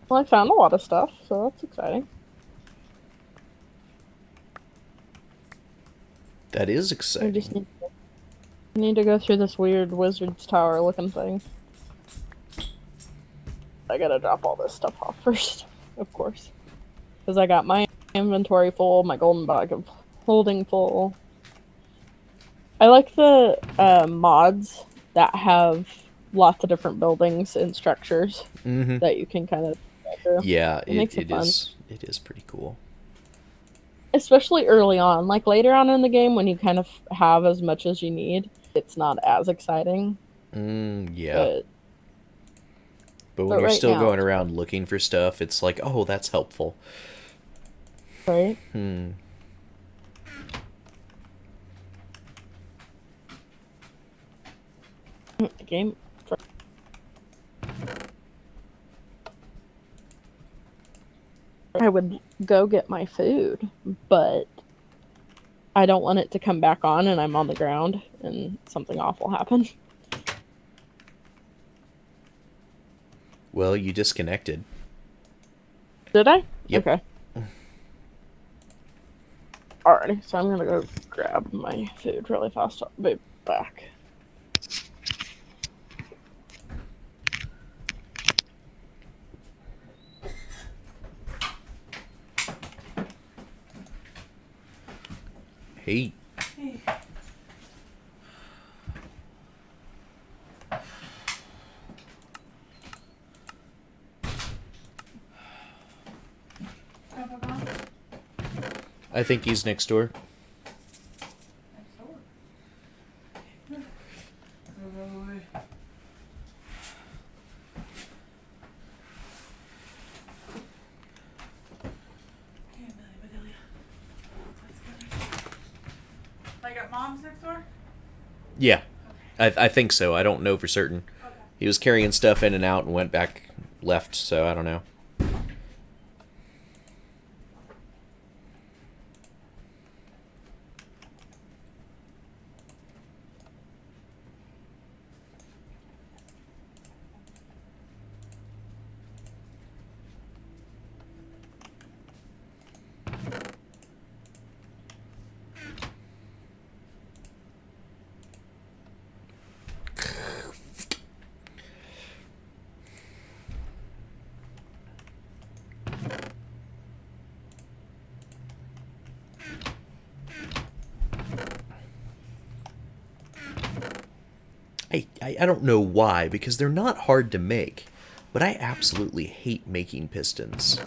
Well, I found a lot of stuff, so that's exciting. That is I exciting. just need to go through this weird wizard's tower looking thing. I gotta drop all this stuff off first, of course. Because I got my inventory full, my golden bag of holding full. I like the mods that have lots of different buildings and structures Mm-hmm. that you can kind of go through. Yeah, It makes it it fun. is. It is pretty cool. Especially early on. Like later on in the game when you kind of have as much as you need, it's not as exciting. Yeah. But when But you're right still now going it's around looking for stuff, it's like, oh, that's helpful. right. The game. I would go get my food, but I don't want it to come back on and I'm on the ground and something awful happen. Well, you disconnected. Did I? Yep. Okay. Alrighty, so I'm gonna go grab my food really fast. I'll be back. Hey. I think he's next door. Like at mom's next door? Yeah. I think so. I don't know for certain. Okay. He was carrying stuff in and out and went back left, so I don't know. I don't know why, because they're not hard to make, but I absolutely hate making pistons.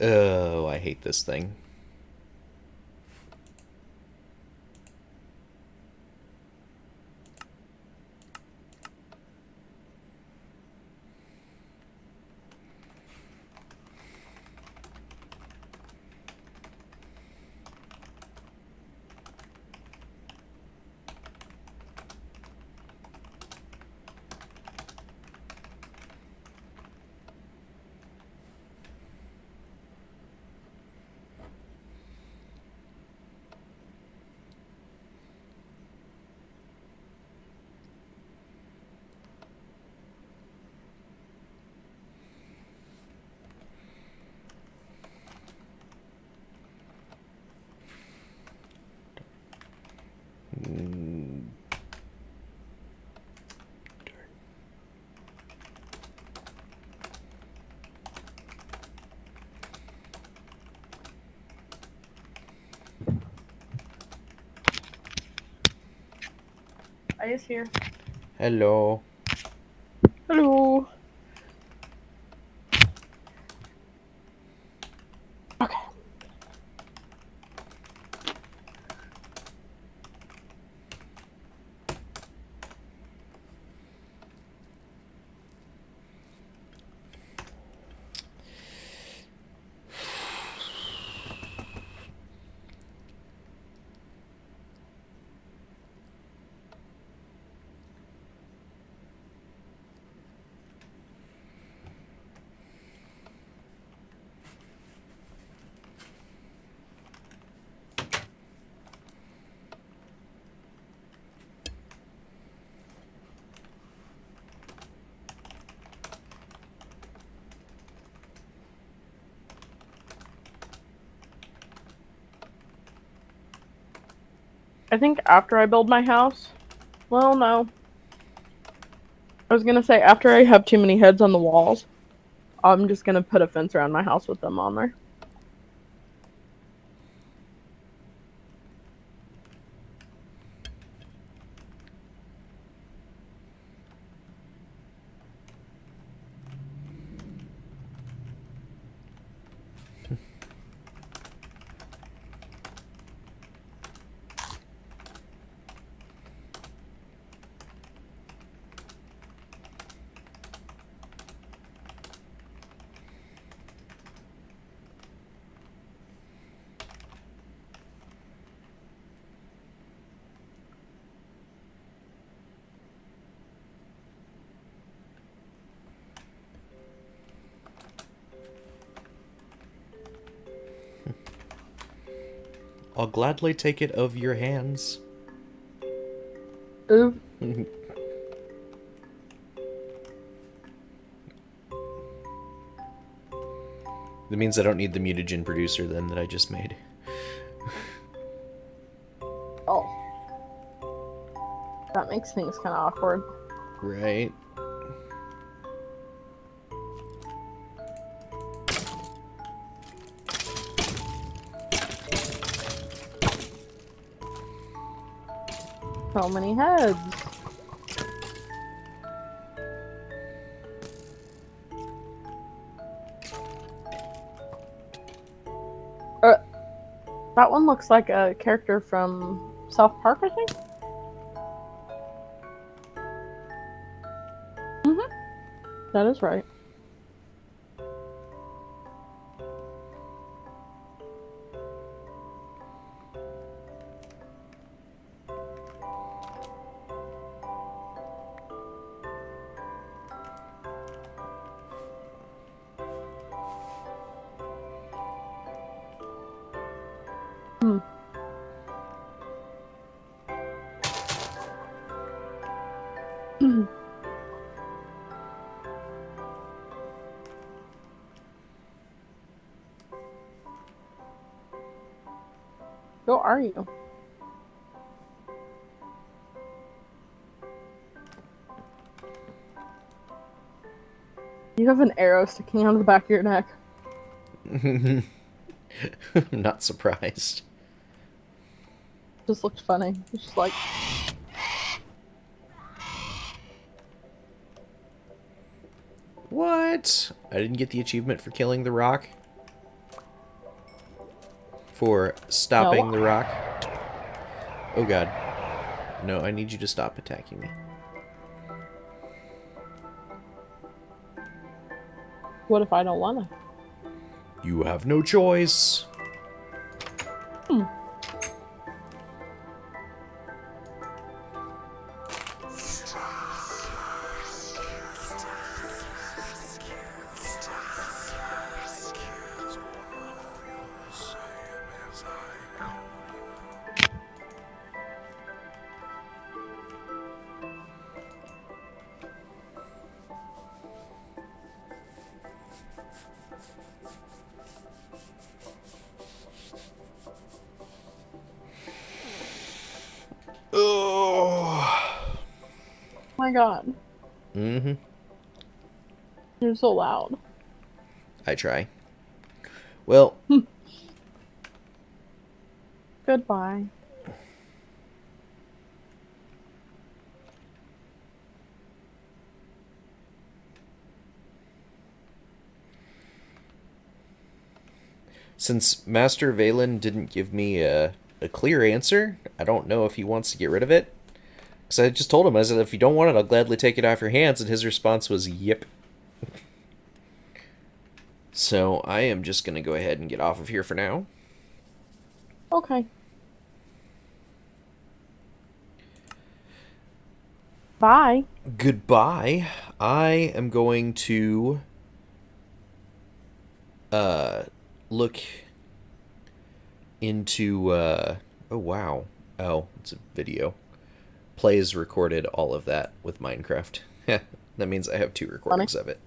Oh, I hate this thing. Mm, I is here. Hello. Hello. Okay. I think after I build my house. Well, no. I was gonna say after I have too many heads on the walls, I'm just gonna put a fence around my house with them on there. I'll gladly take it of your hands. Ooh. That means I don't need the mutagen producer then that I just made. Oh. That makes things kind of awkward. Right? So many heads. That one looks like a character from South Park, I think. That is right. Hmm. Who are you? You have an arrow sticking out of the back of your neck. I'm not surprised. Just looked funny. It's just like, What? I didn't get the achievement for killing the rock? For stopping the rock? Oh god. No, I need you to stop attacking me. What if I don't want to? You have no choice. Oh. My god. Mm-hmm. You're so loud. I try. Well, Goodbye. since Master Valen didn't give me a clear answer, I don't know if he wants to get rid of it. Because I just told him, I said, if you don't want it, I'll gladly take it off your hands. And his response was, yep. So I am just going to go ahead and get off of here for now. Okay. Bye. Goodbye. I am going to look into oh wow. Oh, it's a video. Plays recorded all of that with Minecraft. That means I have 2 recordings of it.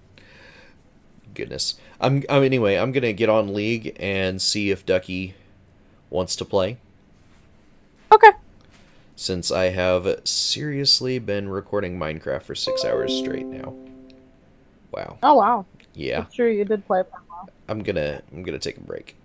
Goodness. Anyway, I'm gonna get on League and see if Ducky wants to play. Okay. Since I have seriously been recording Minecraft for 6 hours straight now. Wow. Oh wow. Yeah. That's true. You did play it for a while. I'm gonna take a break.